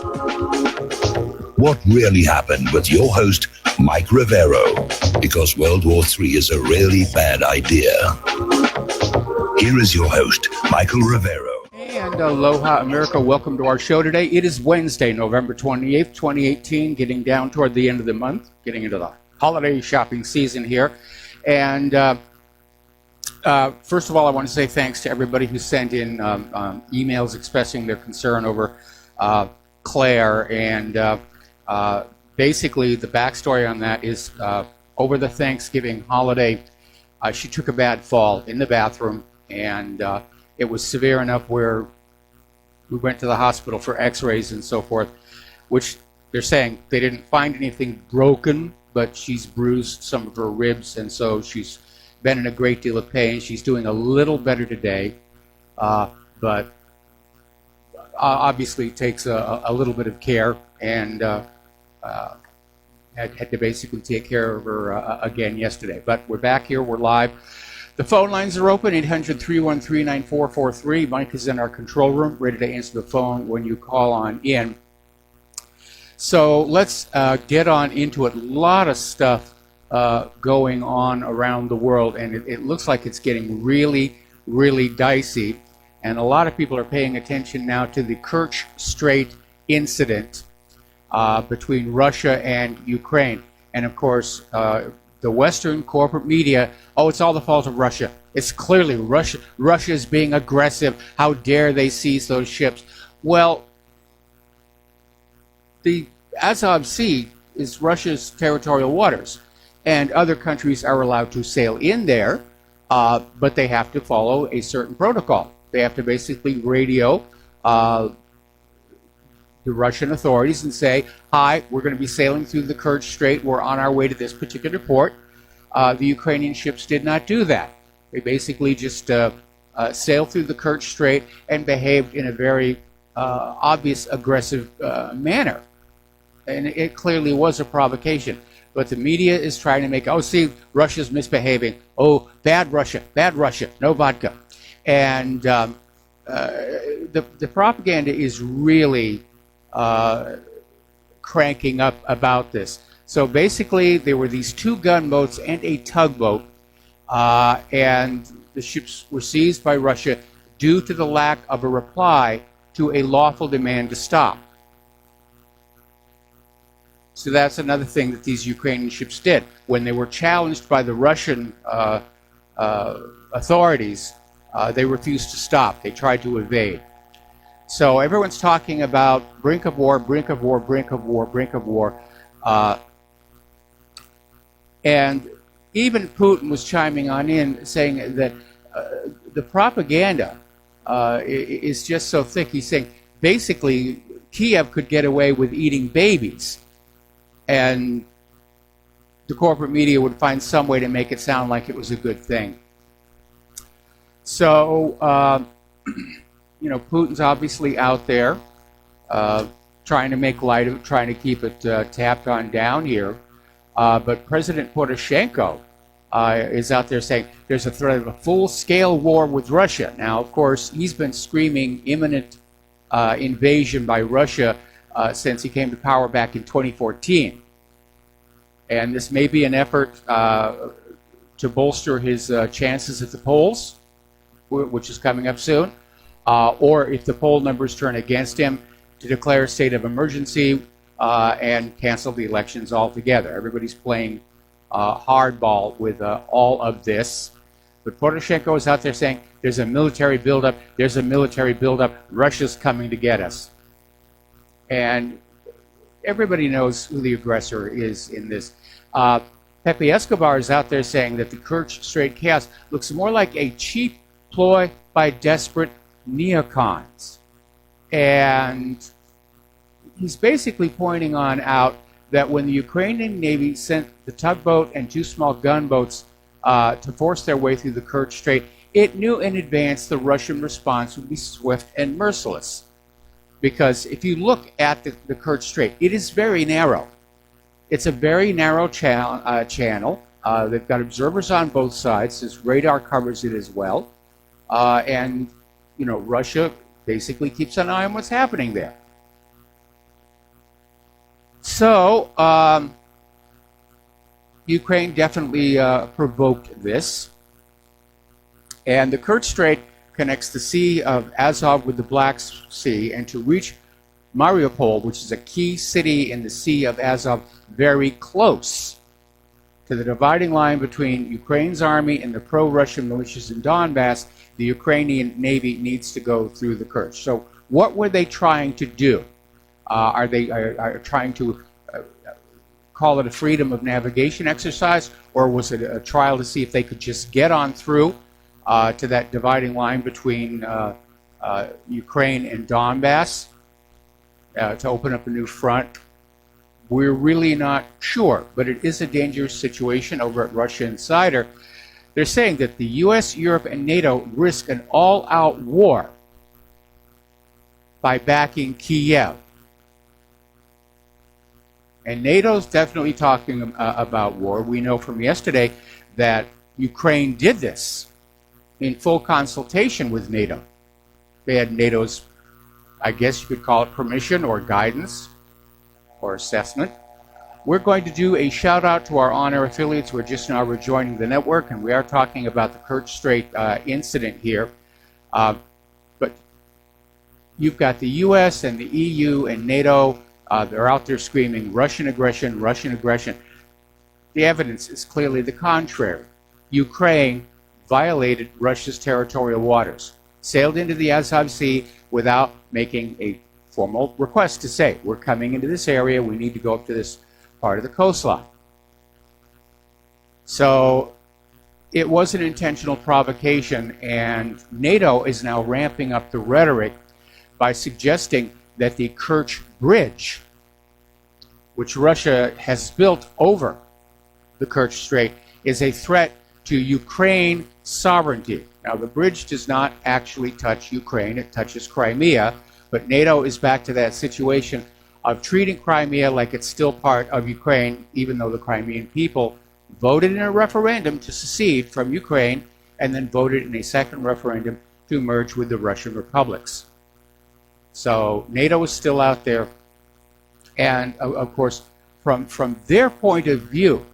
What really happened with your host, Mike Rivero, because World War III is a really bad idea. Here is your host, Michael Rivero. And aloha, America. Welcome to our show today. It is Wednesday, November 28th, 2018, getting down toward the end of the month, getting into the holiday shopping season here. And first of all, I want to say thanks to everybody who sent in emails expressing their concern over Claire. And basically, the backstory on that is over the Thanksgiving holiday, she took a bad fall in the bathroom, and it was severe enough where we went to the hospital for x-rays and so forth, which they're saying they didn't find anything broken, but she's bruised some of her ribs, and so she's been in a great deal of pain. She's doing a little better today, but obviously takes a little bit of care, and had to basically take care of her again yesterday. But we're back here, we're live. The phone lines are open, 800-313-9443. Mike is in our control room, ready to answer the phone when you call on in. So let's get on into it. A lot of stuff going on around the world, and it looks like it's getting really, really dicey. And a lot of people are paying attention now to the Kerch Strait incident between Russia and Ukraine. And of course, the Western corporate media, it's all the fault of Russia. It's clearly Russia. Russia is being aggressive. How dare they seize those ships? Well, the Azov Sea is Russia's territorial waters, and other countries are allowed to sail in there, but they have to follow a certain protocol. They have to basically radio the Russian authorities and say, hi, we're going to be sailing through the Kerch Strait. We're on our way to this particular port. The Ukrainian ships did not do that. They basically just sailed through the Kerch Strait and behaved in a very obvious aggressive manner. And it clearly was a provocation. But the media is trying to make, see, Russia's misbehaving. Bad Russia, no vodka. And the propaganda is really cranking up about this. So basically, there were these two gunboats and a tugboat, and the ships were seized by Russia due to the lack of a reply to a lawful demand to stop. So that's another thing that these Ukrainian ships did. When they were challenged by the Russian authorities, they refused to stop. They tried to evade. So everyone's talking about brink of war, brink of war, brink of war, brink of war. And even Putin was chiming on in, saying that the propaganda is just so thick. He's saying basically Kiev could get away with eating babies, and the corporate media would find some way to make it sound like it was a good thing. So, Putin's obviously out there trying to make light of it, trying to keep it tapped on down here. But President Poroshenko is out there saying there's a threat of a full-scale war with Russia. Now, of course, he's been screaming imminent invasion by Russia since he came to power back in 2014. And this may be an effort to bolster his chances at the polls, which is coming up soon, or if the poll numbers turn against him, to declare a state of emergency and cancel the elections altogether. Everybody's playing hardball with all of this. But Poroshenko is out there saying there's a military buildup, Russia's coming to get us. And everybody knows who the aggressor is in this. Pepe Escobar is out there saying that the Kerch Strait chaos looks more like a cheap ploy by desperate neocons. And he's basically pointing out that when the Ukrainian Navy sent the tugboat and two small gunboats to force their way through the Kerch Strait, it knew in advance the Russian response would be swift and merciless. Because if you look at the Kerch Strait, it is very narrow. It's a very narrow channel. They've got observers on both sides. This radar covers it as well. And, Russia basically keeps an eye on what's happening there. So, Ukraine definitely provoked this. And the Kerch Strait connects the Sea of Azov with the Black Sea, and to reach Mariupol, which is a key city in the Sea of Azov, very close to the dividing line between Ukraine's army and the pro-Russian militias in Donbass, the Ukrainian Navy needs to go through the Kerch. So what were they trying to do? Are they trying to call it a freedom of navigation exercise, or was it a trial to see if they could just get on through to that dividing line between Ukraine and Donbass to open up a new front? We're really not sure, but it is a dangerous situation. Over at Russia Insider, they're saying that the US, Europe, and NATO risk an all-out war by backing Kiev. And NATO's definitely talking about war. We know from yesterday that Ukraine did this in full consultation with NATO. They had NATO's, I guess you could call it permission or guidance or assessment. We're going to do a shout out to our on-air affiliates who are just now rejoining the network, and we are talking about the Kerch Strait incident here. But you've got the US and the EU and NATO, they're out there screaming Russian aggression, Russian aggression. The evidence is clearly the contrary. Ukraine violated Russia's territorial waters, sailed into the Azov Sea without making a formal request to say, we're coming into this area, we need to go up to this part of the coastline. So it was an intentional provocation, and NATO is now ramping up the rhetoric by suggesting that the Kerch Bridge, which Russia has built over the Kerch Strait, is a threat to Ukraine sovereignty. Now, the bridge does not actually touch Ukraine, it touches Crimea, but NATO is back to that situation of treating Crimea like it's still part of Ukraine, even though the Crimean people voted in a referendum to secede from Ukraine and then voted in a second referendum to merge with the Russian republics. So NATO is still out there. And of course, from their point of view,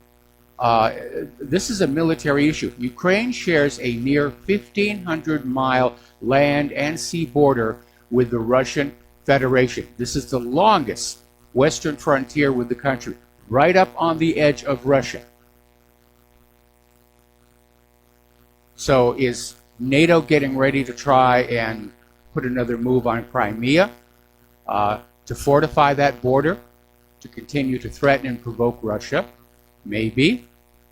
this is a military issue. Ukraine shares a near 1,500-mile land and sea border with the Russian Federation. This is the longest western frontier with the country, right up on the edge of Russia. So is NATO getting ready to try and put another move on Crimea to fortify that border, to continue to threaten and provoke Russia? Maybe.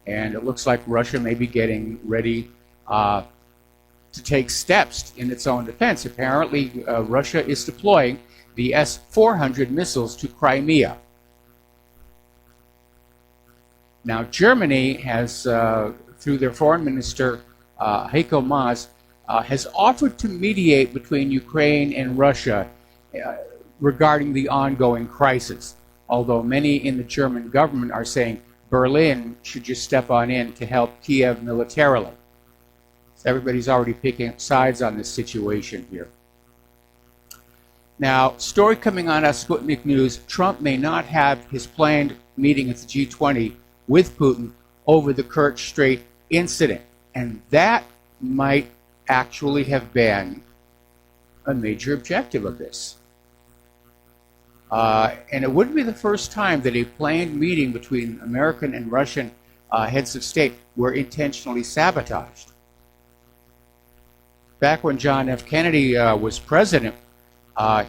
And it looks like Russia may be getting ready to take steps in its own defense. Apparently, Russia is deploying the S-400 missiles to Crimea. Now, Germany has, through their foreign minister, Heiko Maas, has offered to mediate between Ukraine and Russia regarding the ongoing crisis, although many in the German government are saying Berlin should just step on in to help Kiev militarily. So everybody's already picking up sides on this situation here. Now, story coming on Sputnik News, Trump may not have his planned meeting at the G20 with Putin over the Kerch Strait incident. And that might actually have been a major objective of this. And it wouldn't be the first time that a planned meeting between American and Russian heads of state were intentionally sabotaged. Back when John F. Kennedy was president,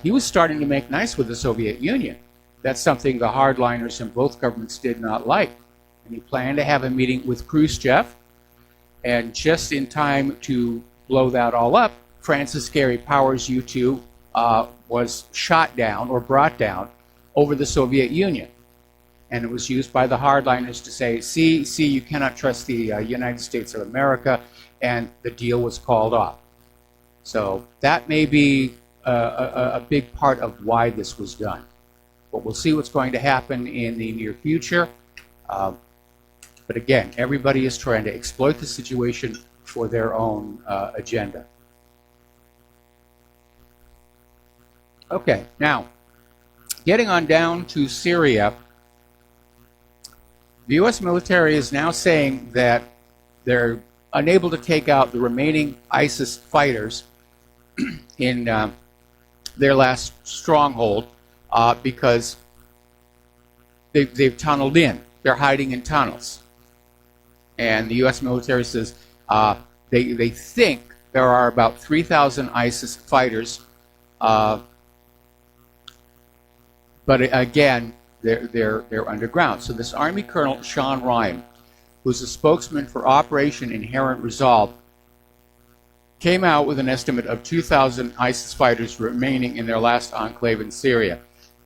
he was starting to make nice with the Soviet Union. That's something the hardliners in both governments did not like. And he planned to have a meeting with Khrushchev, and just in time to blow that all up, Francis Gary Powers U-2 was shot down or brought down over the Soviet Union. And it was used by the hardliners to say, see, you cannot trust the United States of America, and the deal was called off. So that may be a big part of why this was done. But we'll see what's going to happen in the near future. But again, everybody is trying to exploit the situation for their own agenda. Okay, now, getting on down to Syria, The U.S. military is now saying that they're unable to take out the remaining ISIS fighters in their last stronghold because they've tunneled in. They're hiding in tunnels. And the U.S. military says they think there are about 3,000 ISIS fighters, but again, they're underground. So this Army Colonel Sean Ryan, who's a spokesman for Operation Inherent Resolve, came out with an estimate of 2,000 ISIS fighters remaining in their last enclave in Syria.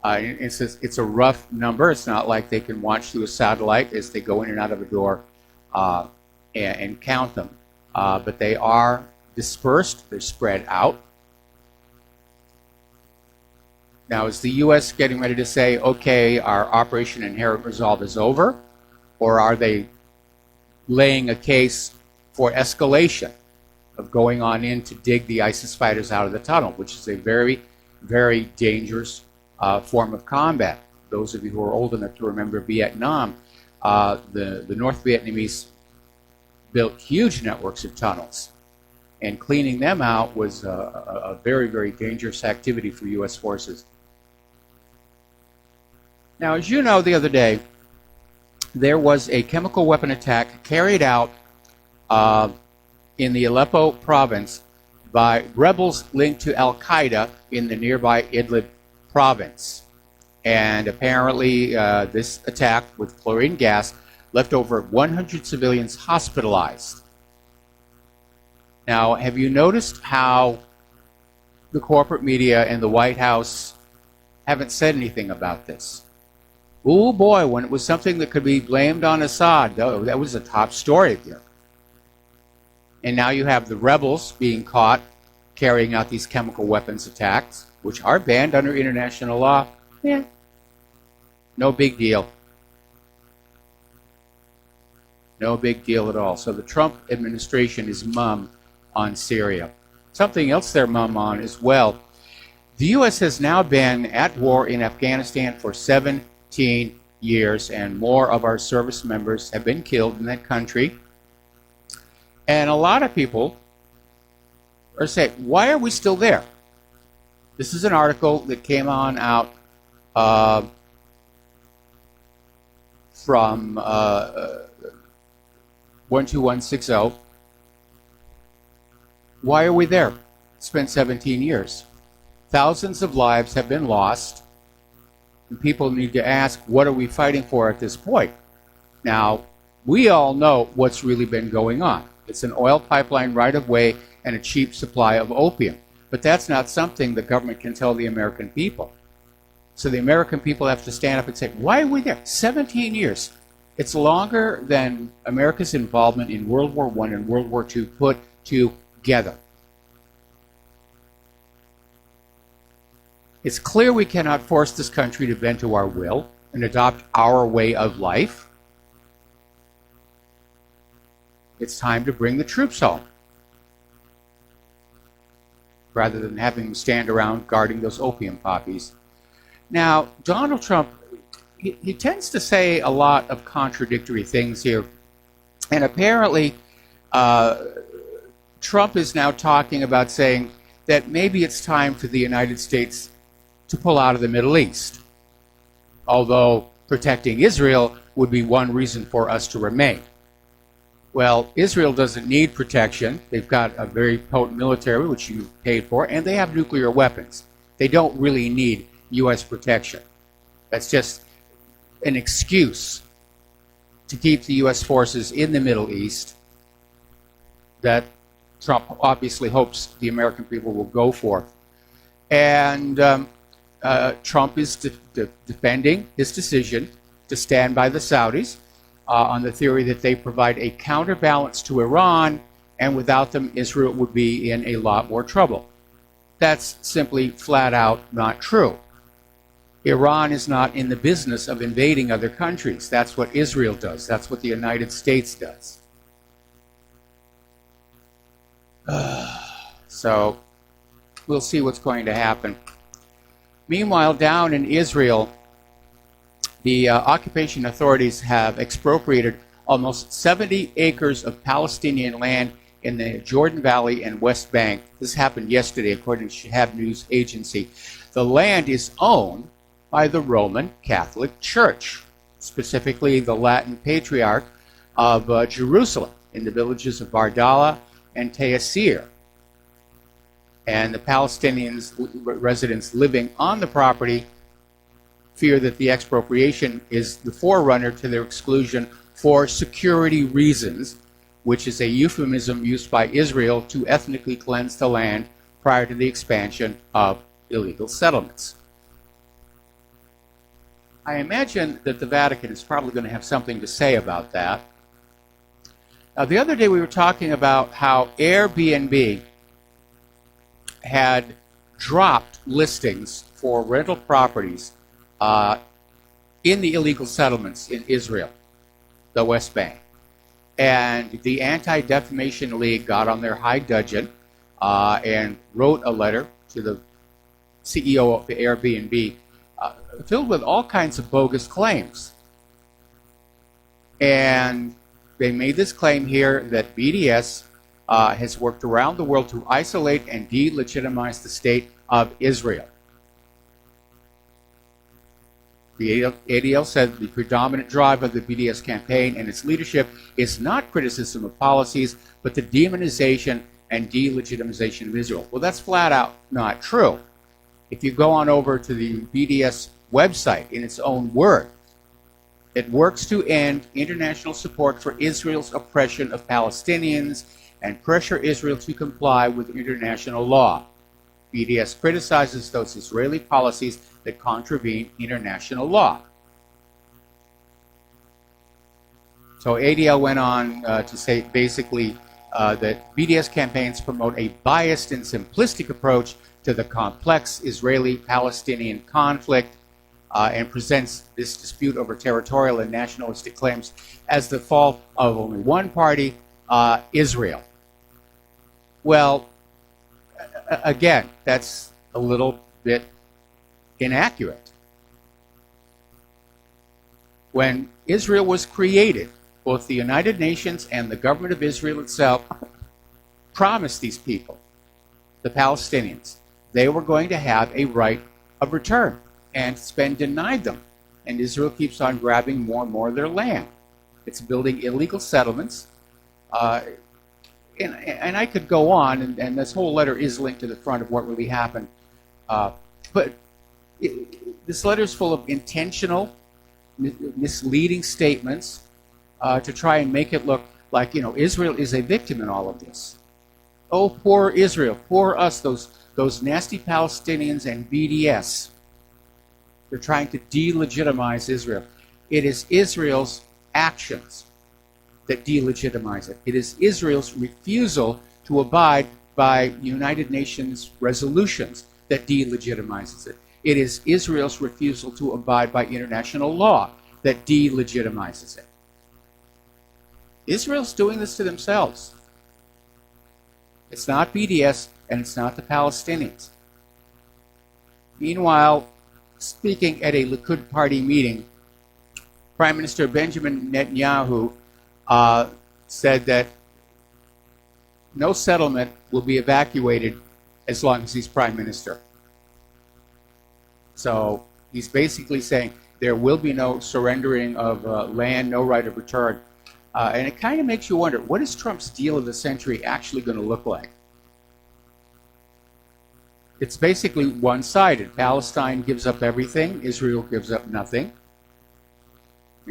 It says it's a rough number. It's not like they can watch through a satellite as they go in and out of a door and count them. But they are dispersed. They're spread out. Now, is the U.S. getting ready to say, okay, our Operation Inherent Resolve is over? Or are they laying a case for escalation of going on in to dig the ISIS fighters out of the tunnel, which is a very, very dangerous form of combat? Those of you who are old enough to remember Vietnam, the North Vietnamese built huge networks of tunnels, and cleaning them out was a very, very dangerous activity for U.S. forces. Now, as you know, the other day, there was a chemical weapon attack carried out in the Aleppo province by rebels linked to Al-Qaeda in the nearby Idlib province. And apparently this attack with chlorine gas left over 100 civilians hospitalized. Now, have you noticed how the corporate media and the White House haven't said anything about this? Oh boy, when it was something that could be blamed on Assad, though, that was a top story here. And now you have the rebels being caught carrying out these chemical weapons attacks, which are banned under international law. Yeah, no big deal. No big deal at all. So the Trump administration is mum on Syria. Something else they're mum on as well. The U.S. has now been at war in Afghanistan for 17 years, and more of our service members have been killed in that country. And a lot of people are saying, why are we still there? This is an article that came on out from 12160. Why are we there? It's been 17 years. Thousands of lives have been lost. And people need to ask, what are we fighting for at this point? Now, we all know what's really been going on. It's an oil pipeline right of way and a cheap supply of opium. But that's not something the government can tell the American people. So the American people have to stand up and say, why are we there? 17 years. It's longer than America's involvement in World War I and World War II put together. It's clear we cannot force this country to bend to our will and adopt our way of life. It's time to bring the troops home, rather than having them stand around guarding those opium poppies. Now, Donald Trump, he tends to say a lot of contradictory things here. And apparently, Trump is now talking about saying that maybe it's time for the United States to pull out of the Middle East. Although protecting Israel would be one reason for us to remain. Well, Israel doesn't need protection. They've got a very potent military, which you've paid for, and they have nuclear weapons. They don't really need U.S. protection. That's just an excuse to keep the U.S. forces in the Middle East that Trump obviously hopes the American people will go for. And Trump is defending his decision to stand by the Saudis on the theory that they provide a counterbalance to Iran, and without them, Israel would be in a lot more trouble. That's simply flat out not true. Iran is not in the business of invading other countries. That's what Israel does. That's what the United States does. So we'll see what's going to happen. Meanwhile, down in Israel, The occupation authorities have expropriated almost 70 acres of Palestinian land in the Jordan Valley and West Bank. This happened yesterday, according to Shahab News Agency. The land is owned by the Roman Catholic Church, specifically the Latin Patriarch of Jerusalem, in the villages of Bardala and Taysir. And the Palestinian residents living on the property fear that the expropriation is the forerunner to their exclusion for security reasons, which is a euphemism used by Israel to ethnically cleanse the land prior to the expansion of illegal settlements. I imagine that the Vatican is probably going to have something to say about that. Now, the other day we were talking about how Airbnb had dropped listings for rental properties in the illegal settlements in Israel, the West Bank. And the Anti-Defamation League got on their high dudgeon and wrote a letter to the CEO of the Airbnb filled with all kinds of bogus claims. And they made this claim here that BDS has worked around the world to isolate and delegitimize the state of Israel. The ADL said the predominant drive of the BDS campaign and its leadership is not criticism of policies, but the demonization and delegitimization of Israel. Well, that's flat out not true. If you go on over to the BDS website, in its own word, it works to end international support for Israel's oppression of Palestinians and pressure Israel to comply with international law. BDS criticizes those Israeli policies that contravene international law. So ADL went on to say basically that BDS campaigns promote a biased and simplistic approach to the complex Israeli-Palestinian conflict and presents this dispute over territorial and nationalistic claims as the fault of only one party, Israel. Well, again, that's a little bit inaccurate. When Israel was created, both the United Nations and the government of Israel itself promised these people, the Palestinians, they were going to have a right of return, and it's been denied them. And Israel keeps on grabbing more and more of their land. It's building illegal settlements. And I could go on, and this whole letter is linked to the front of what really happened. But this letter is full of intentional, misleading statements to try and make it look like, Israel is a victim in all of this. Oh, poor Israel, poor us, those nasty Palestinians and BDS. They're trying to delegitimize Israel. It is Israel's actions that delegitimize it. It is Israel's refusal to abide by United Nations resolutions that delegitimizes it. It is Israel's refusal to abide by international law that delegitimizes it. Israel's doing this to themselves. It's not BDS, and it's not the Palestinians. Meanwhile, speaking at a Likud party meeting, Prime Minister Benjamin Netanyahu said that no settlement will be evacuated as long as he's prime minister. So he's basically saying there will be no surrendering of land, no right of return. And it kind of makes you wonder, what is Trump's deal of the century actually going to look like? It's basically one-sided. Palestine gives up everything. Israel gives up nothing.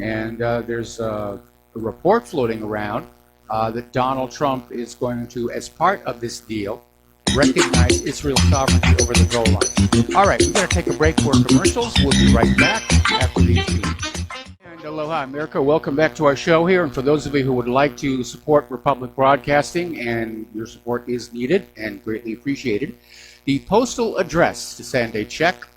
And there's a report floating around that Donald Trump is going to, as part of this deal, recognize Israel's sovereignty over the goal line. All right, we're going to take a break for commercials. We'll be right back after these tunes. And aloha, America. Welcome back to our show here. And for those of you who would like to support Republic Broadcasting, and your support is needed and greatly appreciated, the postal address to send a check,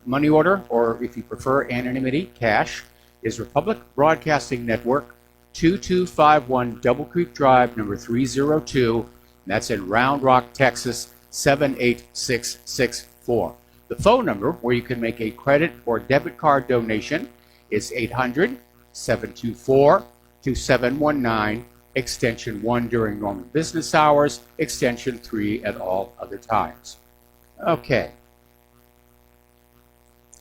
money order, or if you prefer anonymity, cash, is Republic Broadcasting Network, 2251 Double Creek Drive, number 302. And that's in Round Rock, Texas, 78664. The phone number where you can make a credit or debit card donation is 800-724-2719, extension 1 during normal business hours, extension 3 at all other times. Okay.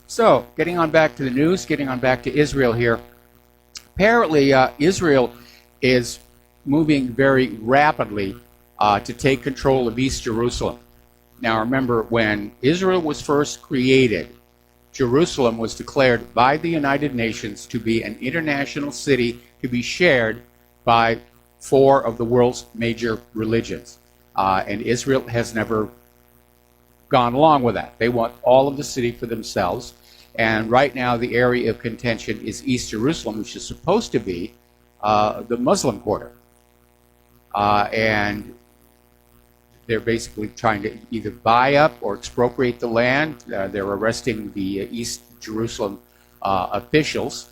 So, getting on back to the news, getting on back to Israel here. Apparently, Israel is moving very rapidly to take control of East Jerusalem. Now, remember, when Israel was first created, Jerusalem was declared by the United Nations to be an international city to be shared by 4 of the world's major religions. And Israel has never gone along with that. They want all of the city for themselves. And right now, the area of contention is East Jerusalem, which is supposed to be the Muslim quarter. And they're basically trying to either buy up or expropriate the land. They're arresting the East Jerusalem officials.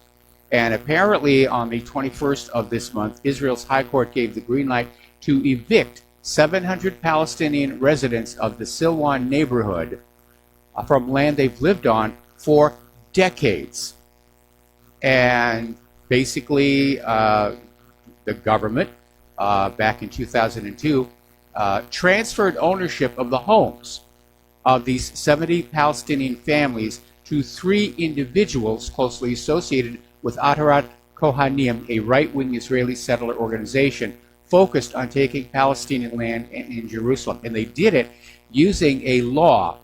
And apparently, on the 21st of this month, Israel's High Court gave the green light to evict 700 Palestinian residents of the Silwan neighborhood from land they've lived on for decades. And basically, the government, back in 2002, transferred ownership of the homes of these 70 Palestinian families to 3 individuals closely associated with Atarat Kohanim, a right-wing Israeli settler organization focused on taking Palestinian land in Jerusalem. And they did it using a law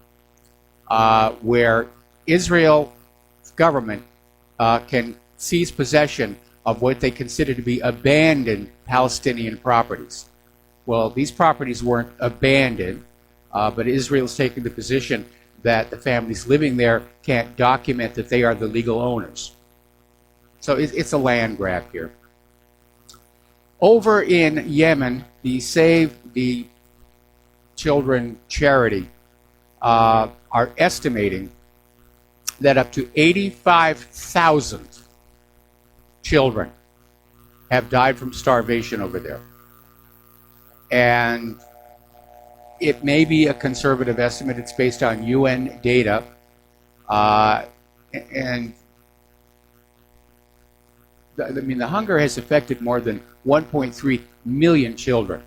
where Israel government can seize possession of what they consider to be abandoned Palestinian properties. Well, these properties weren't abandoned, but Israel's taken the position that the families living there can't document that they are the legal owners. So it's a land grab here. Over in Yemen, the Save the Children charity are estimating that up to 85,000 children have died from starvation over there. And it may be a conservative estimate. It's based on UN data. And the hunger has affected more than 1.3 million children.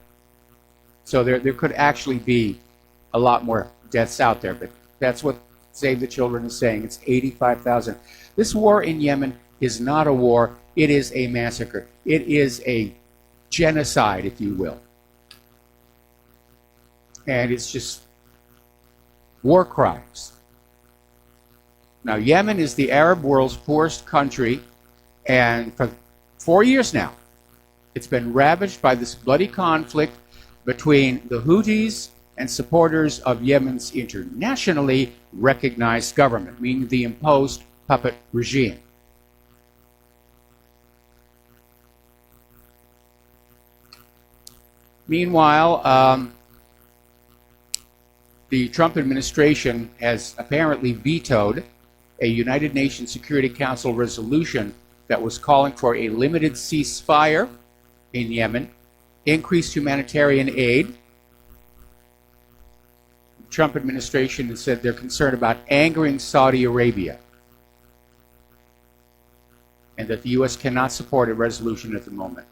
So there could actually be a lot more deaths out there. But that's what Save the Children is saying. It's 85,000. This war in Yemen is not a war. It is a massacre. It is a genocide, if you will. And it's just war crimes. Now, Yemen is the Arab world's poorest country, and for 4 years now, it's been ravaged by this bloody conflict between the Houthis and supporters of Yemen's internationally recognized government, meaning the imposed puppet regime. Meanwhile, the Trump administration has apparently vetoed a United Nations Security Council resolution that was calling for a limited ceasefire in Yemen, increased humanitarian aid. The Trump administration has said they're concerned about angering Saudi Arabia and that the U.S. cannot support a resolution at the moment.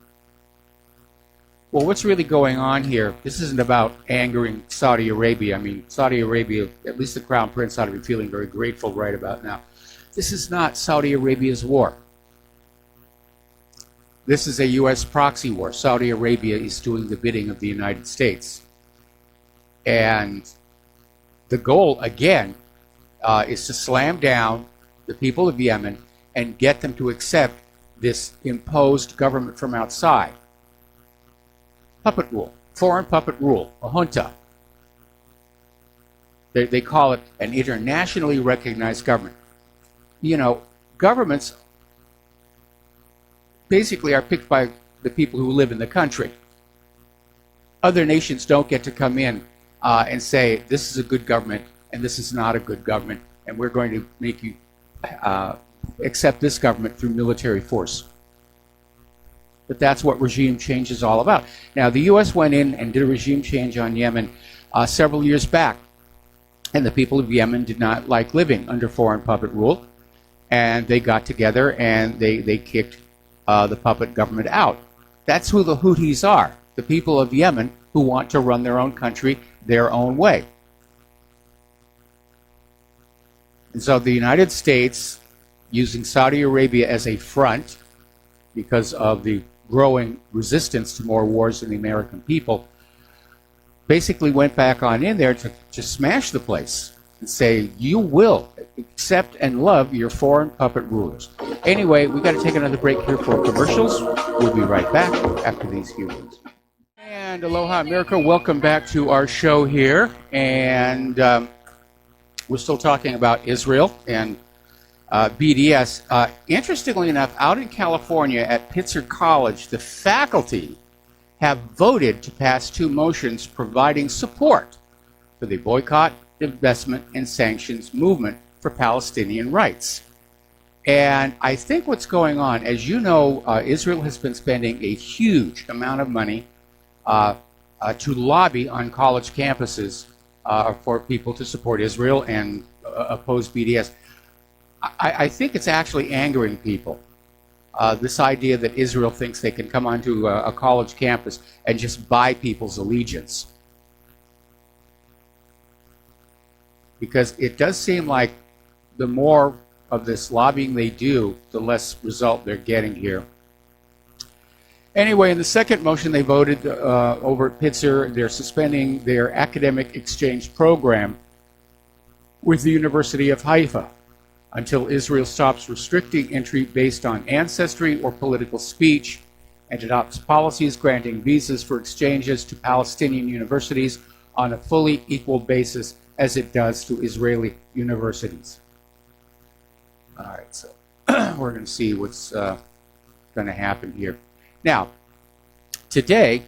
Well, what's really going on here? This isn't about angering Saudi Arabia. I mean, Saudi Arabia, at least the Crown Prince ought to be feeling very grateful right about now. This is not Saudi Arabia's war. This is a U.S. proxy war. Saudi Arabia is doing the bidding of the United States. And the goal, again, is to slam down the people of Yemen and get them to accept this imposed government from outside. Puppet rule, foreign puppet rule, a junta. They call it an internationally recognized government. You know, governments basically are picked by the people who live in the country. Other nations don't get to come in and say, this is a good government and this is not a good government, and we're going to make you accept this government through military force. But that's what regime change is all about. Now, the U.S. went in and did a regime change on Yemen several years back, and the people of Yemen did not like living under foreign puppet rule. and they got together and they kicked the puppet government out. That's who the Houthis are, the people of Yemen who want to run their own country their own way. And so the United States, using Saudi Arabia as a front because of the growing resistance to more wars than the American people, basically went back on in there to smash the place and say, you will accept and love your foreign puppet rulers. Anyway, we got to take another break here for commercials. We'll be right back after these few words. And aloha America, welcome back to our show here. And we're still talking about Israel and BDS. Interestingly enough, out in California at Pitzer College, the faculty have voted to pass 2 motions providing support for the boycott, investment, and sanctions movement for Palestinian rights. And I think what's going on, as you know, Israel has been spending a huge amount of money to lobby on college campuses for people to support Israel and oppose BDS. I think it's actually angering people. This idea that Israel thinks they can come onto a college campus and just buy people's allegiance. Because it does seem like the more of this lobbying they do, the less result they're getting here. Anyway, in the second motion they voted over at Pitzer, they're suspending their academic exchange program with the University of Haifa until Israel stops restricting entry based on ancestry or political speech and adopts policies granting visas for exchanges to Palestinian universities on a fully equal basis as it does to Israeli universities. All right, so we're going to see what's going to happen here. Now, today,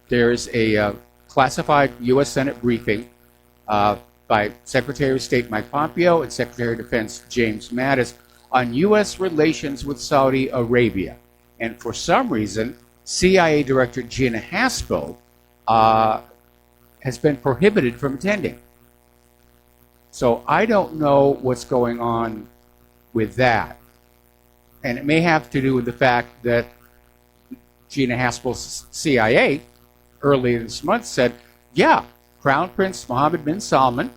there's a classified U.S. Senate briefing by Secretary of State Mike Pompeo and Secretary of Defense James Mattis on U.S. relations with Saudi Arabia. And for some reason, CIA Director Gina Haspel has been prohibited from attending. So I don't know what's going on with that. And it may have to do with the fact that Gina Haspel's CIA earlier this month said, yeah, Crown Prince Mohammed bin Salman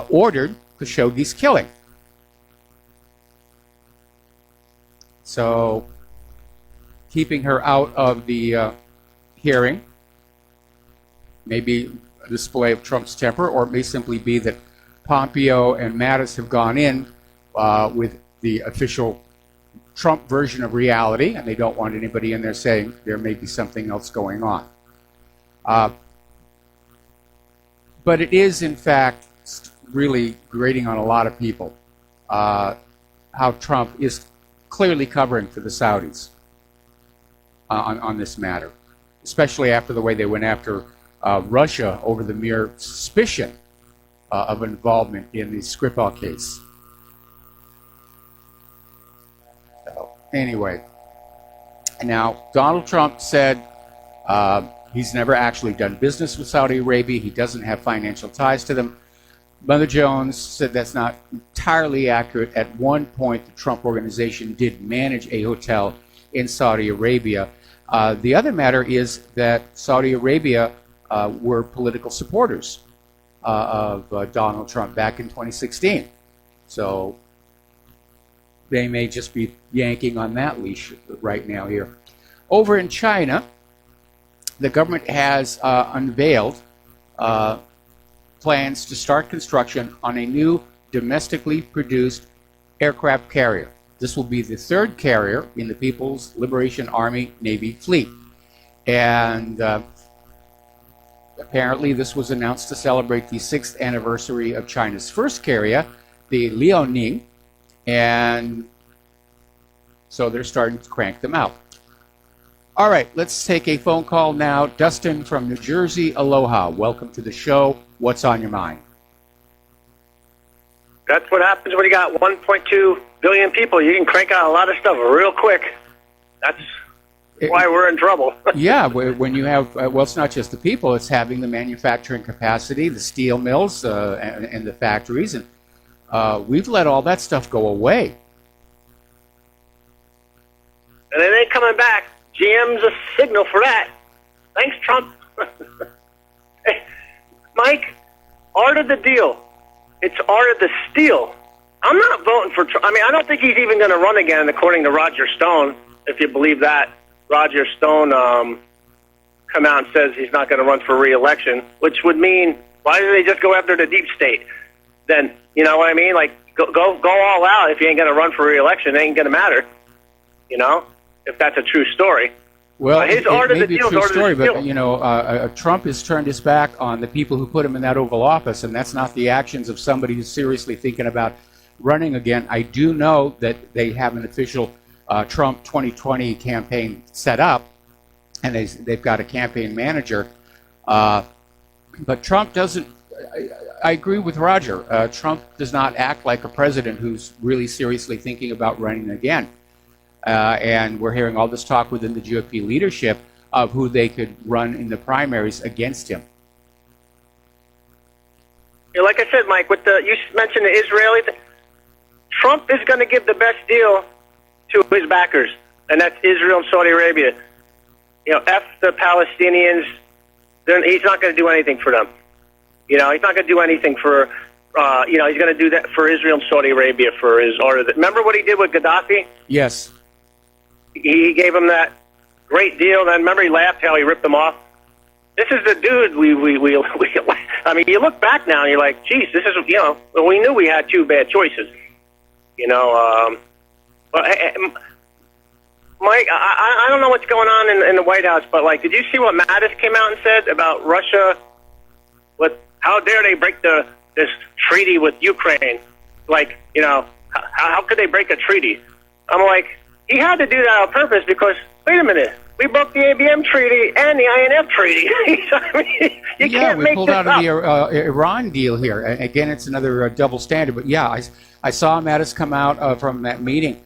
ordered Khashoggi's killing. So keeping her out of the hearing may be a display of Trump's temper, or it may simply be that Pompeo and Mattis have gone in with the official Trump version of reality, and they don't want anybody in there saying there may be something else going on. But it is, in fact, really grating on a lot of people how Trump is clearly covering for the Saudis on this matter, especially after the way they went after Russia over the mere suspicion of involvement in the Skripal case. So, anyway, now Donald Trump said he's never actually done business with Saudi Arabia. He doesn't have financial ties to them. Mother Jones said that's not entirely accurate. At one point, the Trump organization did manage a hotel in Saudi Arabia. The other matter is that Saudi Arabia were political supporters of Donald Trump back in 2016. So they may just be yanking on that leash right now here. Over in China, the government has unveiled plans to start construction on a new domestically produced aircraft carrier. This will be the third carrier in the People's Liberation Army Navy fleet. And apparently this was announced to celebrate the 6th anniversary of China's first carrier, the Liaoning, and so they're starting to crank them out. All right, let's take a phone call now. Dustin from New Jersey, aloha. Welcome to the show. What's on your mind? That's what happens when you got 1.2 billion people. You can crank out a lot of stuff real quick. That's why we're in trouble. Yeah, when you have, well, it's not just the people, it's having the manufacturing capacity, the steel mills and the factories. And We've let all that stuff go away. And it ain't coming back. GM's a signal for that. Thanks, Trump. Hey, Mike, art of the deal. It's art of the steal. I'm not voting for Trump. I mean, I don't think he's even going to run again, according to Roger Stone, if you believe that. Roger Stone come out and says he's not going to run for re-election, which would mean, why do they just go after the deep state? Then, you know what I mean? Like, go all out. If you ain't going to run for re-election, it ain't going to matter, you know, if that's a true story. Well, his it art of may the be a deal, true art of the story, steal. but, you know, Trump has turned his back on the people who put him in that Oval Office, and that's not the actions of somebody who's seriously thinking about running again. I do know that they have an official Trump 2020 campaign set up, and they've got a campaign manager. But Trump doesn't, I agree with Roger. Trump does not act like a president who's really seriously thinking about running again. And we're hearing all this talk within the GOP leadership of who they could run in the primaries against him. Yeah, like I said, Mike, you mentioned the Israeli thing. Trump is going to give the best deal to his backers, and that's Israel and Saudi Arabia. You know, F the Palestinians. He's not going to do anything for them. You know, he's not going to do anything for, you know, he's going to do that for Israel and Saudi Arabia for his order. Remember what he did with Gaddafi? Yes. He gave him that great deal. Then remember he laughed how he ripped them off? This is the dude we I mean, you look back now and you're like, geez, this is, you know, we knew we had two bad choices. You know, but Mike, I don't know what's going on in the White House, but like, did you see what Mattis came out and said about Russia? How dare they break this treaty with Ukraine? Like, you know, how could they break a treaty? I'm like, he had to do that on purpose because, wait a minute, we broke the ABM treaty and the INF treaty. I mean, you can't we make pulled this out of the Iran deal here. Again, it's another double standard. But yeah, I saw Mattis come out from that meeting,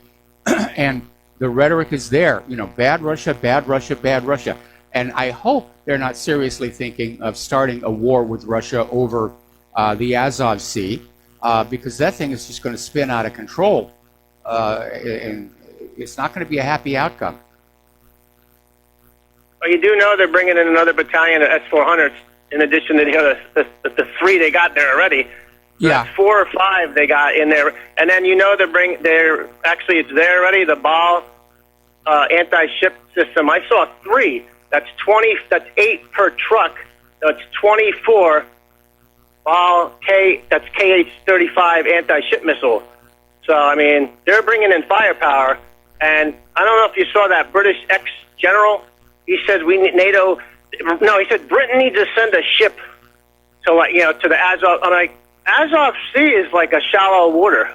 and the rhetoric is there. You know, bad Russia, bad Russia, bad Russia. And I hope they're not seriously thinking of starting a war with Russia over the Azov Sea, because that thing is just going to spin out of control. And it's not going to be a happy outcome. Well, you do know they're bringing in another battalion of S-400s in addition to the three they got there already. So Yeah. that's 4 or 5 they got in there. And then you know they're actually, it's there already, the BAL anti-ship system. I saw 3. That's 20. That's 8 per truck. That's 24 BAL that's KH-35 anti-ship missile. So I mean, they're bringing in firepower. And I don't know if you saw that British ex-general. He said he said Britain needs to send a ship to, like, you know, to the Azov. I'm like, Azov Sea is like a shallow water.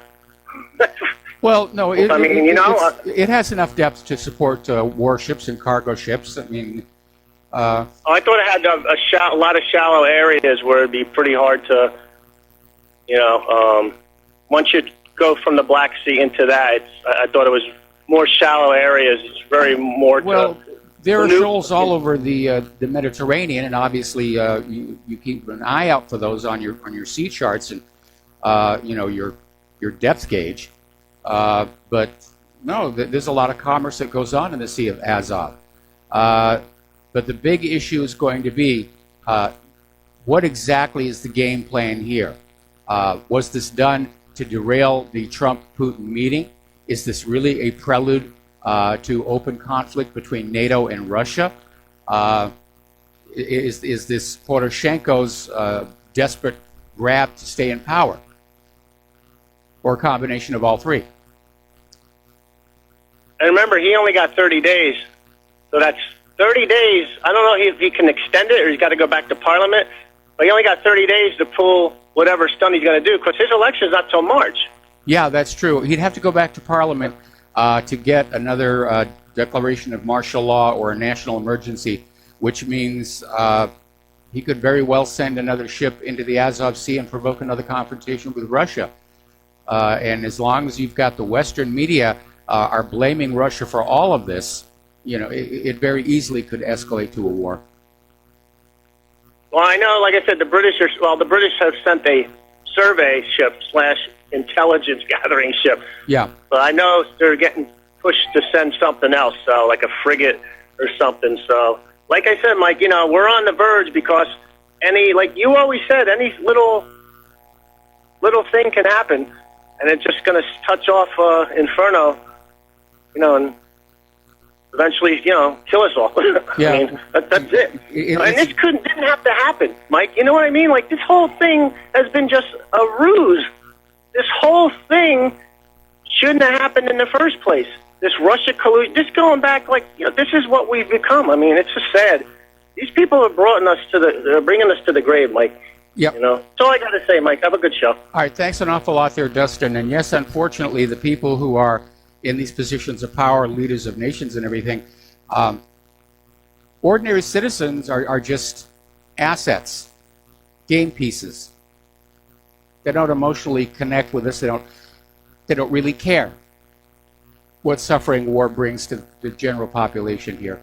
Well, no, it has enough depth to support warships and cargo ships. I mean, I thought it had a lot of shallow areas where it'd be pretty hard to, you know, once you go from the Black Sea into that, I thought it was more shallow areas. It's very more. Well, there are shoals all over the Mediterranean, and obviously you keep an eye out for those on your sea charts and you know, your depth gauge. But no, there's a lot of commerce that goes on in the Sea of Azov. But the big issue is going to be what exactly is the game plan here? Was this done to derail the Trump-Putin meeting? Is this really a prelude to open conflict between NATO and Russia? Is this Poroshenko's desperate grab to stay in power? Or a combination of all three? And remember, he only got 30 days. So that's 30 days. I don't know if he can extend it or he's got to go back to Parliament. But he only got 30 days to pull whatever stunt he's going to do because his election is not till March. Yeah, that's true. He'd have to go back to Parliament to get another declaration of martial law or a national emergency, which means he could very well send another ship into the Azov Sea and provoke another confrontation with Russia. And as long as you've got the Western media are blaming Russia for all of this, you know, it very easily could escalate to a war. Well, I know, like I said, the British have sent a survey ship / intelligence gathering ship. Yeah. But I know they're getting pushed to send something else, so like a frigate or something. So, like I said, Mike, we're on the verge because like you always said, any little thing can happen, and it's just going to touch off Inferno, and eventually, kill us all. Yeah. I mean, that's it. And this didn't have to happen, Mike. You know what I mean? Like, this whole thing has been just a ruse. This whole thing shouldn't have happened in the first place. This Russia collusion, just going back, this is what we've become. I mean, it's just sad. These people are bringing us to the grave, Mike. Yep. That's all I got to say, Mike. Have a good show. All right, thanks an awful lot there, Dustin. And yes, unfortunately, the people who are in these positions of power, leaders of nations and everything, ordinary citizens are just assets, game pieces. They don't emotionally connect with us. They don't really care what suffering war brings to the general population here.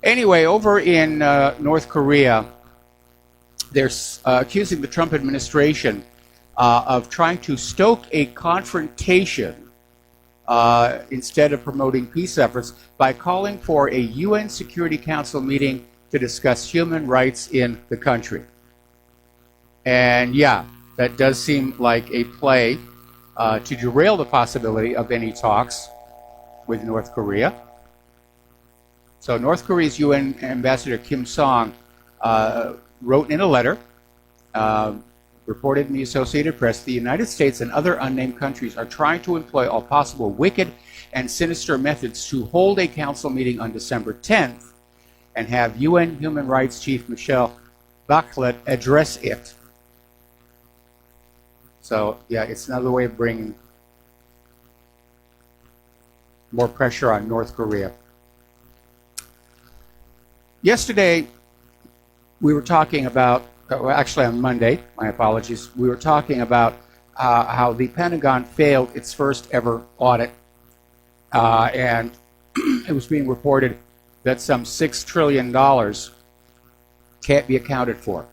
Anyway, over in North Korea, they're accusing the Trump administration of trying to stoke a confrontation instead of promoting peace efforts by calling for a UN Security Council meeting to discuss human rights in the country. And yeah, that does seem like a play to derail the possibility of any talks with North Korea. So North Korea's UN Ambassador Kim Song wrote in a letter, reported in the Associated Press, the United States and other unnamed countries are trying to employ all possible wicked and sinister methods to hold a council meeting on December 10th and have UN Human Rights Chief Michelle Bachelet address it. So, yeah, it's another way of bringing more pressure on North Korea. Yesterday, we were talking about, actually on Monday, my apologies, we were talking about how the Pentagon failed its first ever audit. And it was being reported that some $6 trillion can't be accounted for.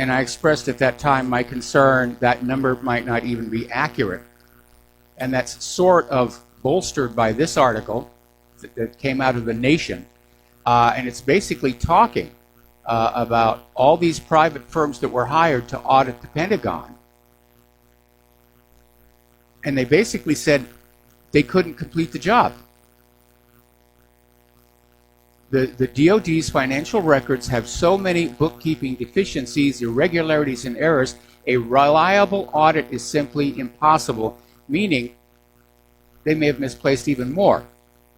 And I expressed at that time my concern that number might not even be accurate. And that's sort of bolstered by this article that came out of The Nation. And it's basically talking about all these private firms that were hired to audit the Pentagon. And they basically said they couldn't complete the job. The DoD's financial records have so many bookkeeping deficiencies, irregularities, and errors, a reliable audit is simply impossible, meaning they may have misplaced even more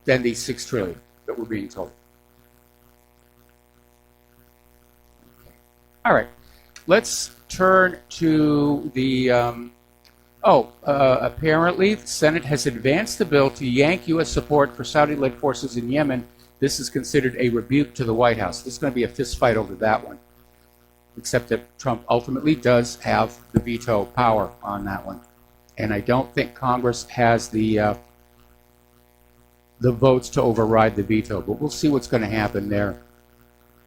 than the $6 trillion that we're being told. All right, let's turn to the, apparently the Senate has advanced the bill to yank U.S. support for Saudi-led forces in Yemen. This is considered a rebuke to the White House. There's going to be a fist fight over that one, except that Trump ultimately does have the veto power on that one. And I don't think Congress has the votes to override the veto, but we'll see what's going to happen there.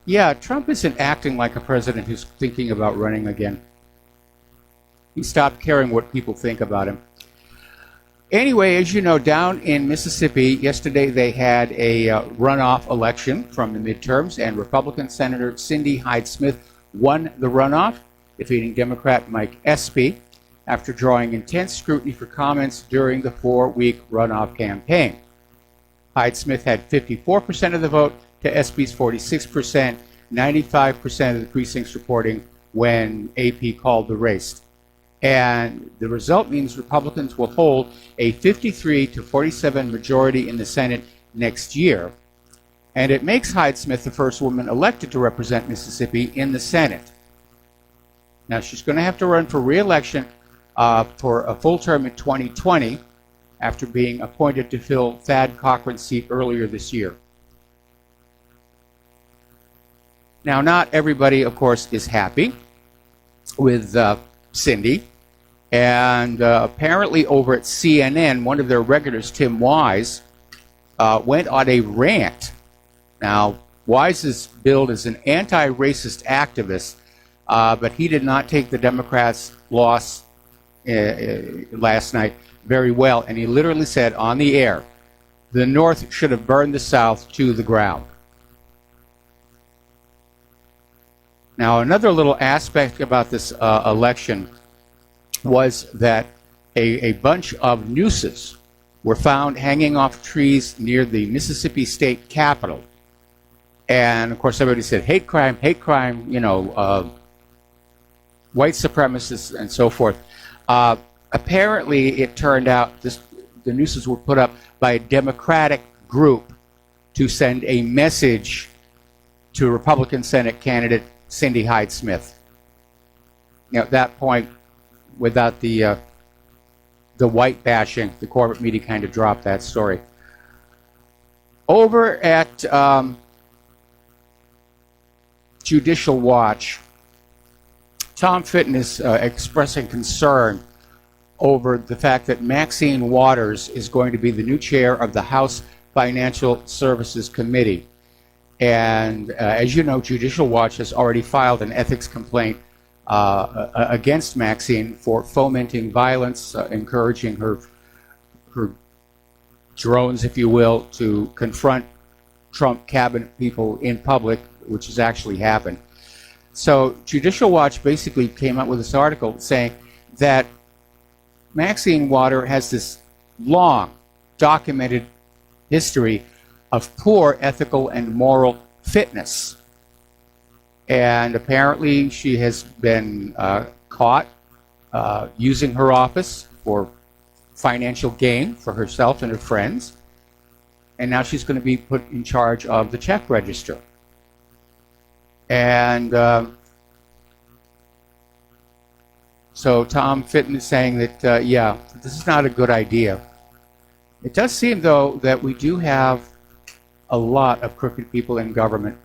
Yeah, Trump isn't acting like a president who's thinking about running again. He stopped caring what people think about him. Anyway, as you know, down in Mississippi, yesterday they had a runoff election from the midterms, and Republican Senator Cindy Hyde-Smith won the runoff, defeating Democrat Mike Espy after drawing intense scrutiny for comments during the 4-week runoff campaign. Hyde-Smith had 54% of the vote to Espy's 46%, 95% of the precincts reporting when AP called the race. And the result means Republicans will hold a 53 to 47 majority in the Senate next year. And it makes Hyde-Smith the first woman elected to represent Mississippi in the Senate. Now, she's going to have to run for re-election for a full term in 2020 after being appointed to fill Thad Cochran's seat earlier this year. Now, not everybody, of course, is happy with Cindy. And apparently over at CNN, one of their regulars, Tim Wise, went on a rant. Now, Wise is billed as an anti-racist activist, but he did not take the Democrats' loss last night very well, and he literally said on the air, the North should have burned the South to the ground. Now, another little aspect about this election was that a bunch of nooses were found hanging off trees near the Mississippi State Capitol. And, of course, everybody said, hate crime, you know, white supremacists, and so forth. Apparently, it turned out the nooses were put up by a Democratic group to send a message to Republican Senate candidate Cindy Hyde-Smith. You know, at that point, without the white bashing, the corporate media kind of dropped that story. Over at Judicial Watch, Tom Fitton is expressing concern over the fact that Maxine Waters is going to be the new chair of the House Financial Services Committee. And as you know, Judicial Watch has already filed an ethics complaint against Maxine for fomenting violence, encouraging her drones, if you will, to confront Trump cabinet people in public, which has actually happened. So Judicial Watch basically came out with this article saying that Maxine Waters has this long documented history of poor ethical and moral fitness. And apparently she has been caught using her office for financial gain for herself and her friends. And now she's going to be put in charge of the check register. And so Tom Fitton is saying that, yeah, this is not a good idea. It does seem, though, that we do have a lot of crooked people in government.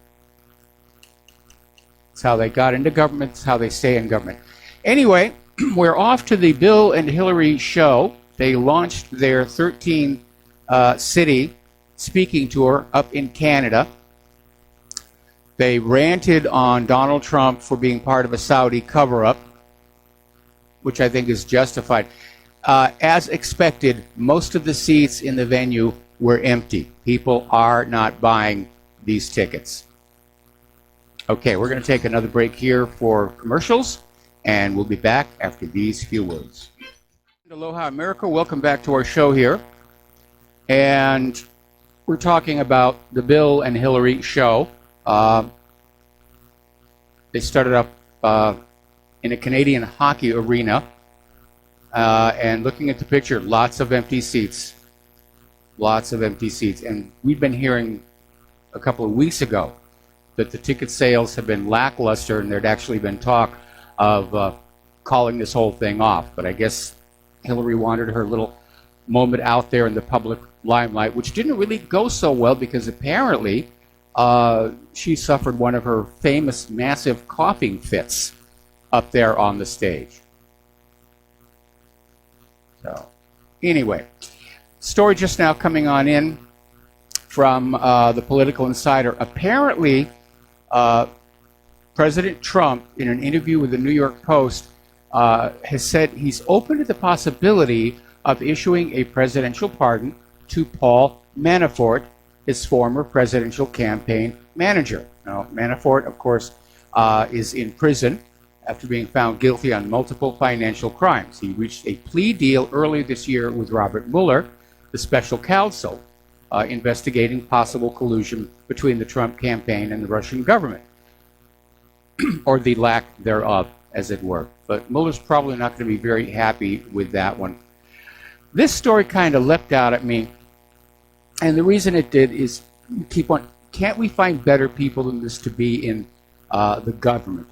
It's how they got into government, it's how they stay in government. Anyway, we're off to the Bill and Hillary show. They launched their 13-city speaking tour up in Canada. They ranted on Donald Trump for being part of a Saudi cover-up, which I think is justified. As expected, most of the seats in the venue were empty. People are not buying these tickets. Okay, we're going to take another break here for commercials, and we'll be back after these few words. Aloha, America. Welcome back to our show here. And we're talking about the Bill and Hillary show. They started up in a Canadian hockey arena. And looking at the picture, lots of empty seats. Lots of empty seats. And we've been hearing a couple of weeks ago that the ticket sales have been lackluster, and there'd actually been talk of calling this whole thing off. But I guess Hillary wanted her little moment out there in the public limelight, which didn't really go so well because apparently she suffered one of her famous massive coughing fits up there on the stage. So anyway, story just now coming on in from the Political Insider. Apparently, President Trump, in an interview with the New York Post, has said he's open to the possibility of issuing a presidential pardon to Paul Manafort, his former presidential campaign manager. Now, Manafort, of course, is in prison after being found guilty on multiple financial crimes. He reached a plea deal earlier this year with Robert Mueller, the special counsel investigating possible collusion between the Trump campaign and the Russian government, or the lack thereof, as it were. But Mueller's probably not going to be very happy with that one. This story kind of leapt out at me, and the reason it did is keep on. Can't we find better people than this to be in the government?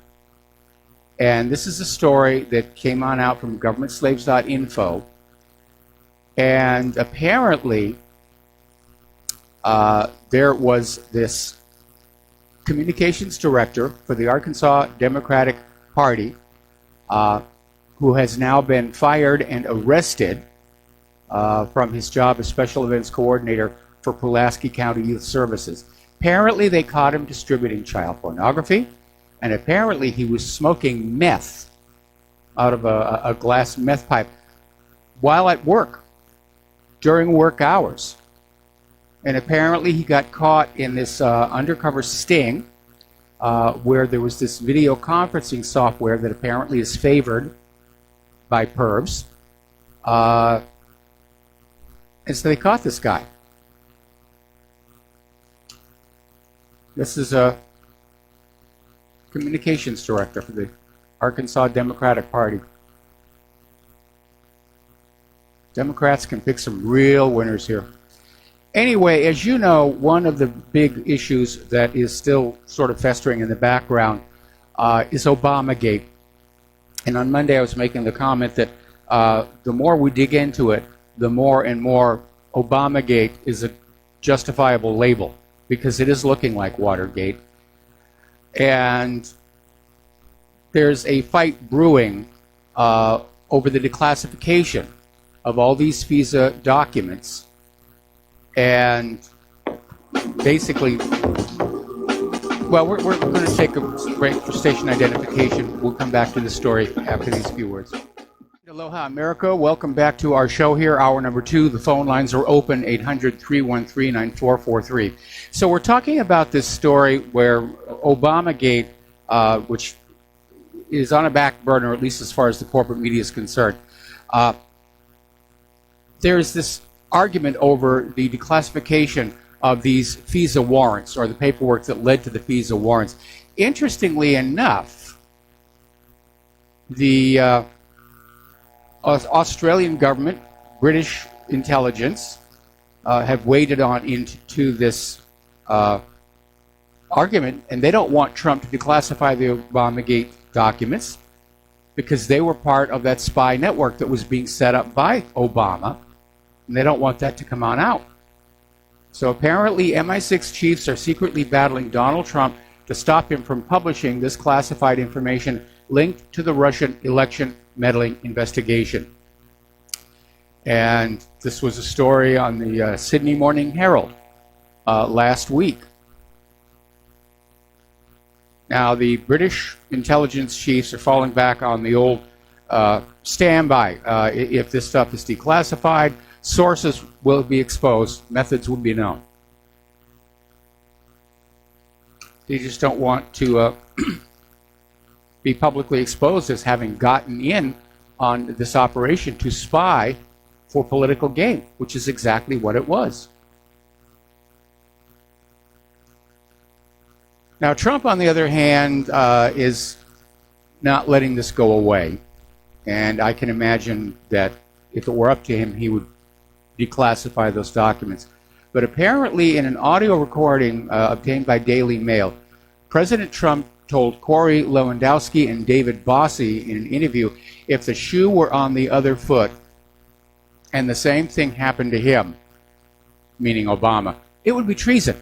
And this is a story that came on out from governmentslaves.info, and apparently there was this communications director for the Arkansas Democratic Party who has now been fired and arrested from his job as special events coordinator for Pulaski County Youth Services. Apparently they caught him distributing child pornography, and apparently he was smoking meth out of a glass meth pipe while at work, during work hours. And apparently he got caught in this undercover sting where there was this video conferencing software that apparently is favored by pervs. And so they caught this guy. This is a communications director for the Arkansas Democratic Party. Democrats can pick some real winners here. Anyway, as you know, one of the big issues that is still sort of festering in the background is Obamagate. And on Monday I was making the comment that the more we dig into it, the more and more Obamagate is a justifiable label, because it is looking like Watergate. And there's a fight brewing over the declassification of all these visa documents. And basically, well, we're going to take a break for station identification. We'll come back to the story after these few words. Aloha, America. Welcome back to our show here, hour number 2. The phone lines are open, 800-313-9443. So we're talking about this story where Obamagate, which is on a back burner, at least as far as the corporate media is concerned, there's this argument over the declassification of these FISA warrants, or the paperwork that led to the FISA warrants. Interestingly enough, the Australian government, British intelligence, have waded on into this argument, and they don't want Trump to declassify the Obamagate documents because they were part of that spy network that was being set up by Obama, and they don't want that to come on out. So apparently MI6 chiefs are secretly battling Donald Trump to stop him from publishing this classified information linked to the Russian election meddling investigation. And this was a story on the Sydney Morning Herald last week. Now, the British intelligence chiefs are falling back on the old standby. If this stuff is declassified, sources will be exposed, methods will be known. They just don't want to be publicly exposed as having gotten in on this operation to spy for political gain, which is exactly what it was. Now, Trump, on the other hand, is not letting this go away. And I can imagine that if it were up to him, he would declassify those documents. But apparently, in an audio recording obtained by Daily Mail, President Trump told Corey Lewandowski and David Bossie in an interview, if the shoe were on the other foot and the same thing happened to him, meaning Obama, it would be treason.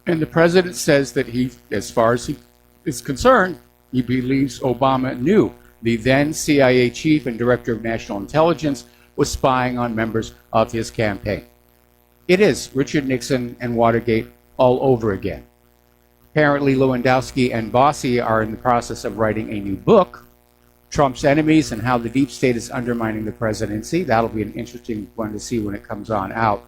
And the president says that he, as far as he is concerned, he believes Obama knew the then CIA chief and director of national intelligence was spying on members of his campaign. It is Richard Nixon and Watergate all over again. Apparently, Lewandowski and Bossie are in the process of writing a new book, Trump's Enemies and How the Deep State is Undermining the Presidency. That'll be an interesting one to see when it comes on out.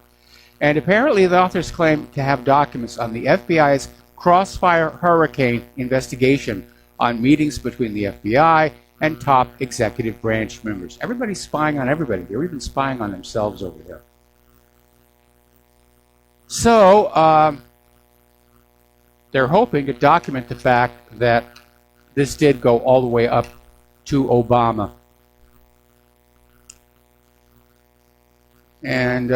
And apparently, the authors claim to have documents on the FBI's Crossfire Hurricane investigation on meetings between the FBI and top executive branch members. Everybody's spying on everybody. They're even spying on themselves over there. So, they're hoping to document the fact that this did go all the way up to Obama. And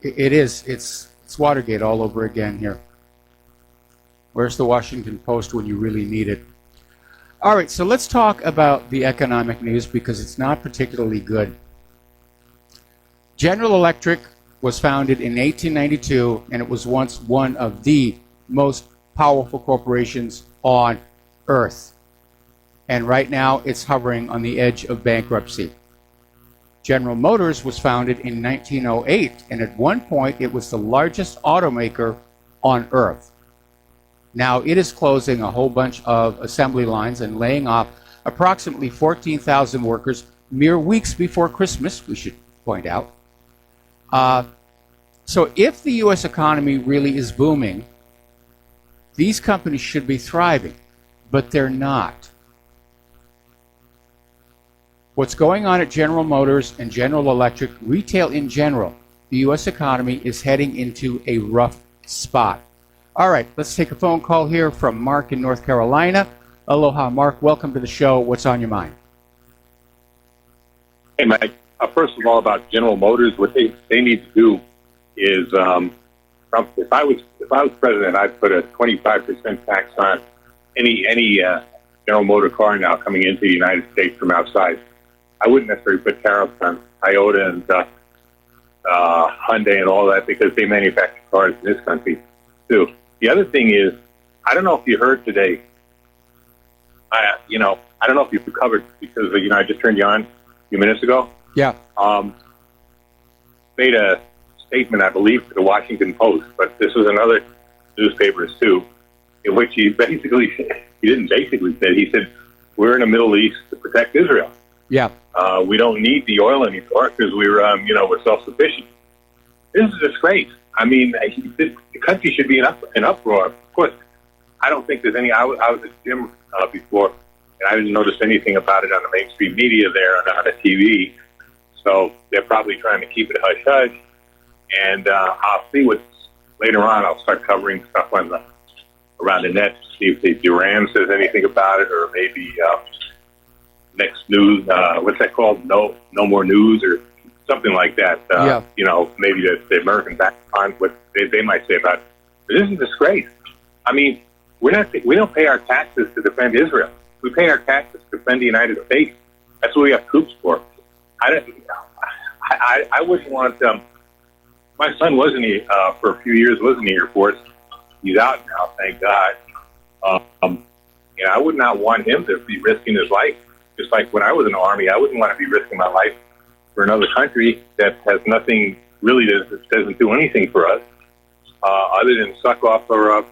it's Watergate all over again here. Where's the Washington Post when you really need it? All right, so let's talk about the economic news because it's not particularly good. General Electric was founded in 1892, and it was once one of the most powerful corporations on Earth. And right now, it's hovering on the edge of bankruptcy. General Motors was founded in 1908, and at one point, it was the largest automaker on Earth. Now it is closing a whole bunch of assembly lines and laying off approximately 14,000 workers mere weeks before Christmas, we should point out. So if the U.S. economy really is booming, these companies should be thriving, but they're not. What's going on at General Motors and General Electric, retail in general, the U.S. economy is heading into a rough spot. All right, let's take a phone call here from Mark in North Carolina. Aloha, Mark. Welcome to the show. What's on your mind? Hey, Mike. First of all, about General Motors, what they need to do is, if I was president, I'd put a 25% tax on any General Motor car now coming into the United States from outside. I wouldn't necessarily put tariffs on Toyota and Hyundai and all that because they manufacture cars in this country too. The other thing is, I don't know if you heard today. I don't know if you've covered because I just turned you on a few minutes ago. Yeah. Made a statement, I believe, to the Washington Post, but this was another newspapers too, in which he said, he said, we're in the Middle East to protect Israel. Yeah. We don't need the oil anymore because we're self-sufficient. This is a disgrace. I mean, the country should be in uproar. Of course, I don't think there's any. I was at the gym before, and I didn't notice anything about it on the mainstream media there on the TV. So they're probably trying to keep it hush-hush. And I'll see what's later on. I'll start covering stuff around the net to see if the Duran says anything about it, or maybe next news. What's that called? No more news, or something like that. Maybe the American back on what they might say about it. But this is a disgrace. I mean, we don't pay our taxes to defend Israel. We pay our taxes to defend the United States. That's what we have troops for. I wouldn't want. My son was for a few years was in the Air Force. He's out now, thank God. I would not want him to be risking his life. Just like when I was in the Army, I wouldn't want to be risking my life for another country that has nothing really that doesn't do anything for us, other than suck off our, I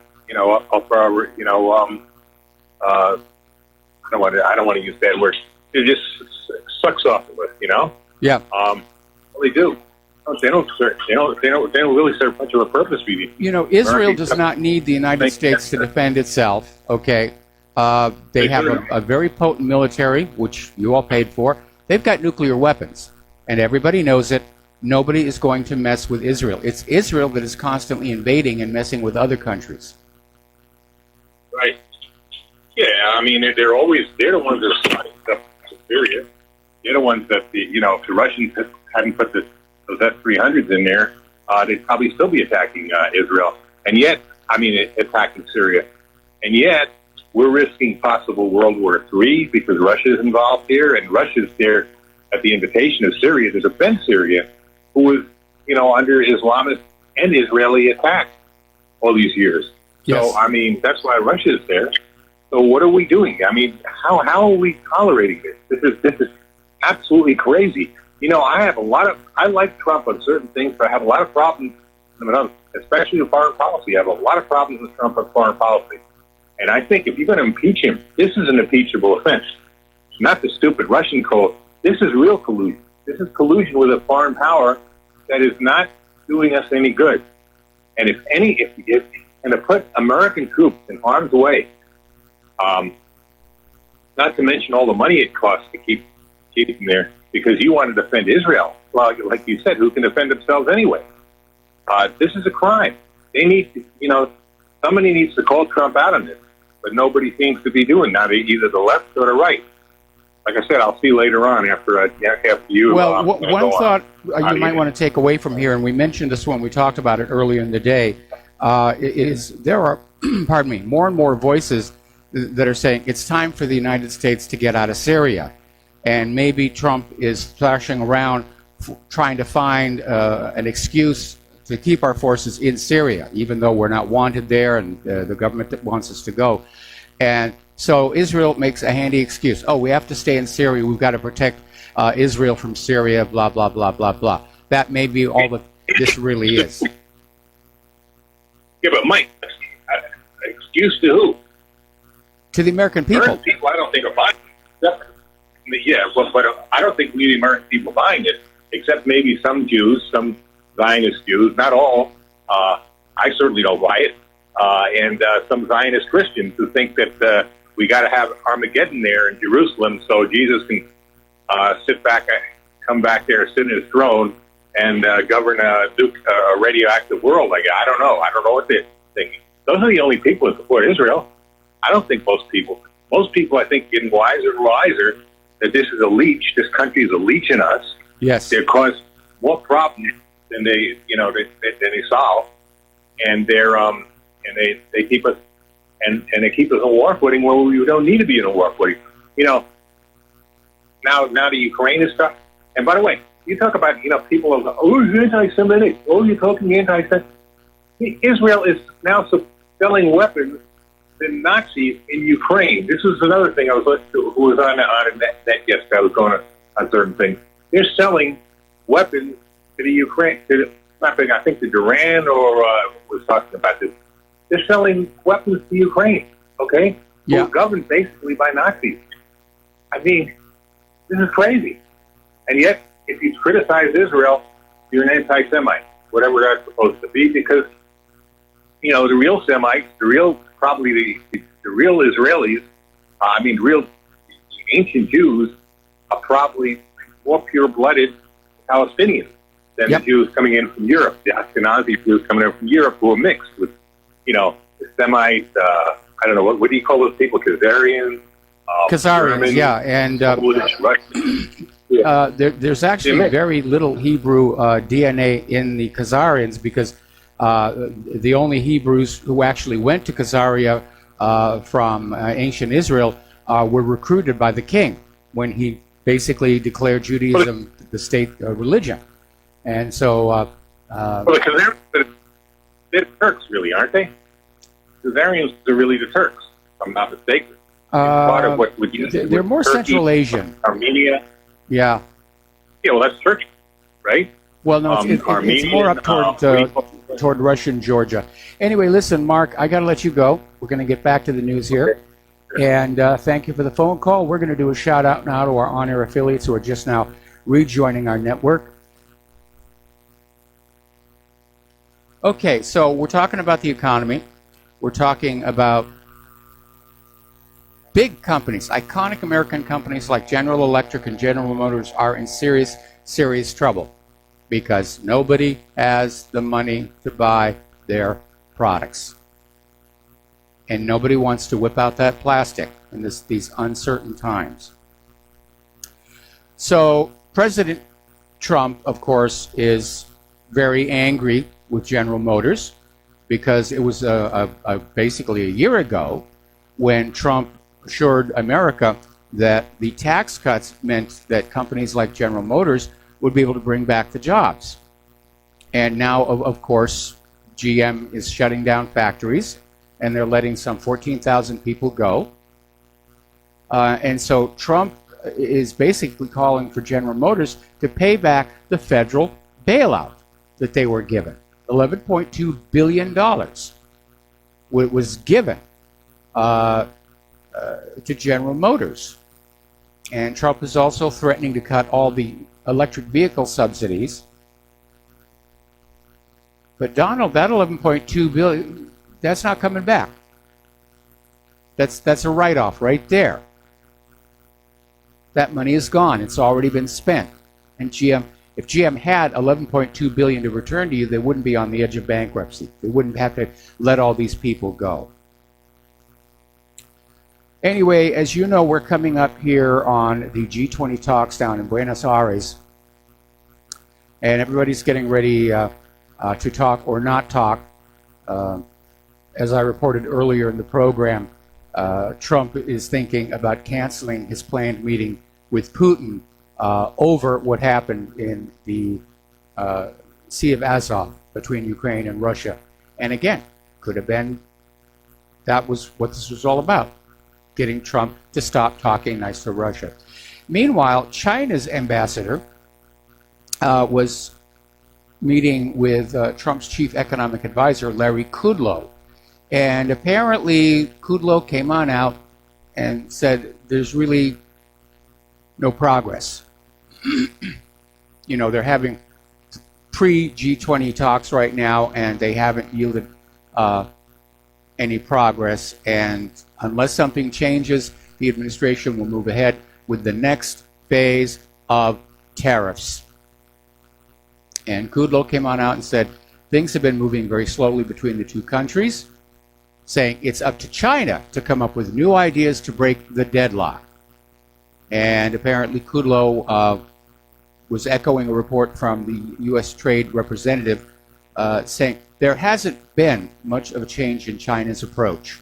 don't want to use bad words. It just sucks off of us, Yeah. Well, they do. They don't really serve much of a purpose. Israel does not need the United States to defend itself. Okay. They have a very potent military, which you all paid for. They've got nuclear weapons, and everybody knows it. Nobody is going to mess with Israel. It's Israel that is constantly invading and messing with other countries. Right. Yeah, I mean, they're the ones that are starting stuff in Syria. They're the ones that, if the Russians hadn't put those S-300s in there, they'd probably still be attacking Israel. And yet, attacking Syria. And yet, we're risking possible World War III because Russia is involved here, and Russia's there at the invitation of Syria to defend Syria, who was, under Islamist and Israeli attack all these years. Yes. So, that's why Russia is there. So what are we doing? How are we tolerating this? This is absolutely crazy. I like Trump on certain things, but I have a lot of problems, especially with foreign policy. I have a lot of problems with Trump on foreign policy. And I think if you're going to impeach him, this is an impeachable offense. Not the stupid Russian code. This is real collusion. This is collusion with a foreign power that is not doing us any good. And if to put American troops in harm's way, not to mention all the money it costs to keep them there, because you want to defend Israel. Well, like you said, who can defend themselves anyway? This is a crime. They need to, somebody needs to call Trump out on this, but nobody seems to be doing that, either the left or the right. Like I said, I'll see later on after you. Well, one thought you might want to take away from here, and we mentioned this when we talked about it earlier in the day, is there are, pardon me, more and more voices that are saying it's time for the United States to get out of Syria. And maybe Trump is splashing around trying to find an excuse to keep our forces in Syria, even though we're not wanted there and the government that wants us to go. And so Israel makes a handy excuse. Oh, we have to stay in Syria. We've got to protect Israel from Syria, blah, blah, blah, blah, blah. That may be all that this really is. Yeah, but Mike, Excuse to who? To the American people. American people, I don't think are buying it. Yeah, but I don't think we, the American people, are buying it, except maybe some Jews, some Zionist Jews, not all. I certainly don't buy it. And some Zionist Christians who think that we got to have Armageddon there in Jerusalem so Jesus can come back there, sit in his throne, and govern a radioactive world. Like, I don't know. I don't know what they're thinking. Those are the only people that support Israel. I don't think most people. Most people, I think, getting wiser and wiser that this is a leech. This country is a leech in us. Yes. They cause more problems than they solve, and they keep us and they keep us on war footing where we don't need to be in a war footing. Now the Ukraine is stuff. And by the way, you talk about people are it's anti-Semitic. You're talking anti-Semitic. Israel is now selling weapons to Nazis in Ukraine. This is another thing I was listening to. Who was on a net yesterday? I was going on certain things. They're selling weapons to the Ukraine. I think the Duran was talking about this. They're selling weapons to Ukraine. Okay, yeah. Who are governed basically by Nazis. I mean, this is crazy. And yet, if you criticize Israel, you're an anti-Semite, whatever that's supposed to be, because the real Semites, the real Israelis, the ancient Jews are probably more pure-blooded Palestinians than the Jews coming in from Europe, the Ashkenazi Jews coming in from Europe who are mixed with, the Semites, I don't know, what do you call those people, Khazarians? Khazarians, yeah, and there's actually very little Hebrew DNA in the Khazarians because the only Hebrews who actually went to Khazaria from ancient Israel were recruited by the king when he basically declared Judaism the state religion. And so... the Khazarians, they're Turks, really, aren't they? Khazarians are really the Turks, if I'm not mistaken. Part of what would they're more Turkey, Central Asian. Armenia. Yeah. Yeah, well, that's Turkey, right? Well, no, it's more up toward Russian Georgia. Anyway, listen, Mark, I got to let you go. We're going to get back to the news here. Okay. And thank you for the phone call. We're going to do a shout-out now to our on-air affiliates who are just now rejoining our network. Okay, so we're talking about the economy. We're talking about big companies, iconic American companies like General Electric and General Motors are in serious, serious trouble because nobody has the money to buy their products. And nobody wants to whip out that plastic in these uncertain times. So President Trump, of course, is very angry with General Motors because it was basically a year ago when Trump assured America that the tax cuts meant that companies like General Motors would be able to bring back the jobs. And now, of course, GM is shutting down factories, and they're letting some 14,000 people go. And so Trump is basically calling for General Motors to pay back the federal bailout that they were given. $11.2 billion was given to General Motors. And Trump is also threatening to cut all the electric vehicle subsidies. But Donald, that $11.2 billion, that's not coming back. That's a write-off right there. That money is gone. It's already been spent. And if GM had $11.2 billion to return to you, they wouldn't be on the edge of bankruptcy. They wouldn't have to let all these people go. Anyway, as you know, we're coming up here on the G20 talks down in Buenos Aires. And everybody's getting ready to talk or not talk. As I reported earlier in the program, Trump is thinking about canceling his planned meeting with Putin over what happened in the Sea of Azov between Ukraine and Russia. And again, could have been that was what this was all about, getting Trump to stop talking nice to Russia. Meanwhile, China's ambassador was meeting with Trump's chief economic advisor, Larry Kudlow. And apparently, Kudlow came on out and said there's really no progress. You know, they're having pre-G20 talks right now, and they haven't yielded any progress. And unless something changes, the administration will move ahead with the next phase of tariffs. And Kudlow came on out and said things have been moving very slowly between the two countries, saying it's up to China to come up with new ideas to break the deadlock. And apparently Kudlow was echoing a report from the U.S. Trade Representative saying there hasn't been much of a change in China's approach.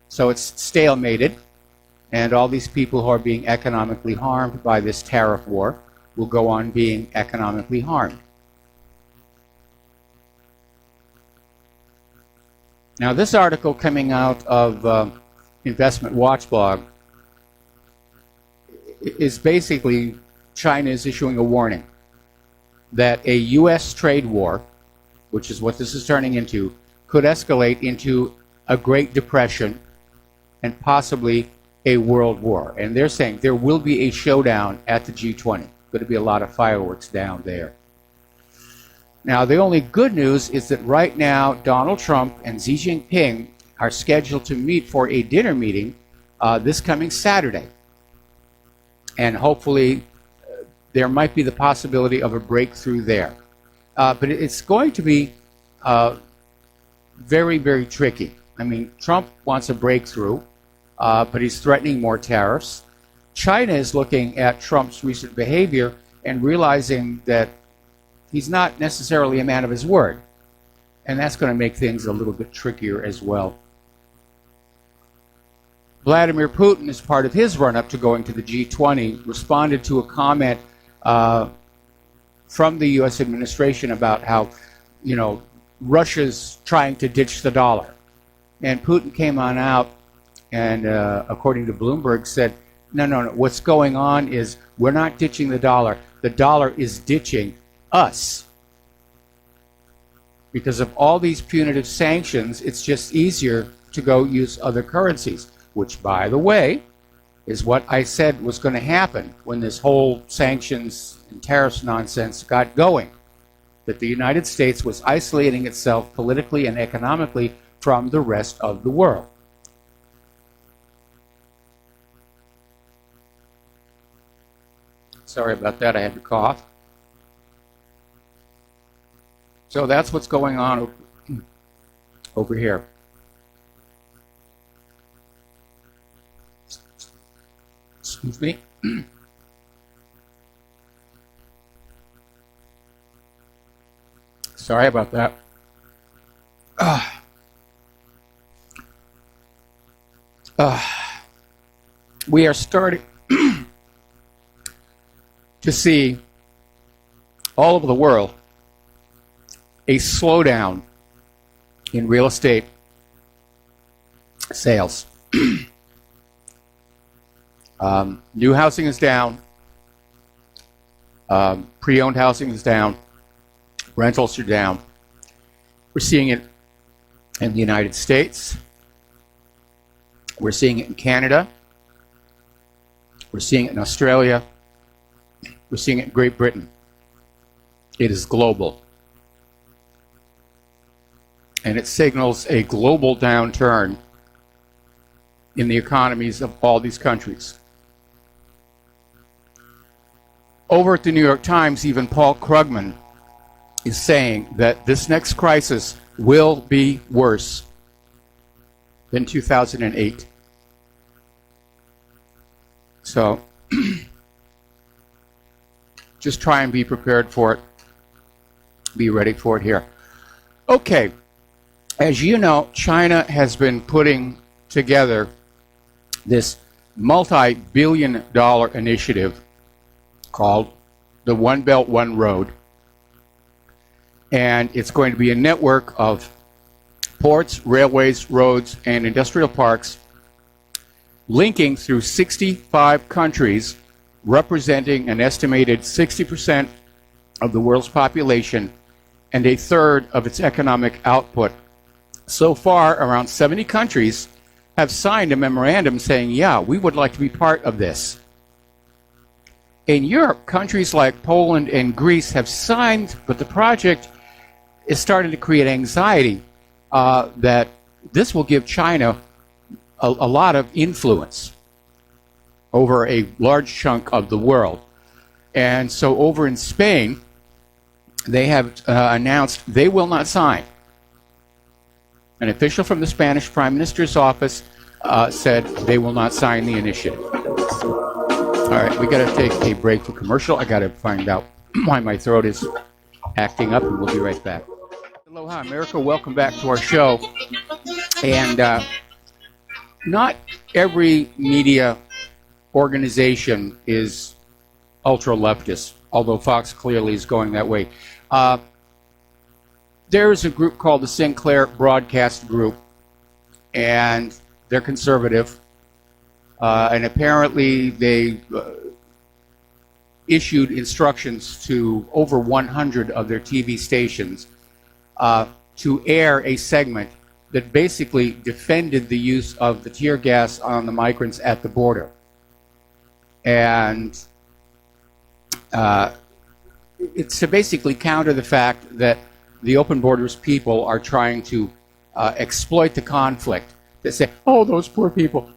So it's stalemated, and all these people who are being economically harmed by this tariff war will go on being economically harmed. Now, this article coming out of Investment Watch blog is basically China is issuing a warning that a U.S. trade war, which is what this is turning into, could escalate into a Great Depression and possibly a world war. And they're saying there will be a showdown at the G20. Going to be a lot of fireworks down there. Now, the only good news is that right now, Donald Trump and Xi Jinping are scheduled to meet for a dinner meeting this coming Saturday. And hopefully, there might be the possibility of a breakthrough there. But it's going to be very, very tricky. I mean, Trump wants a breakthrough, but he's threatening more tariffs. China is looking at Trump's recent behavior and realizing that he's not necessarily a man of his word. And that's going to make things a little bit trickier as well. Vladimir Putin, as part of his run-up to going to the G20, responded to a comment from the U.S. administration about how, you know, Russia's trying to ditch the dollar. And Putin came on out and, according to Bloomberg, said, no, what's going on is we're not ditching the dollar. The dollar is ditching us. Because of all these punitive sanctions, it's just easier to go use other currencies, which, by the way, is what I said was going to happen when this whole sanctions and tariffs nonsense got going. That the United States was isolating itself politically and economically from the rest of the world. Sorry about that, I had to cough. So that's what's going on over here. Excuse me. Sorry about that. We are starting to see all over the world a slowdown in real estate sales. New housing is down. Pre-owned housing is down. Rentals are down. We're seeing it in the United States. We're seeing it in Canada. We're seeing it in Australia. We're seeing it in Great Britain. It is global. And it signals a global downturn in the economies of all these countries. Over at the New York Times, even Paul Krugman is saying that this next crisis will be worse than 2008. So, just try and be prepared for it. Be ready for it here. Okay, as you know, China has been putting together this multi-billion-dollar initiative called the One Belt, One Road. And it's going to be a network of ports, railways, roads, and industrial parks linking through 65 countries, representing an estimated 60% of the world's population and a third of its economic output So far, around 70 countries have signed a memorandum saying, yeah, we would like to be part of this. In Europe, countries like Poland and Greece have signed, but the project is starting to create anxiety that this will give China a lot of influence over a large chunk of the world. And so over in Spain, they have announced they will not sign. An official from the Spanish Prime Minister's office said they will not sign the initiative. All right, we got to take a break for commercial. I got to find out why my throat is acting up, and we'll be right back. Aloha, America. Welcome back to our show. And not every media organization is ultra-leftist, although Fox clearly is going that way. There is a group called the Sinclair Broadcast Group, and they're conservative. And apparently they issued instructions to over 100 of their TV stations to air a segment that basically defended the use of the tear gas on the migrants at the border. And it's to basically counter the fact that the open borders people are trying to exploit the conflict. They say, oh, those poor people,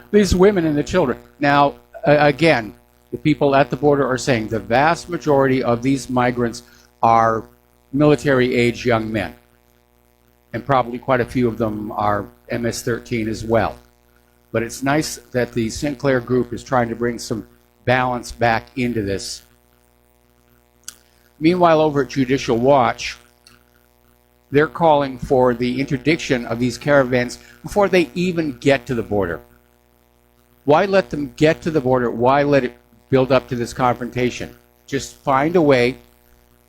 these women and the children. Now, again, the people at the border are saying the vast majority of these migrants are military-age young men. And probably quite a few of them are MS-13 as well. But it's nice that the Sinclair group is trying to bring some balance back into this. Meanwhile, over at Judicial Watch, they're calling for the interdiction of these caravans before they even get to the border. Why let them get to the border? Why let it build up to this confrontation? Just find a way,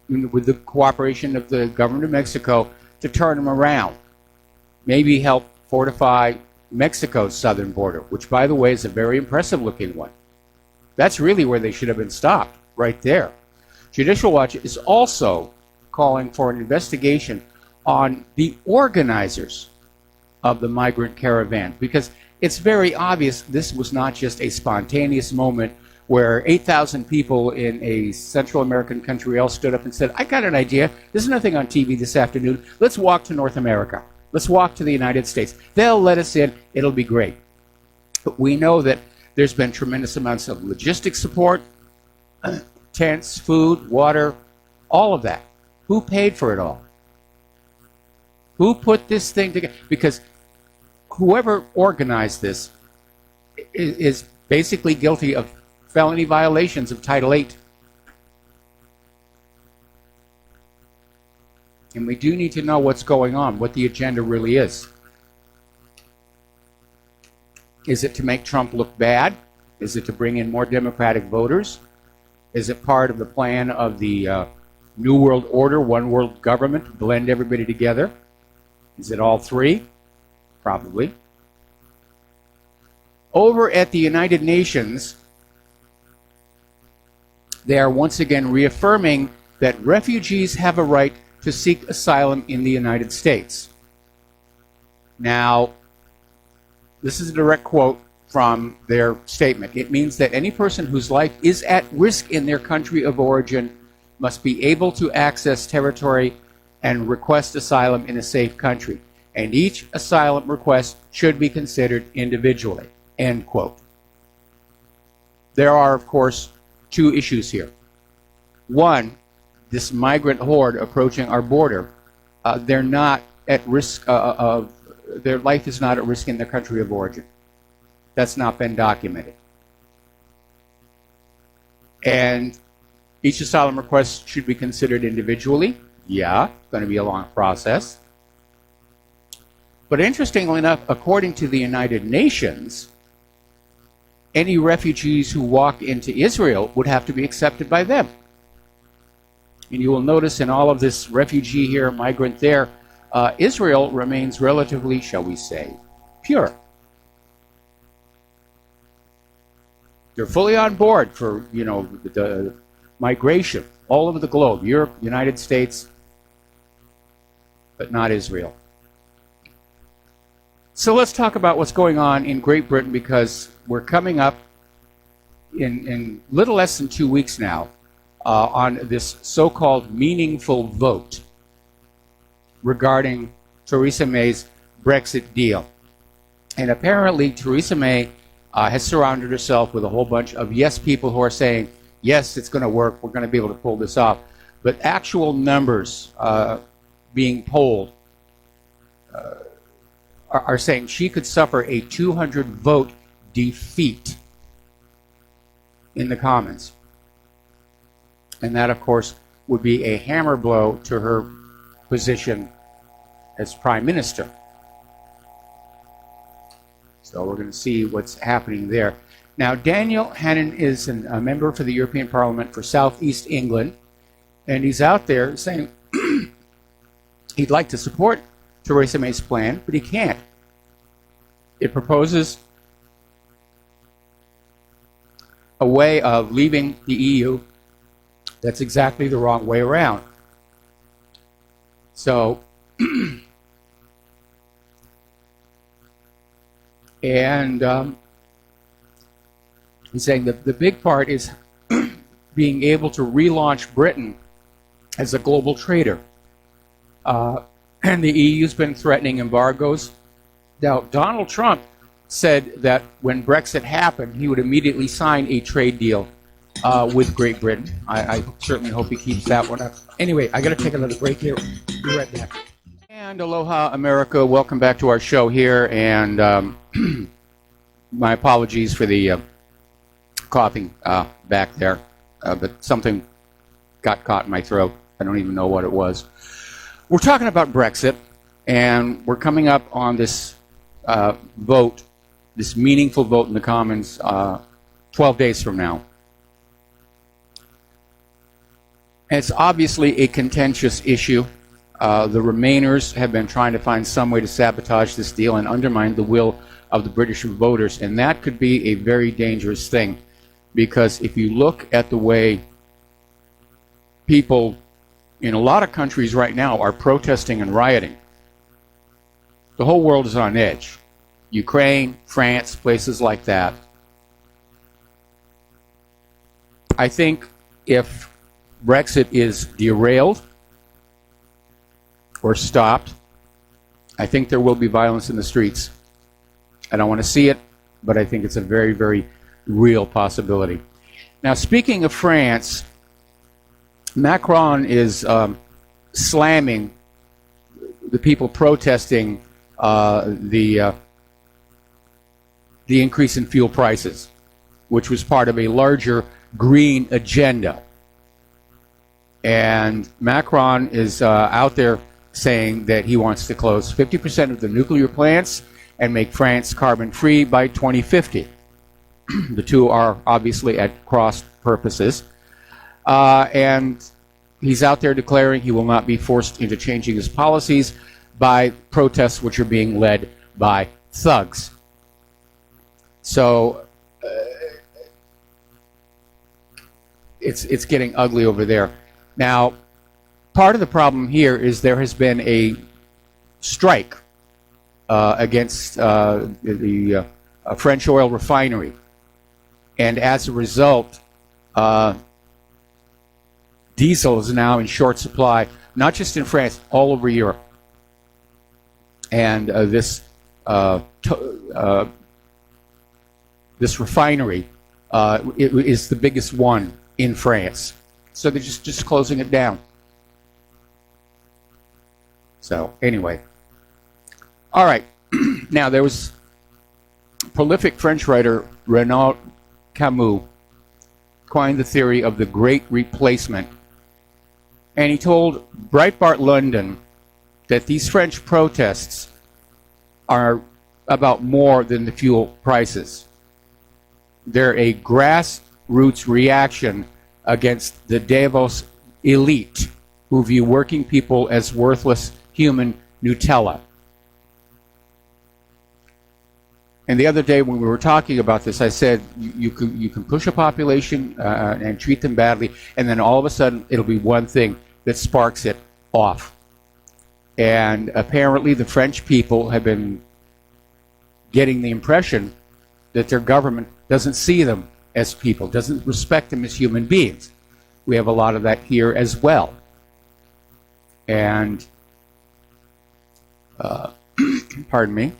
with the cooperation of the government of Mexico, to turn them around. Maybe help fortify Mexico's southern border, which, by the way, is a very impressive-looking one. That's really where they should have been stopped, right there. Judicial Watch is also calling for an investigation on the organizers of the migrant caravan, because it's very obvious this was not just a spontaneous moment where 8,000 people in a Central American country all stood up and said, I got an idea. There's nothing on TV this afternoon. Let's walk to North America. Let's walk to the United States. They'll let us in. It'll be great. But we know that there's been tremendous amounts of logistic support, tents, food, water, all of that. Who paid for it all? Who put this thing together? Because whoever organized this is basically guilty of felony violations of Title VIII. And we do need to know what's going on, what the agenda really is. Is it to make Trump look bad? Is it to bring in more Democratic voters? Is it part of the plan of the New World Order, one world government, to blend everybody together? Is it all three? Probably. Over at the United Nations, they are once again reaffirming that refugees have a right to seek asylum in the United States. Now, this is a direct quote from their statement. It means that any person whose life is at risk in their country of origin must be able to access territory and request asylum in a safe country. And each asylum request should be considered individually. End quote. There are, of course, two issues here. One, this migrant horde approaching our border, they're not at risk their life is not at risk in their country of origin. That's not been documented. And each asylum request should be considered individually. Yeah, it's going to be a long process. But interestingly enough, according to the United Nations, any refugees who walk into Israel would have to be accepted by them. And you will notice in all of this refugee here, migrant there, Israel remains relatively, shall we say, pure. They're fully on board for, the migration all over the globe, Europe, United States, but not Israel. So let's talk about what's going on in Great Britain, because we're coming up in little less than 2 weeks now on this so-called meaningful vote regarding Theresa May's Brexit deal. And apparently Theresa May has surrounded herself with a whole bunch of yes people who are saying, yes, it's going to work, we're going to be able to pull this off. But actual numbers being polled are saying she could suffer a 200 vote defeat in the Commons. And that, of course, would be a hammer blow to her position as Prime Minister. So we're going to see what's happening there. Now, Daniel Hannan is a member for the European Parliament for South East England, and he's out there saying he'd like to support Theresa May's plan, but he can't. It proposes a way of leaving the EU that's exactly the wrong way around. So, and he's saying that the big part is being able to relaunch Britain as a global trader. And the EU's been threatening embargoes. Now, Donald Trump said that when Brexit happened, he would immediately sign a trade deal with Great Britain. I certainly hope he keeps that one up. Anyway, I got to take another break here. Be right back. And aloha, America. Welcome back to our show here. And my apologies for the coughing back there. But something got caught in my throat. I don't even know what it was. We're talking about Brexit, and we're coming up on this vote, this meaningful vote in the Commons 12 days from now. And it's obviously a contentious issue. The Remainers have been trying to find some way to sabotage this deal and undermine the will of the British voters, and that could be a very dangerous thing, because if you look at the way people in a lot of countries right now are protesting and rioting, the whole world is on edge. Ukraine, France, places like that. I think if Brexit is derailed or stopped, I think there will be violence in the streets. I don't want to see it, but I think it's a very, very real possibility. Now, speaking of France, Macron is slamming the people protesting the increase in fuel prices, which was part of a larger green agenda. And Macron is out there saying that he wants to close 50% of the nuclear plants and make France carbon-free by 2050. The two are obviously at cross purposes. And he's out there declaring he will not be forced into changing his policies by protests which are being led by thugs. So it's getting ugly over there. Now, part of the problem here is there has been a strike against the French oil refinery. And as a result, diesel is now in short supply, not just in France, all over Europe. And this refinery is the biggest one in France. So they're just closing it down. So anyway. All right. Now, there was prolific French writer Renaud Camus coined the theory of the Great Replacement. And he told Breitbart London that these French protests are about more than the fuel prices. They're a grassroots reaction against the Davos elite who view working people as worthless human Nutella. And the other day when we were talking about this, I said you can push a population and treat them badly, and then all of a sudden it'll be one thing that sparks it off. And apparently the French people have been getting the impression that their government doesn't see them as people, doesn't respect them as human beings. We have a lot of that here as well. And, pardon me.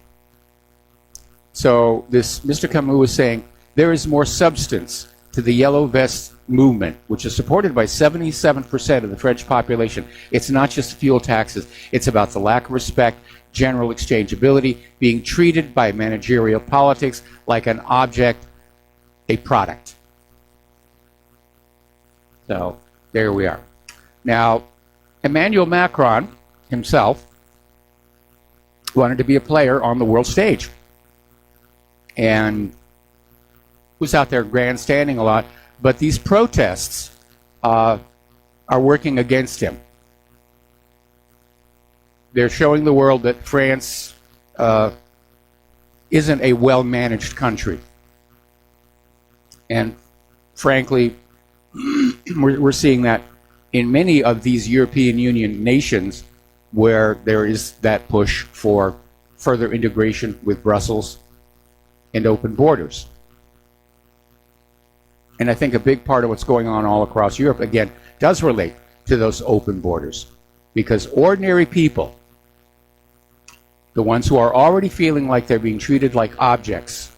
So this Mr. Camus was saying, there is more substance to the Yellow Vest movement, which is supported by 77% of the French population. It's not just fuel taxes. It's about the lack of respect, general exchangeability, being treated by managerial politics like an object, a product. So there we are. Now, Emmanuel Macron himself wanted to be a player on the world stage and was out there grandstanding a lot, but these protests are working against him. They're showing the world that France isn't a well-managed country. And frankly, we're seeing that in many of these European Union nations where there is that push for further integration with Brussels and open borders. And I think a big part of what's going on all across Europe, again, does relate to those open borders. Because ordinary people, the ones who are already feeling like they're being treated like objects,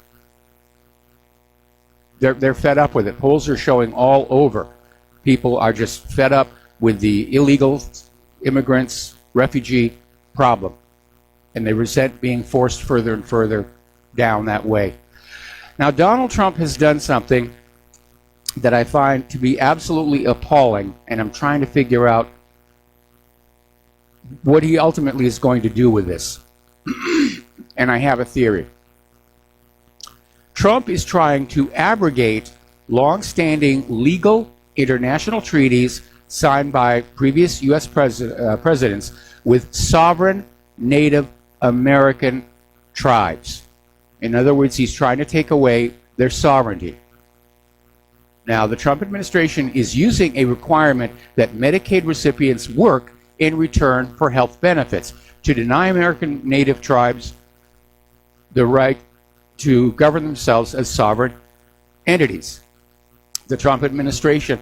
they're fed up with it. Polls are showing all over. People are just fed up with the illegal immigrants, refugee problem. And they resent being forced further and further down that way. Now, Donald Trump has done something that I find to be absolutely appalling, and I'm trying to figure out what he ultimately is going to do with this. And I have a theory. Trump is trying to abrogate long-standing legal international treaties signed by previous U.S. presidents with sovereign Native American tribes. In other words, he's trying to take away their sovereignty. Now, the Trump administration is using a requirement that Medicaid recipients work in return for health benefits to deny American Native tribes the right to govern themselves as sovereign entities. The Trump administration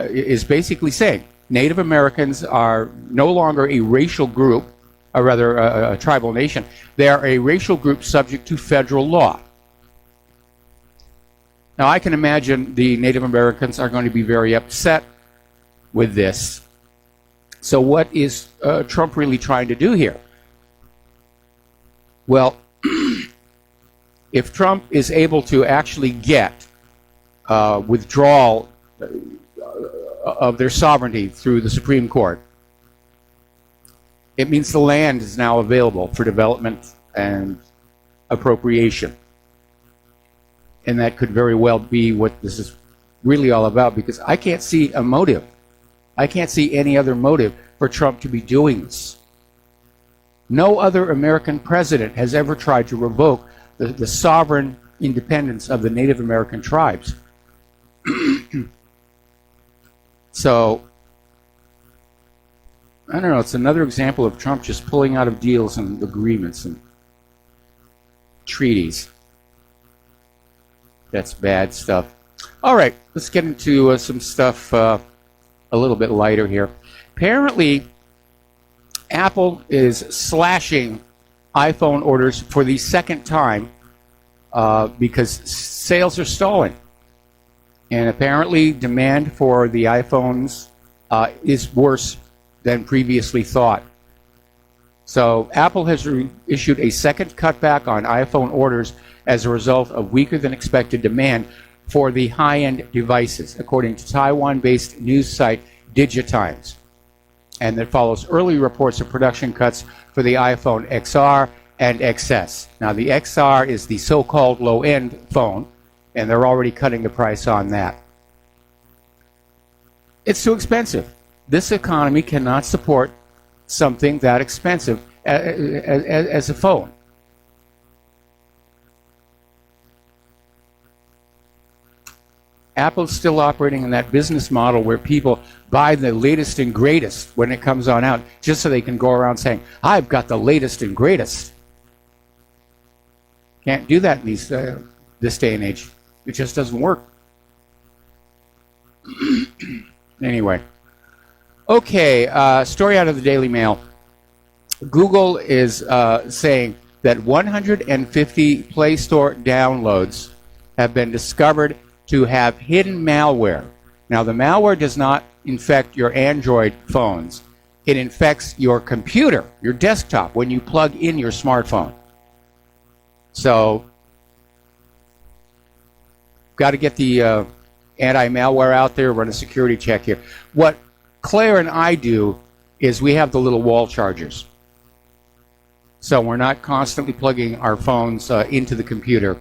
is basically saying Native Americans are no longer a racial group, or rather a tribal nation. They are a racial group subject to federal law. Now, I can imagine the Native Americans are going to be very upset with this. So what is Trump really trying to do here? Well, if Trump is able to actually get withdrawal of their sovereignty through the Supreme Court, it means the land is now available for development and appropriation. And that could very well be what this is really all about, because I can't see a motive. I can't see any other motive for Trump to be doing this. No other American president has ever tried to revoke the sovereign independence of the Native American tribes. So, I don't know, it's another example of Trump just pulling out of deals and agreements and treaties. That's bad stuff. All right, let's get into some stuff a little bit lighter here. Apparently, Apple is slashing iPhone orders for the second time because sales are stalling. And apparently, demand for the iPhones is worse than previously thought. So Apple has issued a second cutback on iPhone orders as a result of weaker than expected demand for the high-end devices, according to Taiwan-based news site Digitimes. And that follows early reports of production cuts for the iPhone XR and XS. Now, the XR is the so-called low-end phone, and they're already cutting the price on that. It's too expensive. This economy cannot support something that expensive as a phone. Apple's still operating in that business model where people buy the latest and greatest when it comes on out, just so they can go around saying, I've got the latest and greatest. Can't do that in this day and age. It just doesn't work. Anyway. Okay, story out of the Daily Mail. Google is saying that 150 Play Store downloads have been discovered to have hidden malware. Now, the malware does not infect your Android phones. It infects your computer, your desktop, when you plug in your smartphone. So, got to get the anti-malware out there, run a security check here. What Claire and I do is we have the little wall chargers. So we're not constantly plugging our phones into the computer.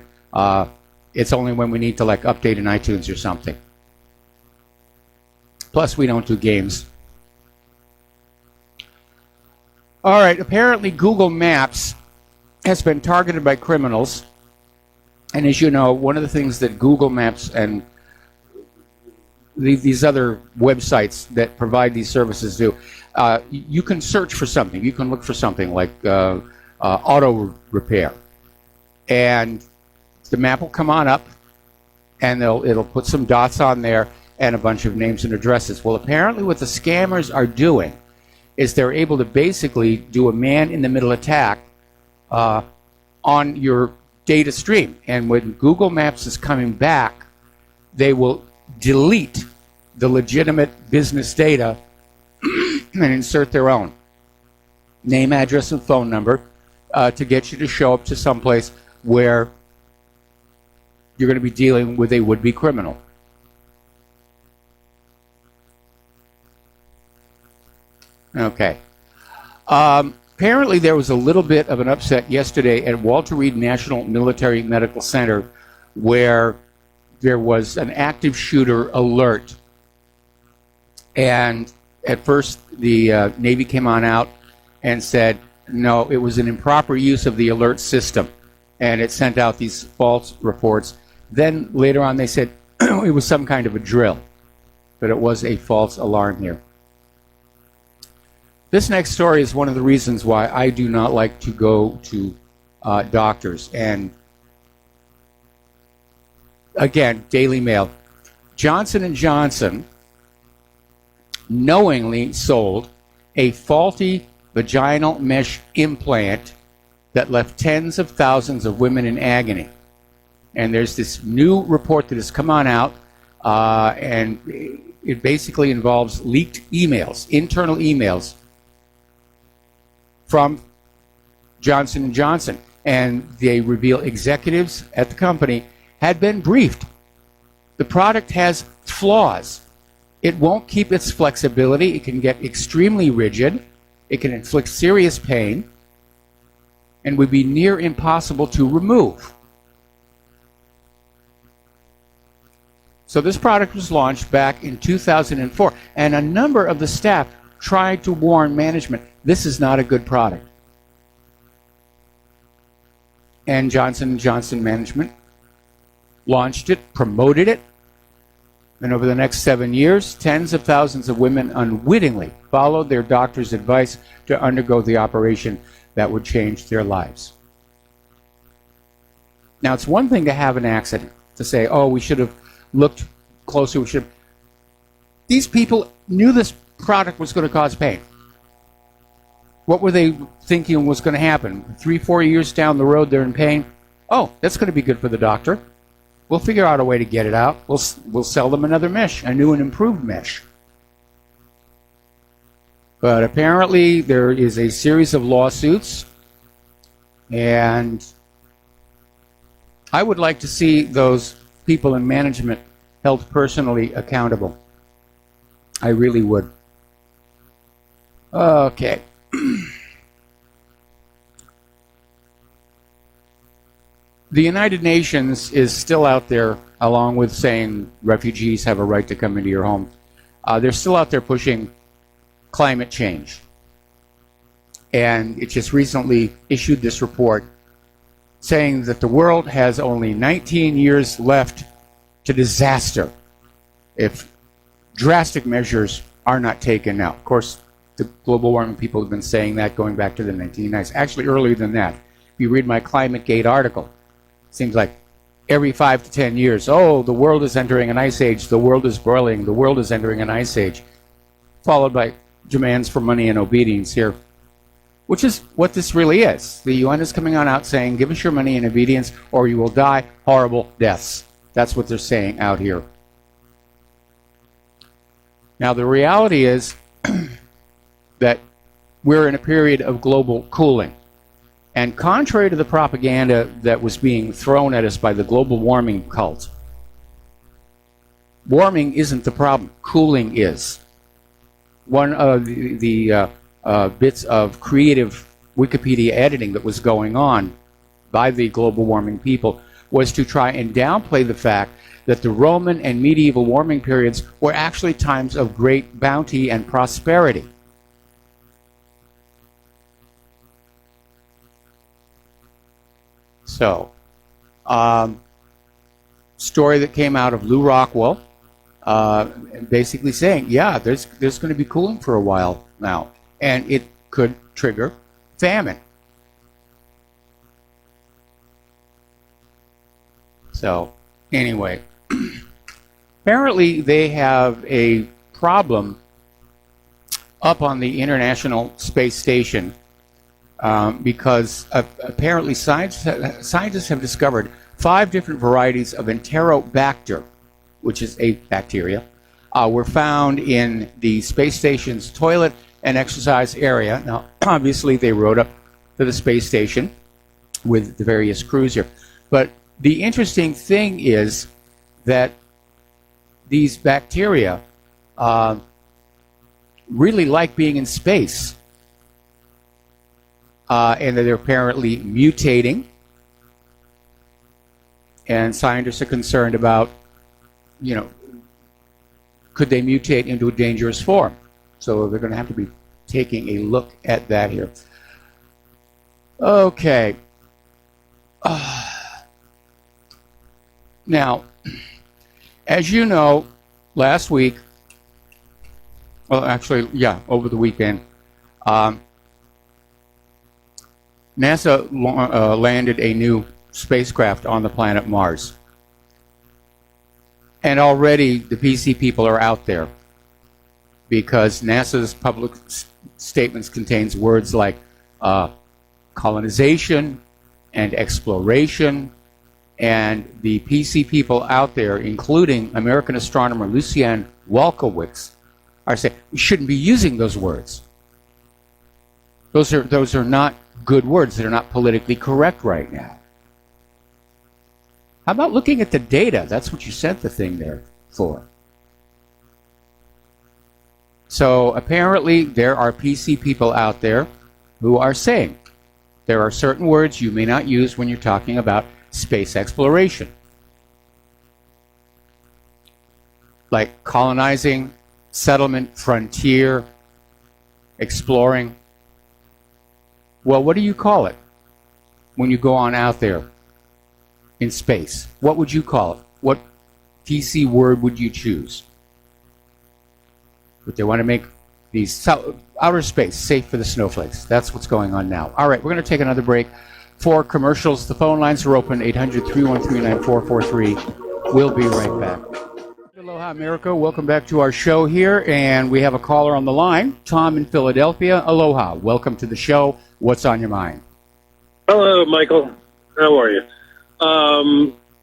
It's only when we need to like update an iTunes or something. Plus, we don't do games. All right, apparently Google Maps has been targeted by criminals. And as you know, one of the things that Google Maps and these other websites that provide these services do, you can search for something. You can look for something like auto repair. And the map will come on up, and it'll put some dots on there and a bunch of names and addresses. Well, apparently what the scammers are doing is they're able to basically do a man-in-the-middle attack on your data stream. And when Google Maps is coming back, they will delete the legitimate business data and insert their own name, address, and phone number to get you to show up to someplace where you're going to be dealing with a would-be criminal. Okay. Apparently there was a little bit of an upset yesterday at Walter Reed National Military Medical Center where there was an active shooter alert. And at first the Navy came on out and said, no, it was an improper use of the alert system. And it sent out these false reports. Then later on they said it was some kind of a drill. But it was a false alarm here. This next story is one of the reasons why I do not like to go to doctors. And again, Daily Mail. Johnson & Johnson knowingly sold a faulty vaginal mesh implant that left tens of thousands of women in agony. And there's this new report that has come on out, and it basically involves leaked emails, internal emails, from Johnson & Johnson. And they reveal executives at the company had been briefed. The product has flaws. It won't keep its flexibility. It can get extremely rigid. It can inflict serious pain and would be near impossible to remove. So this product was launched back in 2004, and a number of the staff tried to warn management, this is not a good product. And Johnson & Johnson management launched it, promoted it, and over the next 7 years, tens of thousands of women unwittingly followed their doctor's advice to undergo the operation that would change their lives. Now, it's one thing to have an accident, to say, oh, we should have looked closer, we should. These people knew this product was going to cause pain. What were they thinking was going to happen? 3-4 years down the road, they're in pain. Oh, that's going to be good for the doctor. We'll figure out a way to get it out. We'll sell them another mesh, a new and improved mesh. But apparently there is a series of lawsuits, and I would like to see those people in management held personally accountable. I really would. Okay. The United Nations is still out there, along with saying refugees have a right to come into your home. They're still out there pushing climate change. And it just recently issued this report saying that the world has only 19 years left to disaster if drastic measures are not taken now. Of course, the global warming people have been saying that going back to the 1990s. Actually, earlier than that. If you read my ClimateGate article, Seems like every 5 to 10 years, oh, the world is entering an ice age, the world is boiling, the world is entering an ice age, followed by demands for money and obedience here, which is what this really is. The UN is coming on out saying, give us your money and obedience or you will die horrible deaths. That's what they're saying out here. Now, the reality is that we're in a period of global cooling. And contrary to the propaganda that was being thrown at us by the global warming cult, warming isn't the problem. Cooling is. One of the bits of creative Wikipedia editing that was going on by the global warming people was to try and downplay the fact that the Roman and medieval warming periods were actually times of great bounty and prosperity. So, story that came out of Lou Rockwell, basically saying, yeah, there's going to be cooling for a while now, and it could trigger famine. So, anyway, apparently they have a problem up on the International Space Station. Because apparently scientists have discovered 5 different varieties of Enterobacter, which is a bacteria, were found in the space station's toilet and exercise area. Now, obviously, they rode up to the space station with the various crews here. But the interesting thing is that these bacteria really like being in space. And that they're apparently mutating. And scientists are concerned about, could they mutate into a dangerous form? So they're going to have to be taking a look at that here. Okay. Now, as you know, last week, well, actually, yeah, over the weekend, NASA landed a new spacecraft on the planet Mars. And already the PC people are out there because NASA's public statements contains words like colonization and exploration, and the PC people out there, including American astronomer Lucian Walkowicz, are saying we shouldn't be using those words. Those are not good words. They're not politically correct right now. How about looking at the data? That's what you sent the thing there for. So apparently there are PC people out there who are saying there are certain words you may not use when you're talking about space exploration. Like colonizing, settlement, frontier, exploring. Well, what do you call it when you go on out there in space? What would you call it? What PC word would you choose? But they want to make these outer space safe for the snowflakes. That's what's going on now. All right, we're going to take another break for commercials. The phone lines are open, 800-313-9443. We'll be right back. Aloha, America. Welcome back to our show here, and we have a caller on the line, Tom in Philadelphia. Aloha. Welcome to the show. What's on your mind? Hello, Michael. How are you?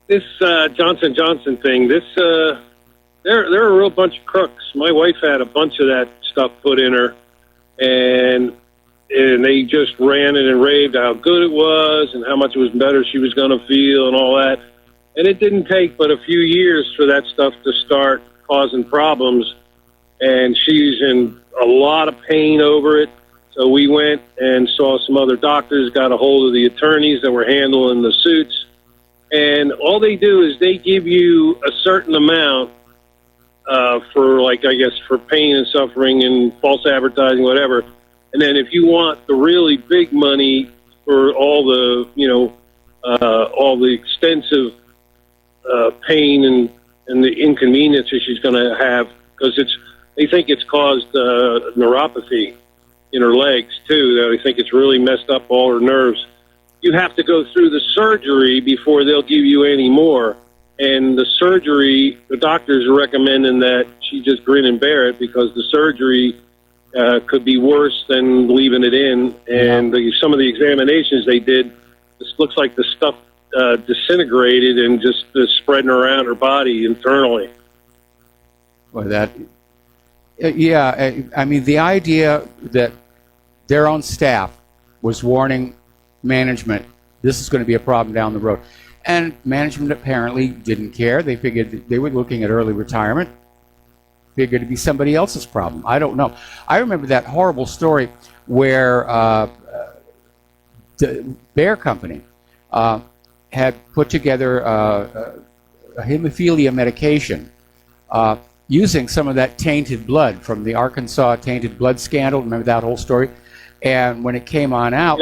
This Johnson & Johnson thing, they're a real bunch of crooks. My wife had a bunch of that stuff put in her, and they just ran it and raved how good it was and how much it was better she was going to feel and all that. And it didn't take but a few years for that stuff to start causing problems, and she's in a lot of pain over it. So we went and saw some other doctors, got a hold of the attorneys that were handling the suits, and all they do is they give you a certain amount for, like, I guess, for pain and suffering and false advertising, whatever. And then if you want the really big money for all the, all the extensive pain and the inconveniences she's going to have, because they think it's caused neuropathy in her legs too. They think it's really messed up all her nerves. you have to go through the surgery before they'll give you any more. And the surgery, the doctors are recommending that she just grin and bear it because the surgery could be worse than leaving it in. And some of the examinations they did, this looks like the stuff disintegrated and just spreading around her body internally. Well, I mean, the idea that their own staff was warning management, this is going to be a problem down the road. And management apparently didn't care. They figured they were looking at early retirement. Figured it'd be somebody else's problem. I don't know. I remember that horrible story where the Bear Company had put together a hemophilia medication using some of that tainted blood from the Arkansas tainted blood scandal. Remember that whole story? And when it came on out,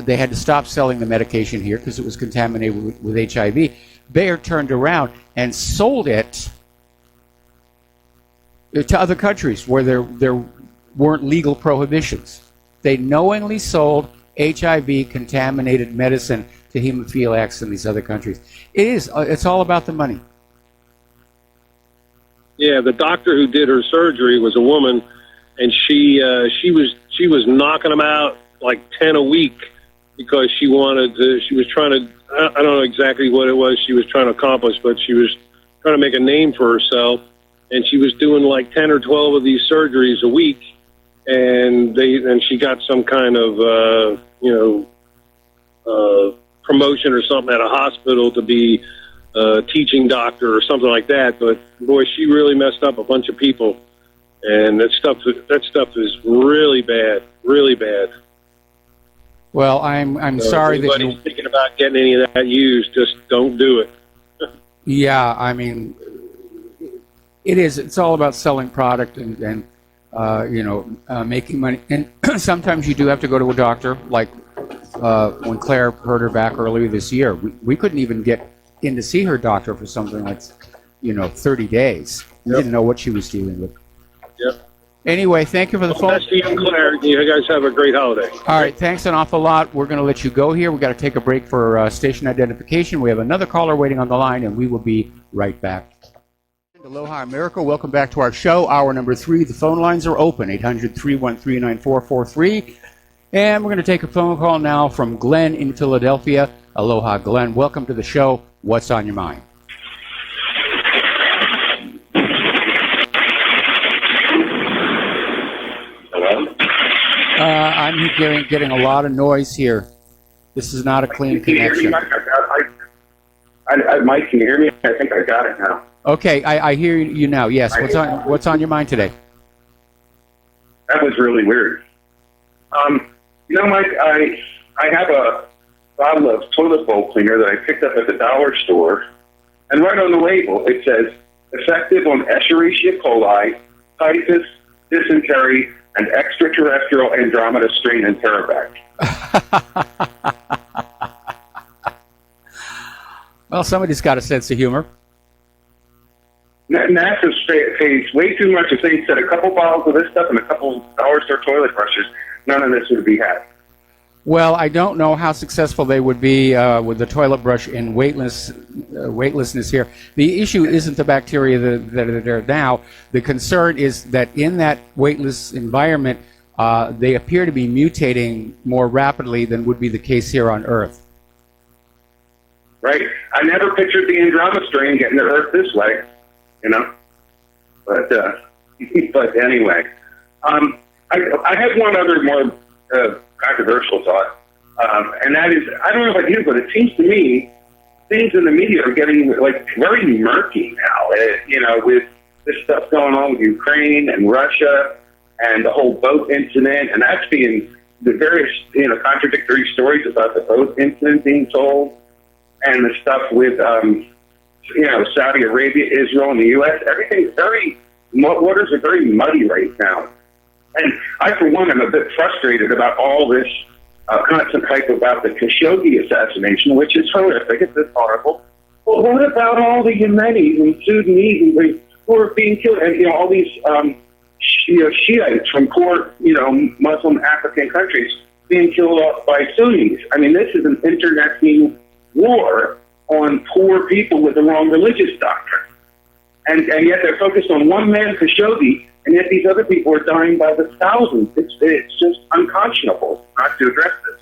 they had to stop selling the medication here because it was contaminated with HIV. Bayer turned around and sold it to other countries where there weren't legal prohibitions. They knowingly sold HIV-contaminated medicine to hemophiliacs in these other countries. It's all about the money. Yeah, the doctor who did her surgery was a woman, and she was knocking them out like 10 a week because she was trying to, I don't know exactly what it was she was trying to accomplish, but she was trying to make a name for herself, and she was doing like 10 or 12 of these surgeries a week, and she got some kind of promotion or something at a hospital to be a teaching doctor or something like that. But boy, she really messed up a bunch of people, and that stuff is really bad, really bad. Well, I'm sorry that you're thinking about getting any of that used. Just don't do it. Yeah, I mean, it's all about selling product and making money. And sometimes you do have to go to a doctor. Like when Claire hurt her back earlier this year, we couldn't even get in to see her doctor for something like 30 days. We didn't know what she was dealing with. Yep. Anyway, thank you for the phone. That's you, Claire. You guys have a great holiday. All right, thanks an awful lot. We're going to let you go here. We've got to take a break for station identification. We have another caller waiting on the line, and we will be right back. Aloha America, welcome back to our show. Hour number 3. The phone lines are open, 800-313-9443. And we're going to take a phone call now from Glenn in Philadelphia. Aloha, Glenn. Welcome to the show. What's on your mind? I'm getting a lot of noise here. This is not a clean connection. Mike, can you hear me? I think I got it now. Okay, I hear you now. Yes. What's on your mind today? That was really weird. Mike, I have a bottle of toilet bowl cleaner that I picked up at the dollar store, and right on the label it says effective on Escherichia coli, typhus, dysentery, and extraterrestrial Andromeda strain enterovac. Well, somebody's got a sense of humor. NASA pays way too much if they said a couple bottles of this stuff and a couple dollar store toilet brushes. None of this would be had. Well, I don't know how successful they would be with the toilet brush in weightlessness here. The issue isn't the bacteria that are there now. The concern is that in that weightless environment, they appear to be mutating more rapidly than would be the case here on Earth. Right? I never pictured the Andromeda strain getting to Earth this way, But anyway, I had one other more controversial thought, and that is, I don't know about you, but it seems to me things in the media are getting very murky now. With this stuff going on with Ukraine and Russia and the whole boat incident, and that's being the various contradictory stories about the boat incident being told, and the stuff with Saudi Arabia, Israel, and the U.S. Everything's waters are very muddy right now. And I, for one, am a bit frustrated about all this constant hype about the Khashoggi assassination, which is horrific. It's horrible. Well, what about all the Yemenis and Sudanese who are being killed? And, all these Shiites from poor, Muslim African countries being killed off by Sunnis. I mean, this is an internecine war on poor people with the wrong religious doctrine. And yet they're focused on one man, Khashoggi, and yet these other people are dying by the thousands. It's just unconscionable not to address this.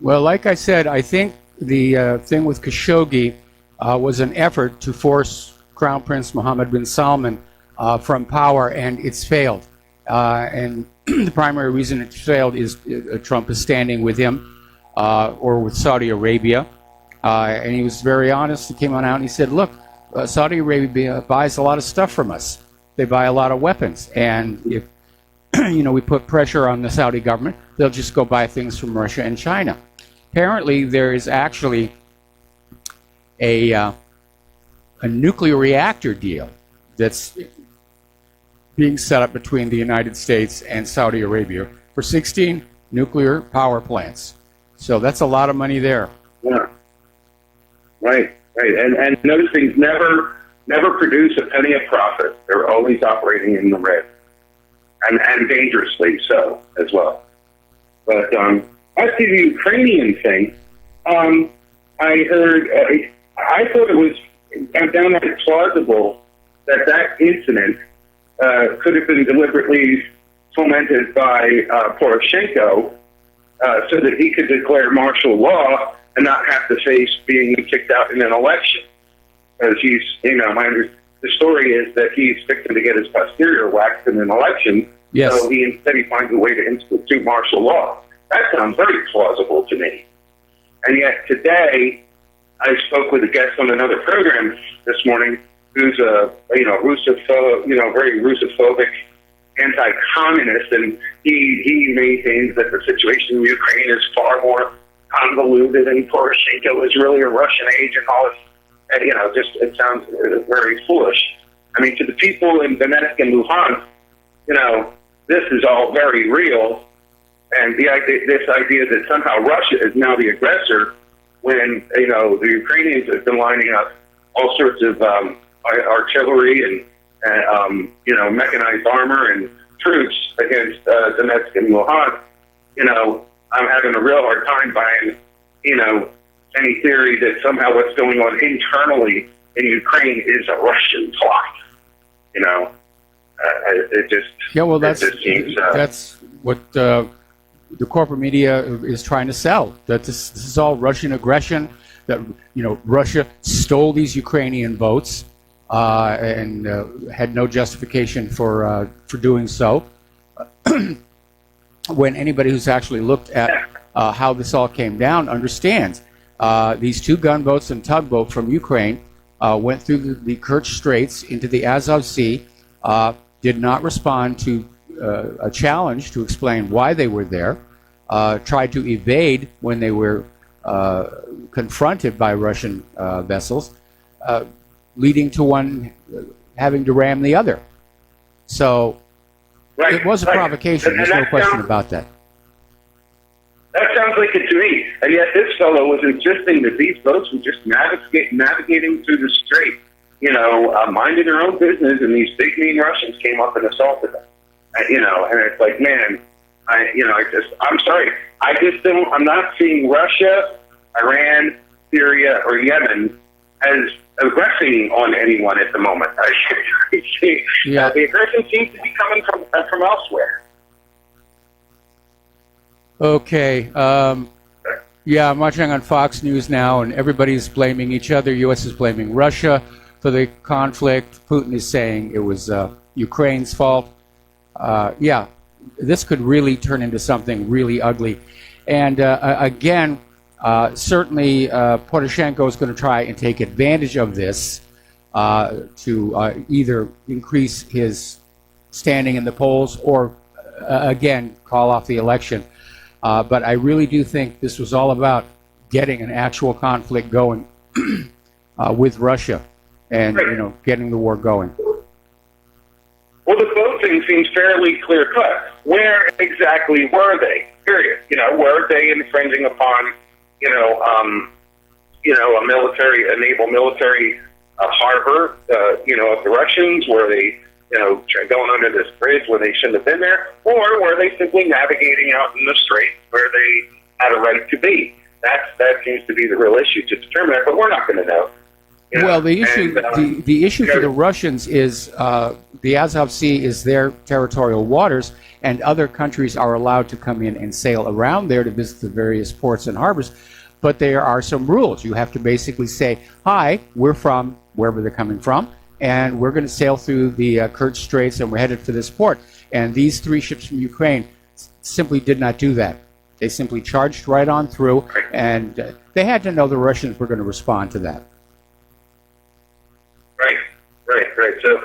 Well, like I said, I think the thing with Khashoggi was an effort to force Crown Prince Mohammed bin Salman from power, and it's failed. And the primary reason it failed is Trump is standing with him or with Saudi Arabia. And he was very honest. He came on out and he said, look, Saudi Arabia buys a lot of stuff from us. They buy a lot of weapons. And if we put pressure on the Saudi government, they'll just go buy things from Russia and China. Apparently, there is actually a nuclear reactor deal that's being set up between the United States and Saudi Arabia for 16 nuclear power plants. So that's a lot of money there. Yeah. Right. And those things never produce a penny of profit. They're always operating in the red. And dangerously so as well. But as to the Ukrainian thing, I heard, I thought it was downright plausible that incident could have been deliberately fomented by Poroshenko so that he could declare martial law and not have to face being kicked out in an election. Because he's, the story is that he's fixing to get his posterior waxed in an election. Yes. So instead he finds a way to institute martial law. That sounds very plausible to me. And yet today, I spoke with a guest on another program this morning who's a, very Russophobic anti-communist, and he maintains that the situation in Ukraine is far more convoluted and Poroshenko is really a Russian agent, all this. And, it sounds very foolish. I mean, to the people in Donetsk and Luhansk, this is all very real. And this idea that somehow Russia is now the aggressor when, the Ukrainians have been lining up all sorts of artillery and mechanized armor and troops against Donetsk and Luhansk, I'm having a real hard time buying, any theory that somehow what's going on internally in Ukraine is a Russian plot. It just that's what the corporate media is trying to sell. That this is all Russian aggression. That Russia stole these Ukrainian votes and had no justification for doing so. When anybody who's actually looked at how this all came down understands these two gunboats and tugboat from Ukraine went through the Kerch Straits into the Azov Sea, did not respond to a challenge to explain why they were there, tried to evade when they were confronted by Russian vessels, leading to one having to ram the other. So it was a provocation. There's no question about that. That sounds like it to me. And yet this fellow was insisting that these boats were just navigating through the strait, minding their own business, and these big mean Russians came up and assaulted them. And it's like, man, I'm sorry. I'm not seeing Russia, Iran, Syria, or Yemen as aggressing on anyone at the moment. The aggression seems to be coming from elsewhere. Okay. I'm watching on Fox News now, and everybody's blaming each other. U.S. is blaming Russia for the conflict. Putin is saying it was Ukraine's fault. This could really turn into something really ugly. And again, certainly Poroshenko is going to try and take advantage of this to either increase his standing in the polls or, again, call off the election. But I really do think this was all about getting an actual conflict going with Russia and, getting the war going. Well, the boat thing seems fairly clear-cut. Where exactly were they? Period. Were they infringing upon, a naval military harbor, of the Russians? Were they going under this bridge when they shouldn't have been there, or were they simply navigating out in the strait where they had a right to be? That seems to be the real issue to determine that, but we're not going to know. Well, the issue for the Russians is the Azov Sea is their territorial waters, and other countries are allowed to come in and sail around there to visit the various ports and harbors. But there are some rules. You have to basically say, "Hi, we're from wherever they're coming from, and we're going to sail through the Kerch Straits, and we're headed for this port." And these 3 ships from Ukraine simply did not do that. They simply charged right on through, and they had to know the Russians were going to respond to that. Right. So,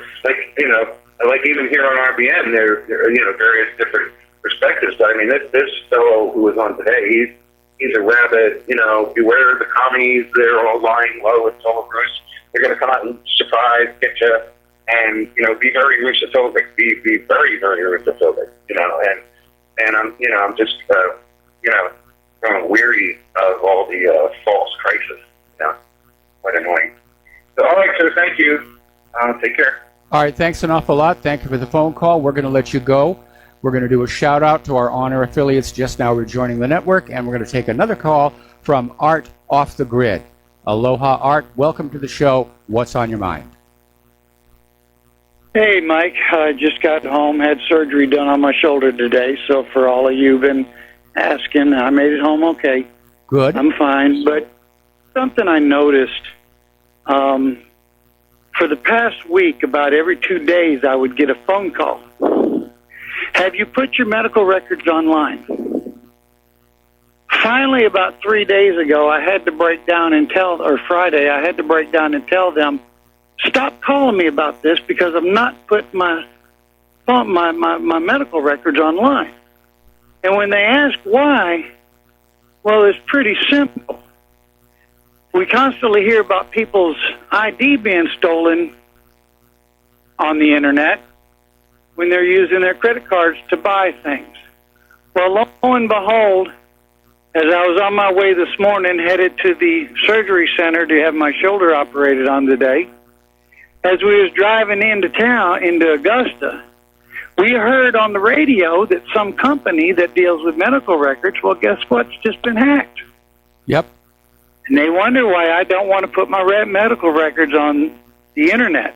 like even here on RBN, there are various different perspectives. But I mean, this fellow who was on today, he's a rabid. Beware the commies. They're all lying low and all Bruce. They're going to come out and surprise, get you, and be very Russophobic. Be very, very Russophobic. And I'm just growing weary of all the false crisis. Quite annoying. So, all right, sir. Thank you. Take care. All right, thanks an awful lot. Thank you for the phone call. We're going to let you go. We're going to do a shout out to our honor affiliates just now rejoining the network, and we're going to take another call from Art off the grid. Aloha, Art. Welcome to the show. What's on your mind? Hey, Mike. I just got home, had surgery done on my shoulder today, so for all of you been asking, I made it home okay. Good. I'm fine, but something I noticed, for the past week, about every 2 days, I would get a phone call. Have you put your medical records online? Finally, about 3 days ago, I had to break down and Friday, I had to break down and tell them, stop calling me about this because I'm not putting my medical records online. And when they ask why, well, it's pretty simple. We constantly hear about people's ID being stolen on the internet when they're using their credit cards to buy things. Well, lo and behold, as I was on my way this morning, headed to the surgery center to have my shoulder operated on today, as we was driving into town, into Augusta, we heard on the radio that some company that deals with medical records, well, guess what? It's just been hacked. Yep. And they wonder why I don't want to put my medical records on the internet.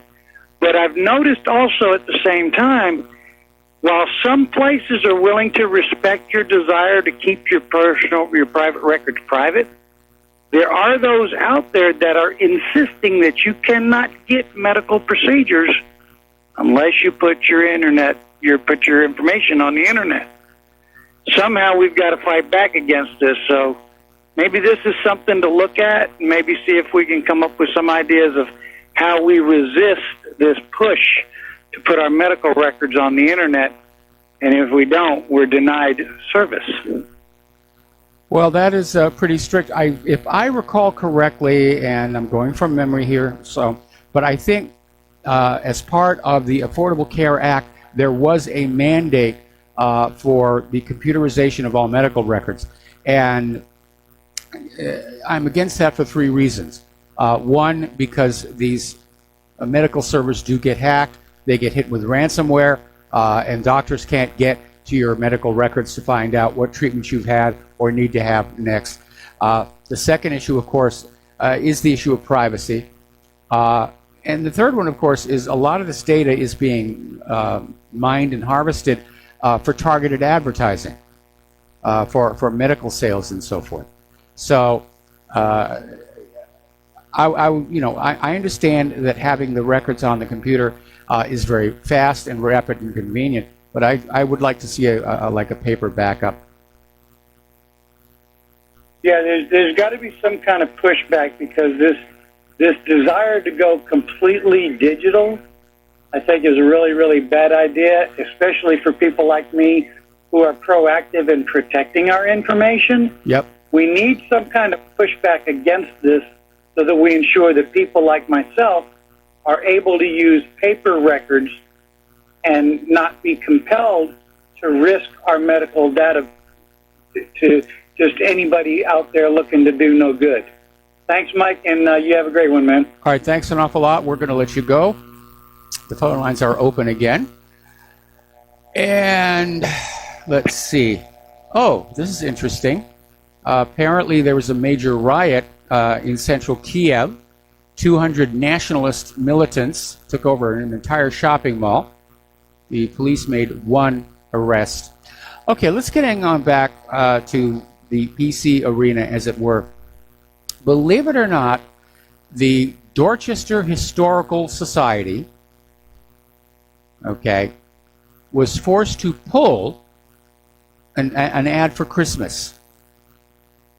But I've noticed also at the same time, while some places are willing to respect your desire to keep your private records private, there are those out there that are insisting that you cannot get medical procedures unless you put your information on the internet. Somehow we've got to fight back against this. So maybe this is something to look at, and maybe see if we can come up with some ideas of how we resist this push to put our medical records on the internet. And if we don't, we're denied service. Well, that is pretty strict. If I recall correctly, and I'm going from memory here, but I think as part of the Affordable Care Act, there was a mandate for the computerization of all medical records. And I'm against that for 3 reasons. One, because these medical servers do get hacked. They get hit with ransomware, and doctors can't get to your medical records to find out what treatments you've had or need to have next. The second issue, of course, is the issue of privacy. And the third one, of course, is a lot of this data is being mined and harvested for targeted advertising, for medical sales and so forth. So I understand that having the records on the computer is very fast and rapid and convenient, but I would like to see a paper backup. Yeah, there's got to be some kind of pushback, because this desire to go completely digital, I think, is a really, really bad idea, especially for people like me who are proactive in protecting our information. Yep. We need some kind of pushback against this so that we ensure that people like myself are able to use paper records and not be compelled to risk our medical data to just anybody out there looking to do no good. Thanks, Mike, and you have a great one, man. All right, thanks an awful lot. We're going to let you go. The phone lines are open again. And let's see. Oh, this is interesting. Apparently there was a major riot in central Kiev. 200 nationalist militants took over an entire shopping mall. The police made one arrest. Okay, let's get on back to the PC arena, as it were. Believe it or not, the Dorchester Historical Society, okay, was forced to pull an ad for Christmas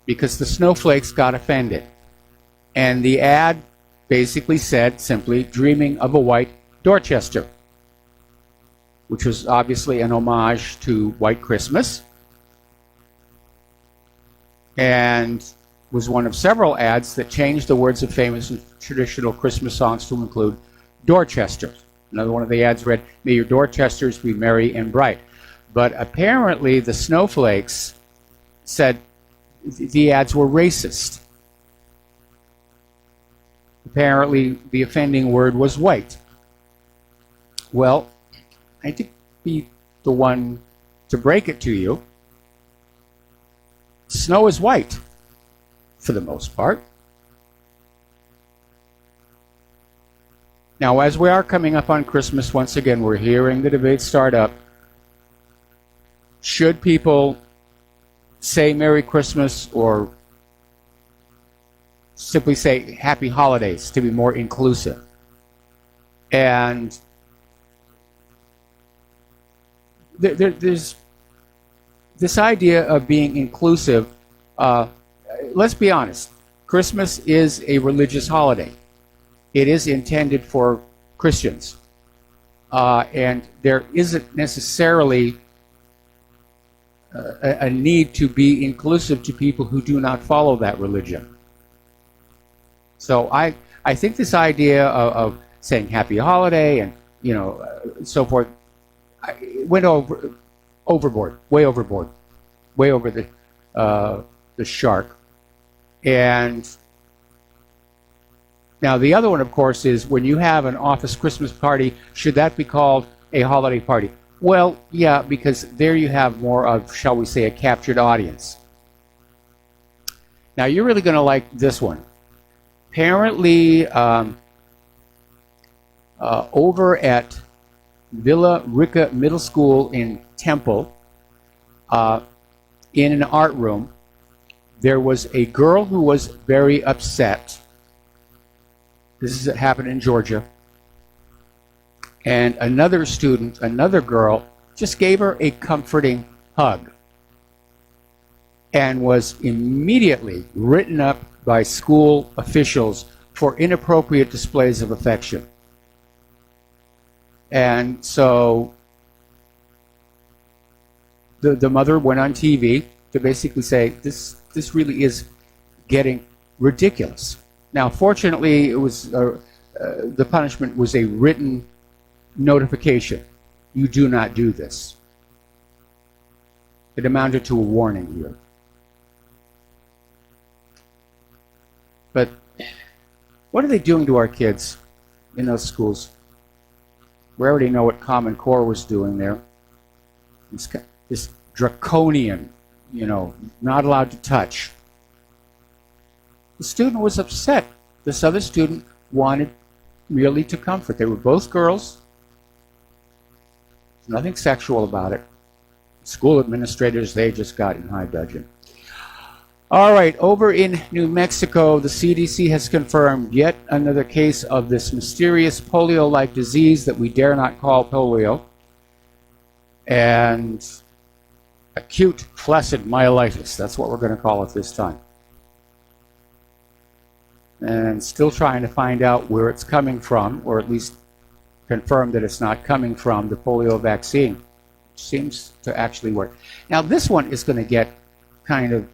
because the snowflakes got offended. And the ad basically said simply, "Dreaming of a White Dorchester," which was obviously an homage to White Christmas, and was one of several ads that changed the words of famous and traditional Christmas songs to include Dorchester. Another one of the ads read, "May your Dorchesters be merry and bright." But apparently the snowflakes said the ads were racist. Apparently the offending word was white. Well, I could be the one to break it to you. Snow is white, for the most part. Now, as we are coming up on Christmas, once again, we're hearing the debate start up. Should people say Merry Christmas or simply say Happy Holidays to be more inclusive? And there's this idea of being inclusive. Let's be honest. Christmas is a religious holiday. It is intended for Christians. And there isn't necessarily a need to be inclusive to people who do not follow that religion. So I think this idea of saying Happy Holiday and, so forth, went overboard, way over the shark. And now the other one, of course, is when you have an office Christmas party, should that be called a holiday party? Well, yeah, because there you have more of, shall we say, a captured audience. Now you're really going to like this one. Apparently, over at Villa Rica Middle School in Temple, in an art room, there was a girl who was very upset. This happened in Georgia. And another student, another girl, just gave her a comforting hug and was immediately written up by school officials for inappropriate displays of affection. And so the mother went on TV to basically say, this really is getting ridiculous. Now, fortunately, it was the punishment was a written notification. You do not do this. It amounted to a warning here. But what are they doing to our kids in those schools? We already know what Common Core was doing there. This draconian, not allowed to touch. The student was upset. This other student wanted merely to comfort. They were both girls. There's nothing sexual about it. School administrators, they just got in high dudgeon. All right, over in New Mexico, the CDC has confirmed yet another case of this mysterious polio-like disease that we dare not call polio, and acute flaccid myelitis. That's what we're going to call it this time. And still trying to find out where it's coming from, or at least confirm that it's not coming from the polio vaccine, which seems to actually work. Now, this one is going to get kind of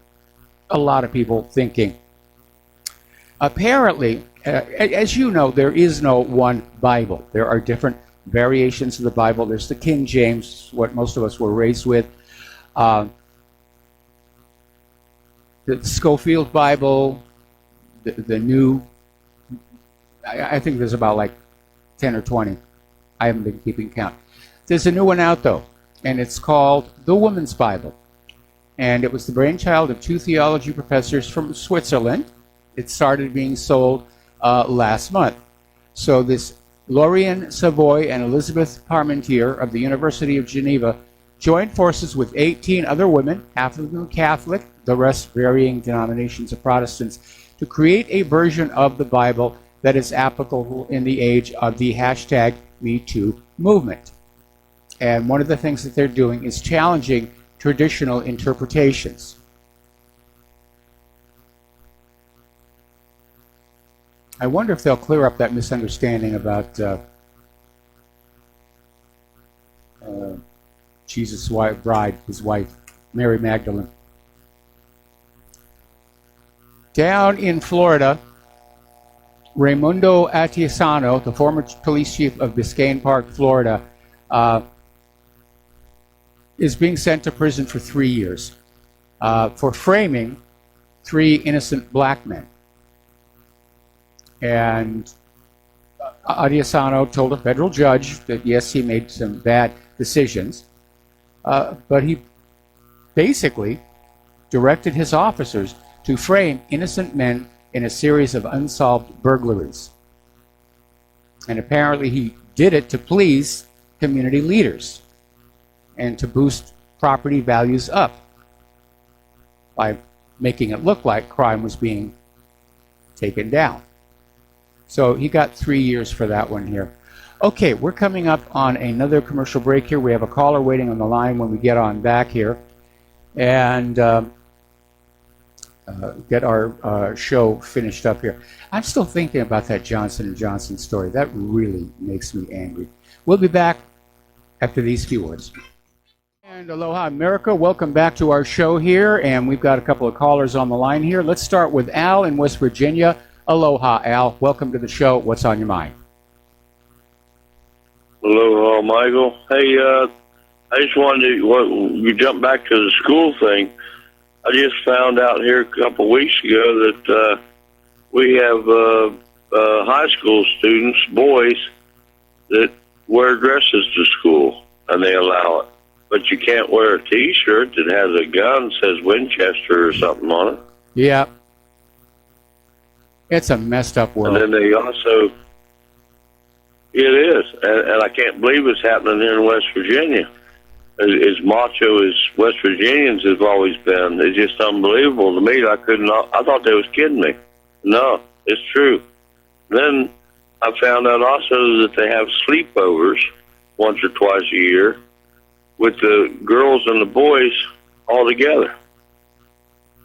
a lot of people thinking. Apparently, as you know, there is no one Bible. There are different variations of the Bible. There's the King James, what most of us were raised with. The Schofield Bible, the new, I think there's about like 10 or 20 I haven't been keeping count. There's a new one out, though, and it's called The Woman's Bible. And it was the brainchild of two theology professors from Switzerland. It started being sold last month. So this Lauriane Savoy and Elizabeth Parmentier of the University of Geneva joined forces with 18 other women, half of them Catholic, the rest varying denominations of Protestants, to create a version of the Bible that is applicable in the age of the hashtag #MeToo movement. And one of the things that they're doing is challenging traditional interpretations. I wonder if they'll clear up that misunderstanding about Jesus' bride, his wife, Mary Magdalene. Down in Florida, Raimundo Attiasano, the former police chief of Biscayne Park, Florida, is being sent to prison for 3 years for framing 3 innocent black men. And Attiasano told a federal judge that, yes, he made some bad decisions, but he basically directed his officers to frame innocent men in a series of unsolved burglaries. And apparently he did it to please community leaders and to boost property values up by making it look like crime was being taken down. So he got 3 years for that one here. Okay, we're coming up on another commercial break here. We have a caller waiting on the line when we get on back here. And get our show finished up here. I'm still thinking about that Johnson & Johnson story. That really makes me angry. We'll be back after these few words. And aloha, America. Welcome back to our show here. And we've got a couple of callers on the line here. Let's start with Al in West Virginia. Aloha, Al. Welcome to the show. What's on your mind? Aloha, Michael. Hey, I just wanted to, you jump back to the school thing. I just found out here a couple of weeks ago that we have high school students, boys, that wear dresses to school, and they allow it. But you can't wear a T-shirt that has a gun, says Winchester or something on it. Yeah. It's a messed up world. And then they also, it is, and I can't believe it's happening here in West Virginia. As macho as West Virginians have always been, it's just unbelievable to me. I thought they was kidding me. No, it's true. Then I found out also that they have sleepovers once or twice a year with the girls and the boys all together,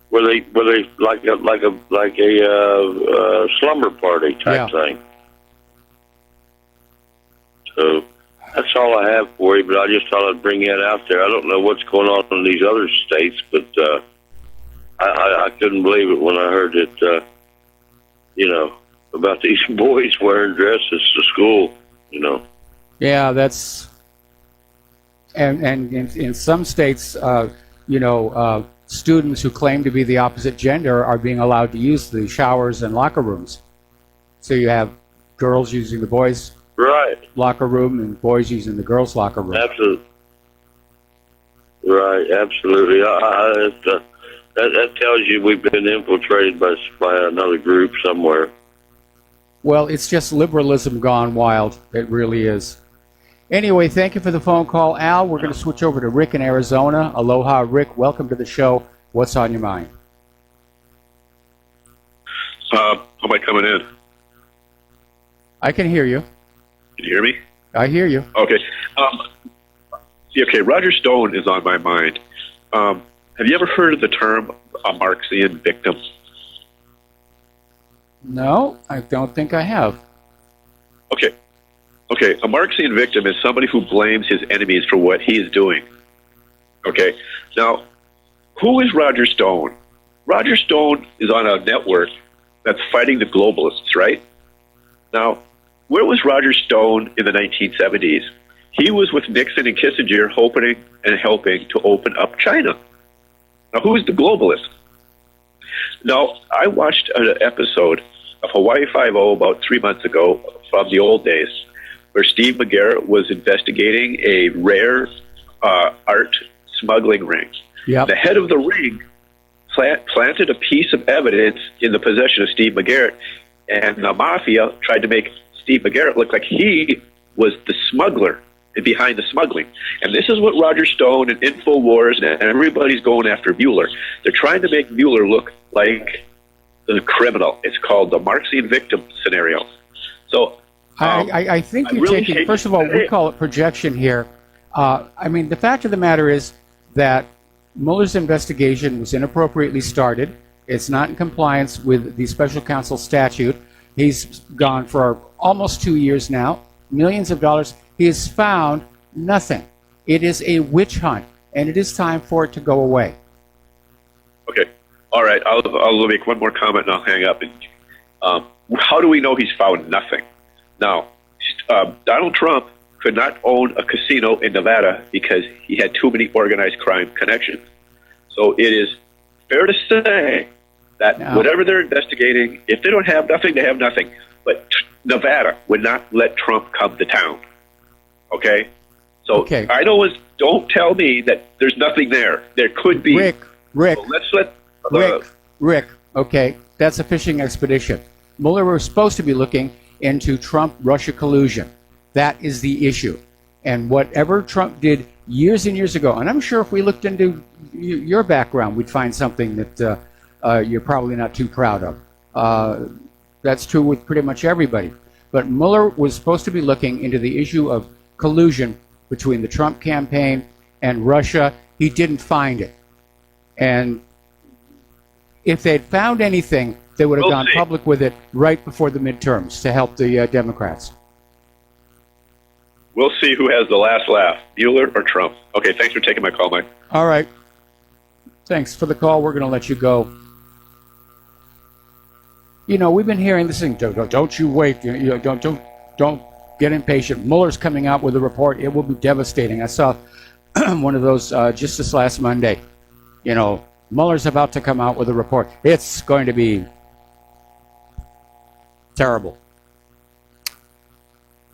where they like a slumber party type thing. So that's all I have for you, but I just thought I'd bring that out there. I don't know what's going on in these other states, but I couldn't believe it when I heard it, about these boys wearing dresses to school, Yeah, that's... And in some states, students who claim to be the opposite gender are being allowed to use the showers and locker rooms. So you have girls using the boys' locker room and boys using the girls' locker room. Absolutely. Right, absolutely. That tells you we've been infiltrated by another group somewhere. Well, it's just liberalism gone wild. It really is. Anyway, thank you for the phone call, Al. We're going to switch over to Rick in Arizona. Aloha, Rick. Welcome to the show. What's on your mind? How am I coming in? I can hear you. Can you hear me? I hear you. Okay. Okay, Roger Stone is on my mind. Have you ever heard of the term a Marxian victim? No, I don't think I have. Okay, a Marxian victim is somebody who blames his enemies for what he is doing. Okay, now, who is Roger Stone? Roger Stone is on a network that's fighting the globalists, right? Now, where was Roger Stone in the 1970s? He was with Nixon and Kissinger hoping and helping to open up China. Now, who is the globalist? Now, I watched an episode of Hawaii Five-0 about 3 months ago from the old days, where Steve McGarrett was investigating a rare art smuggling ring. Yep. The head of the ring planted a piece of evidence in the possession of Steve McGarrett, and the mafia tried to make Steve McGarrett look like he was the smuggler behind the smuggling. And this is what Roger Stone and InfoWars and everybody's going after Mueller. They're trying to make Mueller look like the criminal. It's called the Marxian victim scenario. So I think you're really taking, first of all, we call it projection here. I mean, the fact of the matter is that Mueller's investigation was inappropriately started. It's not in compliance with the special counsel statute. He's gone for almost 2 years now, millions of dollars. He has found nothing. It is a witch hunt, and it is time for it to go away. Okay. All right. I'll make one more comment and I'll hang up. How do we know he's found nothing? Now, Donald Trump could not own a casino in Nevada because he had too many organized crime connections. So it is fair to say that whatever they're investigating, if they don't have nothing, they have nothing. But Nevada would not let Trump come to town. Okay? So I don't tell me that there's nothing there. There could be. Rick, so let's let Rick, okay, that's a fishing expedition. Mueller was supposed to be looking into Trump-Russia collusion. That is the issue. And whatever Trump did years and years ago, and I'm sure if we looked into your background, we'd find something that you're probably not too proud of. That's true with pretty much everybody. But Mueller was supposed to be looking into the issue of collusion between the Trump campaign and Russia. He didn't find it. And if they'd found anything, they would have gone public with it right before the midterms to help the Democrats. We'll see who has the last laugh, Mueller or Trump. Okay, thanks for taking my call, Mike. All right. Thanks for the call. We're going to let you go. You know, we've been hearing this thing, don't you wait, don't get impatient. Mueller's coming out with a report. It will be devastating. I saw one of those just this last Monday. You know, Mueller's about to come out with a report. It's going to be terrible.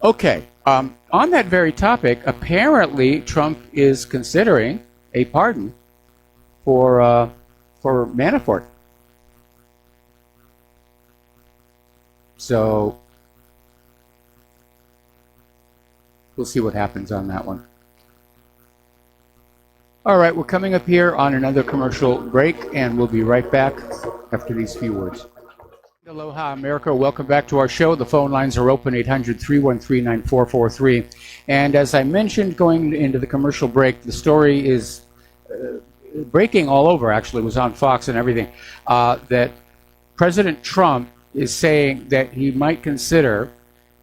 Okay, on that very topic, apparently Trump is considering a pardon for Manafort. So we'll see what happens on that one. All right, we're coming up here on another commercial break, and we'll be right back after these few words. Aloha, America. Welcome back to our show. The phone lines are open, 800-313-9443. And as I mentioned going into the commercial break, the story is breaking all over, actually. It was on Fox and everything, that President Trump is saying that he might consider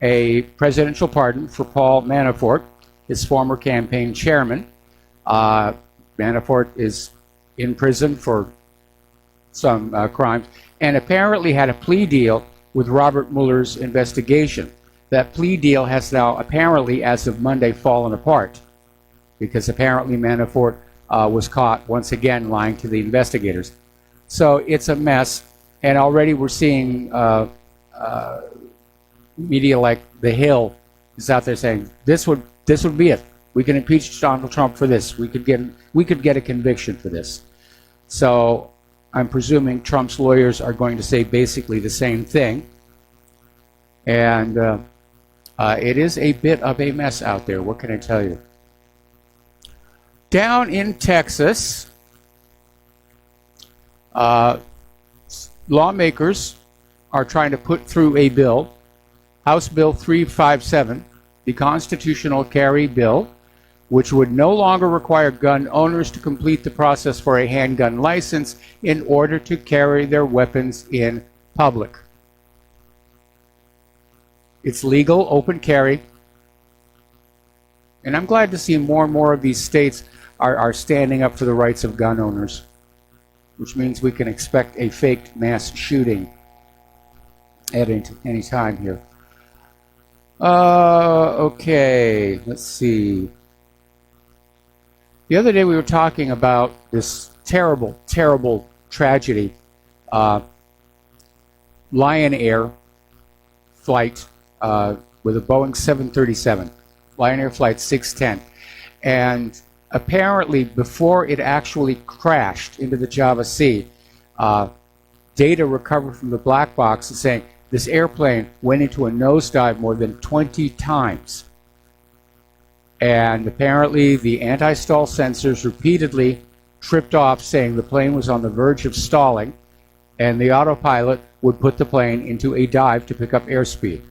a presidential pardon for Paul Manafort, his former campaign chairman. Manafort is in prison for some crimes and apparently had a plea deal with Robert Mueller's investigation. That plea deal has now apparently, as of Monday, fallen apart because apparently Manafort was caught once again lying to the investigators. So it's a mess, and already we're seeing media like The Hill is out there saying this would be it. We can impeach Donald Trump for this. We could get a conviction for this. So I'm presuming Trump's lawyers are going to say basically the same thing. And it is a bit of a mess out there. What can I tell you? Down in Texas, lawmakers are trying to put through a bill, House Bill 357, the constitutional carry bill, which would no longer require gun owners to complete the process for a handgun license in order to carry their weapons in public. It's legal, open carry. And I'm glad to see more and more of these states are standing up for the rights of gun owners, which means we can expect a faked mass shooting at any time here. Okay, let's see. The other day we were talking about this terrible, terrible tragedy. Lion Air flight with a Boeing 737, Lion Air Flight 610. And apparently, before it actually crashed into the Java Sea, data recovered from the black box is saying this airplane went into a nosedive more than 20 times. And apparently, the anti-stall sensors repeatedly tripped off, saying the plane was on the verge of stalling, and the autopilot would put the plane into a dive to pick up airspeed.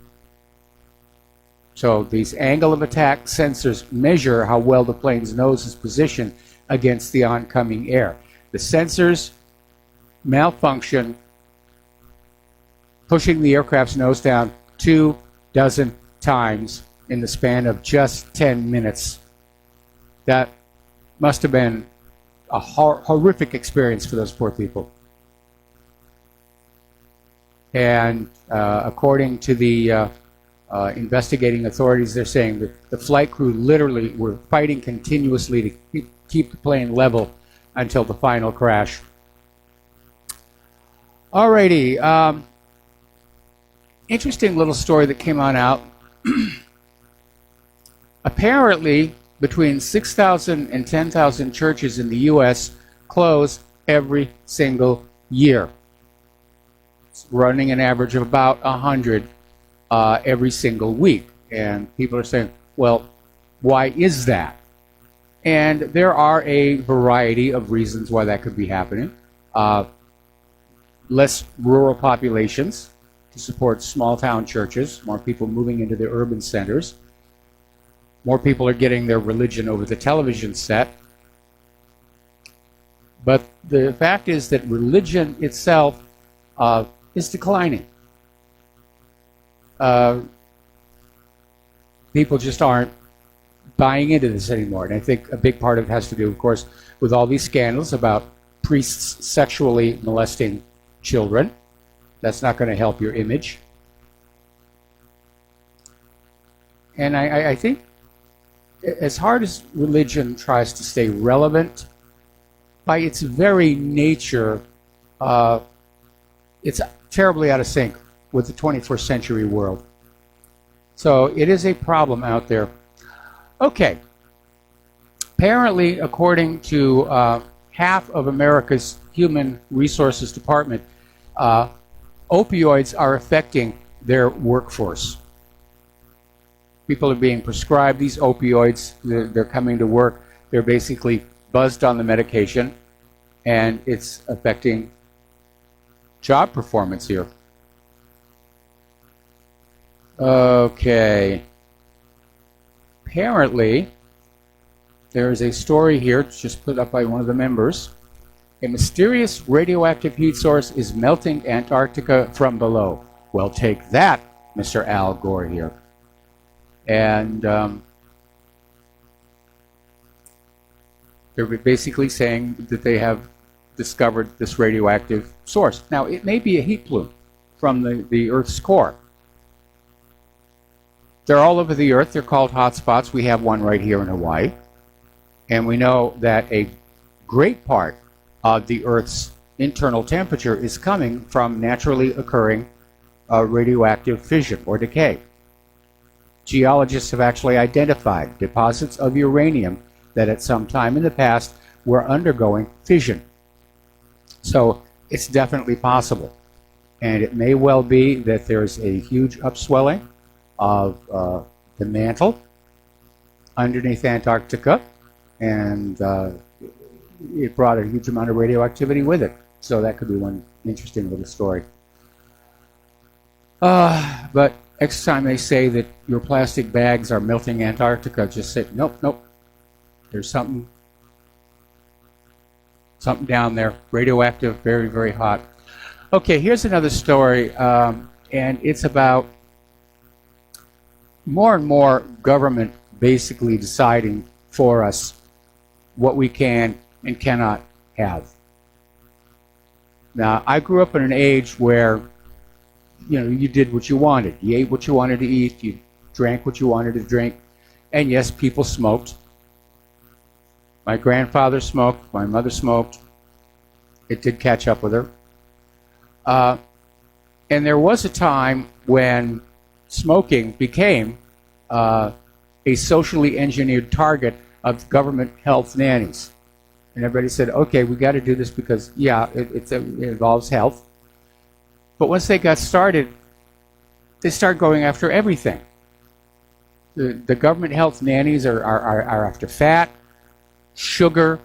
So these angle of attack sensors measure how well the plane's nose is positioned against the oncoming air. The sensors malfunction, pushing the aircraft's nose down 24 times in the span of just 10 minutes. That must have been a horrific experience for those poor people. And according to the investigating authorities, they're saying that the flight crew literally were fighting continuously to keep the plane level until the final crash. Alrighty, interesting little story that came on out. Apparently, between 6,000 and 10,000 churches in the U.S. close every single year. It's running an average of about 100 every single week. And people are saying, well, why is that? And there are a variety of reasons why that could be happening. Less rural populations to support small town churches, more people moving into the urban centers. More people are getting their religion over the television set. But the fact is that religion itself is declining. People just aren't buying into this anymore. And I think a big part of it has to do, of course, with all these scandals about priests sexually molesting children. That's not going to help your image. And I think as hard as religion tries to stay relevant, by its very nature, it's terribly out of sync with the 21st century world. So it is a problem out there. Okay. Apparently, according to half of America's Human Resources Department, opioids are affecting their workforce. People are being prescribed these opioids. They're coming to work. They're basically buzzed on the medication, and it's affecting job performance here. Okay. Apparently, there is a story here just put up by one of the members. A mysterious radioactive heat source is melting Antarctica from below. Well, take that, Mr. Al Gore here. And they're basically saying that they have discovered this radioactive source. Now, it may be a heat plume from the Earth's core. They're all over the Earth. They're called hotspots. We have one right here in Hawaii. And we know that a great part of the Earth's internal temperature is coming from naturally occurring radioactive fission or decay. Geologists have actually identified deposits of uranium that at some time in the past were undergoing fission. So it's definitely possible. And it may well be that there's a huge upswelling of the mantle underneath Antarctica, and it brought a huge amount of radioactivity with it. So that could be one interesting little story. But next time they say that your plastic bags are melting Antarctica, just say, nope, nope. There's something down there, radioactive, very, very hot. Okay, here's another story, and it's about more and more government basically deciding for us what we can and cannot have. Now, I grew up in an age where, you did what you wanted. You ate what you wanted to eat. You drank what you wanted to drink. And yes, people smoked. My grandfather smoked. My mother smoked. It did catch up with her. And there was a time when smoking became a socially engineered target of government health nannies. And everybody said, okay, we got to do this because, yeah, it involves health. But once they got started, they start going after everything. The government health nannies are after fat, sugar,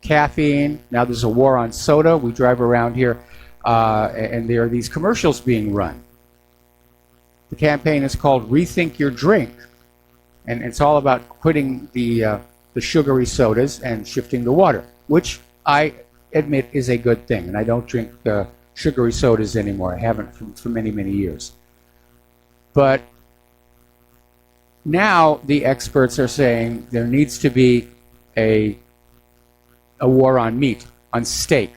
caffeine. Now there's a war on soda. We drive around here, and there are these commercials being run. The campaign is called Rethink Your Drink. And it's all about quitting the sugary sodas and shifting to water, which I admit is a good thing. And I don't drink sugary sodas anymore. I haven't for many, many years. But now the experts are saying there needs to be a war on meat, on steak.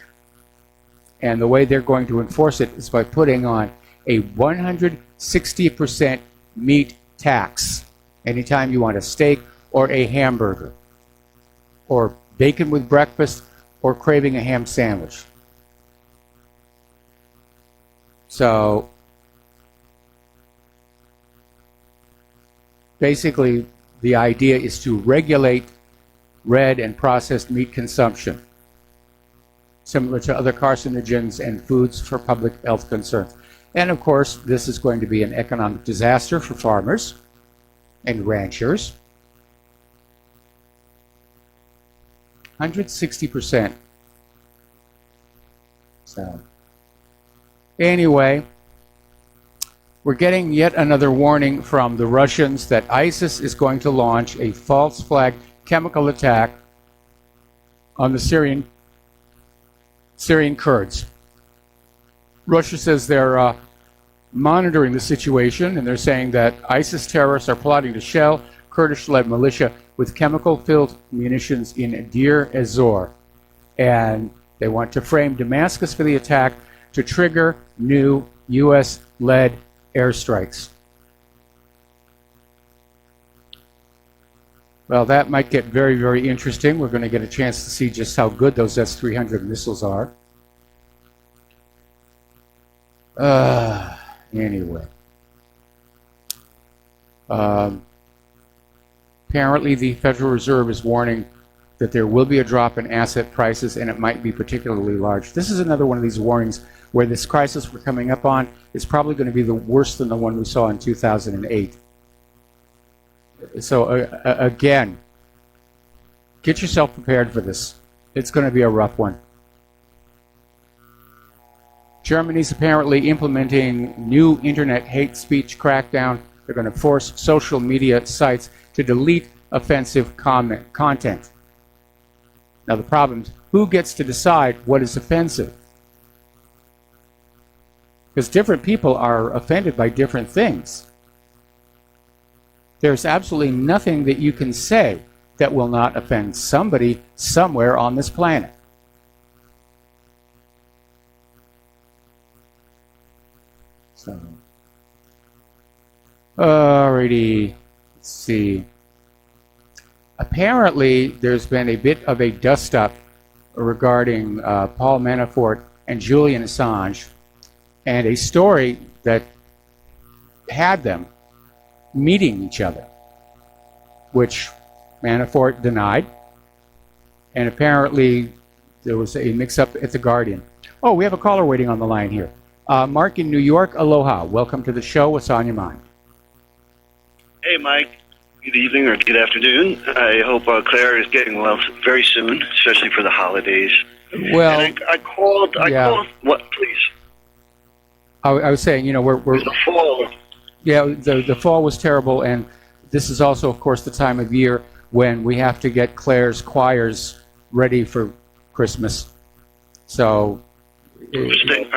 And the way they're going to enforce it is by putting on a 160% meat tax anytime you want a steak or a hamburger, or bacon with breakfast, or craving a ham sandwich. So basically, the idea is to regulate red and processed meat consumption, similar to other carcinogens and foods for public health concerns. And of course, this is going to be an economic disaster for farmers and ranchers. 160%. So, anyway, we're getting yet another warning from the Russians that ISIS is going to launch a false flag chemical attack on the Syrian Kurds. Russia says they're monitoring the situation, and they're saying that ISIS terrorists are plotting to shell Kurdish-led militia with chemical-filled munitions in Deir ez-Zor. And they want to frame Damascus for the attack to trigger new U.S.-led airstrikes. Well, that might get very, very interesting. We're going to get a chance to see just how good those S-300 missiles are. Anyway. Apparently, the Federal Reserve is warning that there will be a drop in asset prices, and it might be particularly large. This is another one of these warnings where this crisis we're coming up on is probably going to be the worse than the one we saw in 2008. So, again, get yourself prepared for this. It's going to be a rough one. Germany's apparently implementing new internet hate speech crackdown. They're going to force social media sites to delete offensive content. Now the problem is, who gets to decide what is offensive? Because different people are offended by different things. There's absolutely nothing that you can say that will not offend somebody somewhere on this planet. So, alrighty, let's see. Apparently, there's been a bit of a dust-up regarding Paul Manafort and Julian Assange, and a story that had them meeting each other, which Manafort denied, and apparently there was a mix-up at The Guardian. Oh, we have a caller waiting on the line here. Mark in New York, aloha. Welcome to the show. What's on your mind? Hey, Mike. Good evening or good afternoon. I hope Claire is getting well very soon, especially for the holidays. Well, and I called. What, please? I was saying, we're the fall. Yeah, the fall was terrible, and this is also, of course, the time of year when we have to get Claire's choirs ready for Christmas. So, I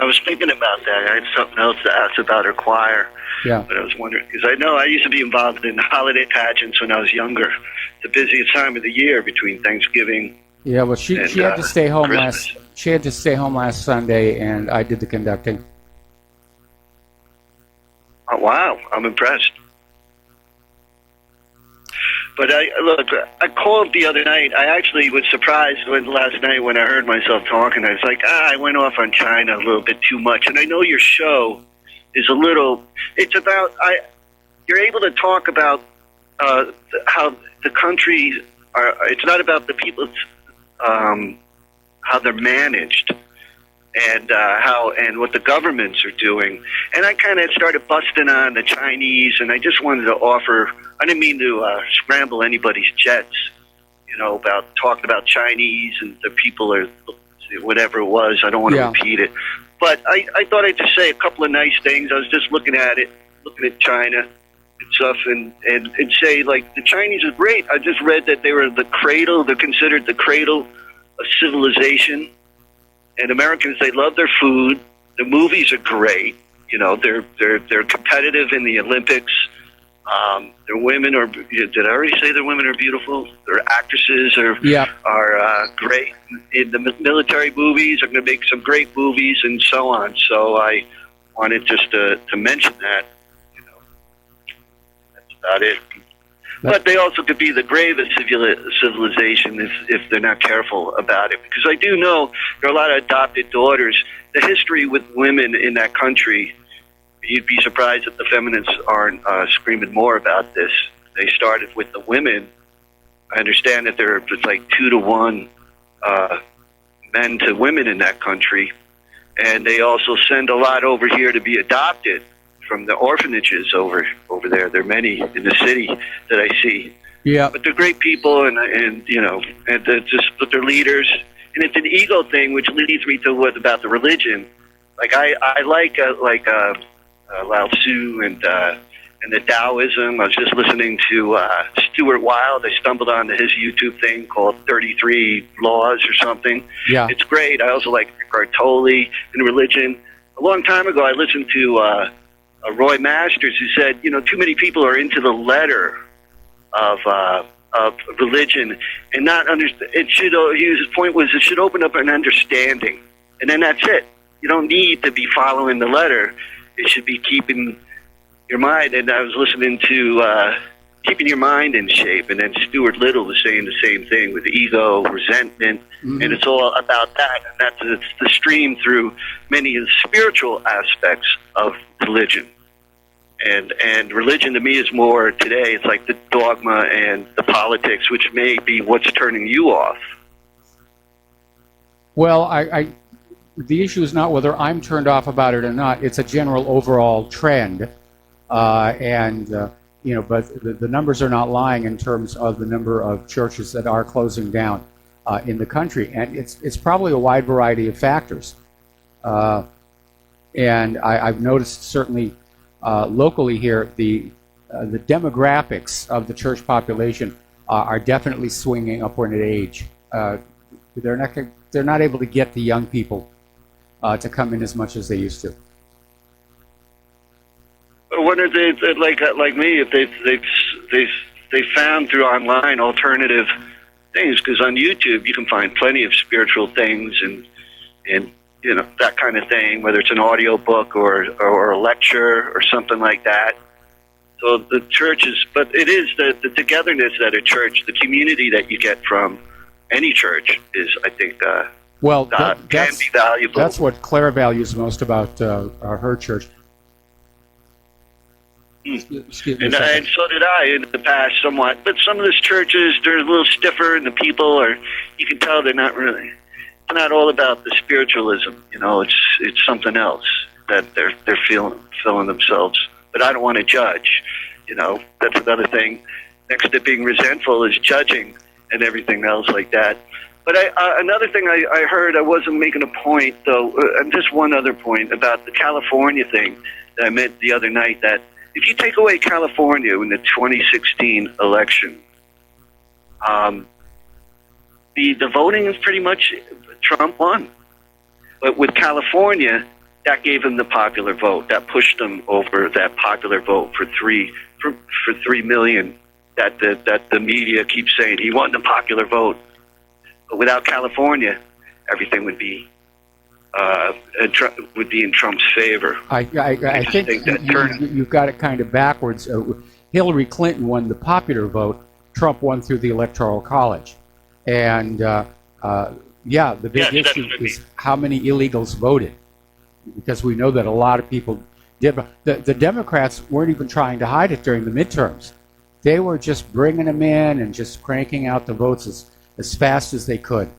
was thinking about that. I had something else to ask about her choir. Yeah. But I was wondering, because I know I used to be involved in holiday pageants when I was younger. The busiest time of the year between Thanksgiving. Yeah, well, she had to stay home Christmas. She had to stay home last Sunday, and I did the conducting. Oh, wow, I'm impressed. But I called the other night. I actually was surprised last night when I heard myself talking. I was like, I went off on China a little bit too much. And I know your show is it's about, you're able to talk about how the country it's not about the people, how they're managed, and what the governments are doing. And I kind of started busting on the Chinese, and I just wanted to offer. I didn't mean to scramble anybody's jets, about talking about Chinese and the people are whatever it was. I don't want to repeat it, but I thought I'd just say a couple of nice things. I was just looking at China and stuff, and say, like, the Chinese are great. I just read that they were the cradle. They're considered the cradle of civilization. And Americans, they love their food. The movies are great. They're competitive in the Olympics. Their women are. Did I already say their women are beautiful? Their actresses are great. In the military movies, are going to make some great movies and so on. So I wanted just to mention that. That's about it. But they also could be the gravest civilization if they're not careful about it. Because I do know there are a lot of adopted daughters. The history with women in that country, you'd be surprised that the feminists aren't screaming more about this. They started with the women. I understand that there's like 2-to-1 men to women in that country. And they also send a lot over here to be adopted from the orphanages over there. There are many in the city that I see. Yeah. But they're great people, and but they're leaders. And it's an ego thing, which leads me to what about the religion. Like I like Lao Tzu and the Taoism. I was just listening to Stuart Wilde. I stumbled onto his YouTube thing called 33 Laws or something. Yeah. It's great. I also like Eckhart Tolle in religion. A long time ago, I listened to Roy Masters, who said, too many people are into the letter of religion and not understand. His point was it should open up an understanding, and then that's it. You don't need to be following the letter. It should be keeping your mind. And I was listening to Keeping Your Mind in Shape, and then Stuart Little was saying the same thing with ego, resentment, and it's all about that. And it's the stream through many of the spiritual aspects of religion. And religion to me is more today, it's like the dogma and the politics, which may be what's turning you off. Well, the issue is not whether I'm turned off about it or not. It's a general overall trend. But the numbers are not lying in terms of the number of churches that are closing down in the country. And it's probably a wide variety of factors. And I've noticed certainly locally here, the demographics of the church population are definitely swinging upward in age. They're not able to get the young people to come in as much as they used to. I wonder if they like me, if they found through online alternative things, because on YouTube you can find plenty of spiritual things and that kind of thing, whether it's an audio book or a lecture or something like that. So the churches, but it is the togetherness at a church, the community that you get from any church is, I think, can be valuable. That's what Claire values most about her church. And so did I in the past somewhat. But some of these churches, they're a little stiffer, and the people are, you can tell they're not really, it's not all about the spiritualism. It's something else that they're filling themselves. But I don't want to judge. That's another thing. Next to being resentful is judging and everything else like that. But another thing I heard, I wasn't making a point, though, and just one other point about the California thing that I meant the other night, that if you take away California in the 2016 election, the voting is pretty much Trump won. But with California, that gave him the popular vote. That pushed him over that popular vote for 3 million. That the media keeps saying he won the popular vote. But without California, everything would be in Trump's favor. I think you've got it kind of backwards. Hillary Clinton won the popular vote. Trump won through the Electoral College. And the big issue is how many illegals voted. Because we know that a lot of people The Democrats weren't even trying to hide it during the midterms. They were just bringing them in and just cranking out the votes as fast as they could.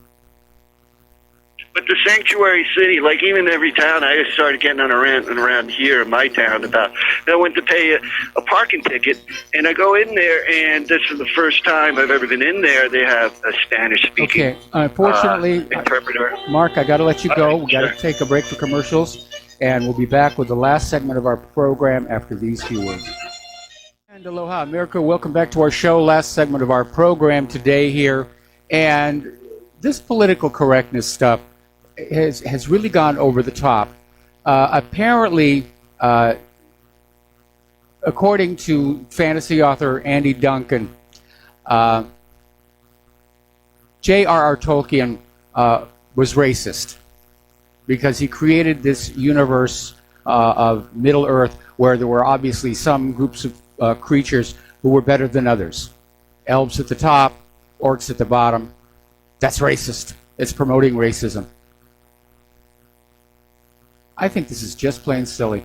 But the sanctuary city, like even every town, I just started getting on a rant around here in my town about, I went to pay a parking ticket, and I go in there, and this is the first time I've ever been in there. They have a Spanish-speaking Okay, unfortunately, interpreter. Mark, I got to let you go. We got to take a break for commercials, and we'll be back with the last segment of our program after these few words. And aloha, America. Welcome back to our show. Last segment of our program today here, and this political correctness stuff has really gone over the top. Apparently, according to fantasy author Andy Duncan, J.R.R. Tolkien was racist because he created this universe of Middle Earth where there were obviously some groups of creatures who were better than others. Elves at the top, orcs at the bottom. That's racist. It's promoting racism. I think this is just plain silly.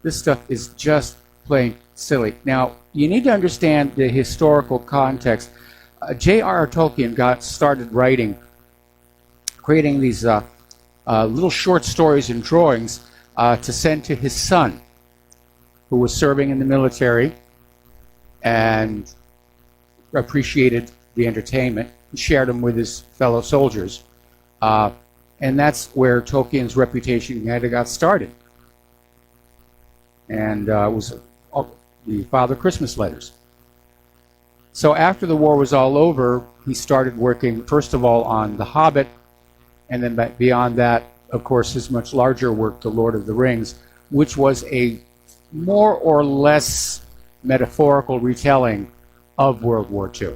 This stuff is just plain silly. Now, you need to understand the historical context. J.R.R. Tolkien got started writing, creating these little short stories and drawings to send to his son, who was serving in the military and appreciated the entertainment, and shared them with his fellow soldiers. And that's where Tolkien's reputation kind of got started. And was the Father Christmas letters. So after the war was all over, he started working, first of all, on The Hobbit, and then beyond that, of course, his much larger work, The Lord of the Rings, which was a more or less metaphorical retelling of World War II.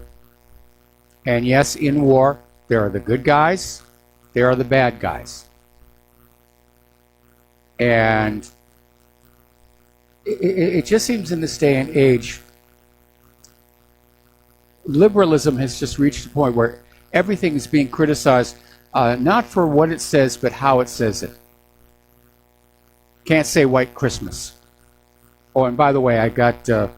And yes, in war, there are the good guys, there are the bad guys. And it just seems in this day and age, liberalism has just reached a point where everything is being criticized, not for what it says, but how it says it. Can't say White Christmas. Oh, and by the way, I got an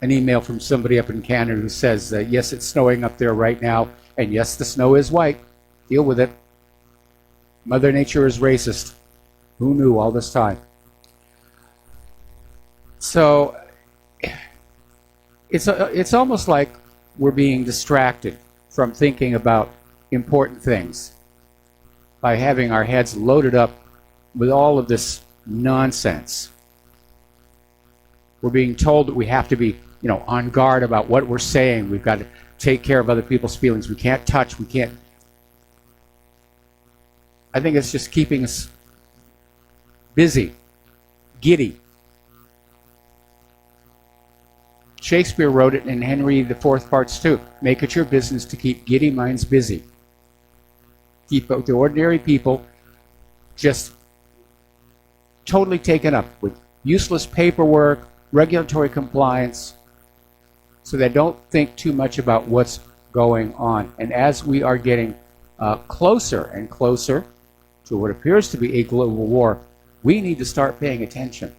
email from somebody up in Canada who says, yes, it's snowing up there right now, and yes, the snow is white. Deal with it. Mother Nature is racist. Who knew all this time? So it's almost like we're being distracted from thinking about important things by having our heads loaded up with all of this nonsense. We're being told that we have to be, on guard about what we're saying. We've got to take care of other people's feelings. We can't touch. We can't. I think it's just keeping us busy, giddy. Shakespeare wrote it in Henry IV Parts 2. Make it your business to keep giddy minds busy. Keep the ordinary people just totally taken up with useless paperwork, regulatory compliance, so they don't think too much about what's going on. And as we are getting closer and closer to what appears to be a global war, we need to start paying attention.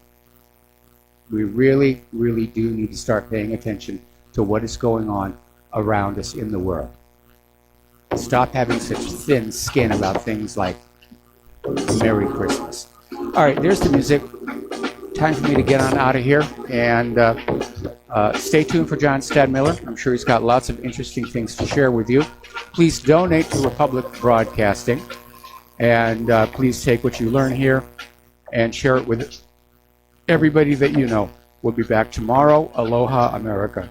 We really, really do need to start paying attention to what is going on around us in the world. Stop having such thin skin about things like Merry Christmas. All right, there's the music. Time for me to get on out of here. And stay tuned for John Stadmiller. I'm sure he's got lots of interesting things to share with you. Please donate to Republic Broadcasting. And please take what you learn here and share it with everybody that you know. We'll be back tomorrow. Aloha, America.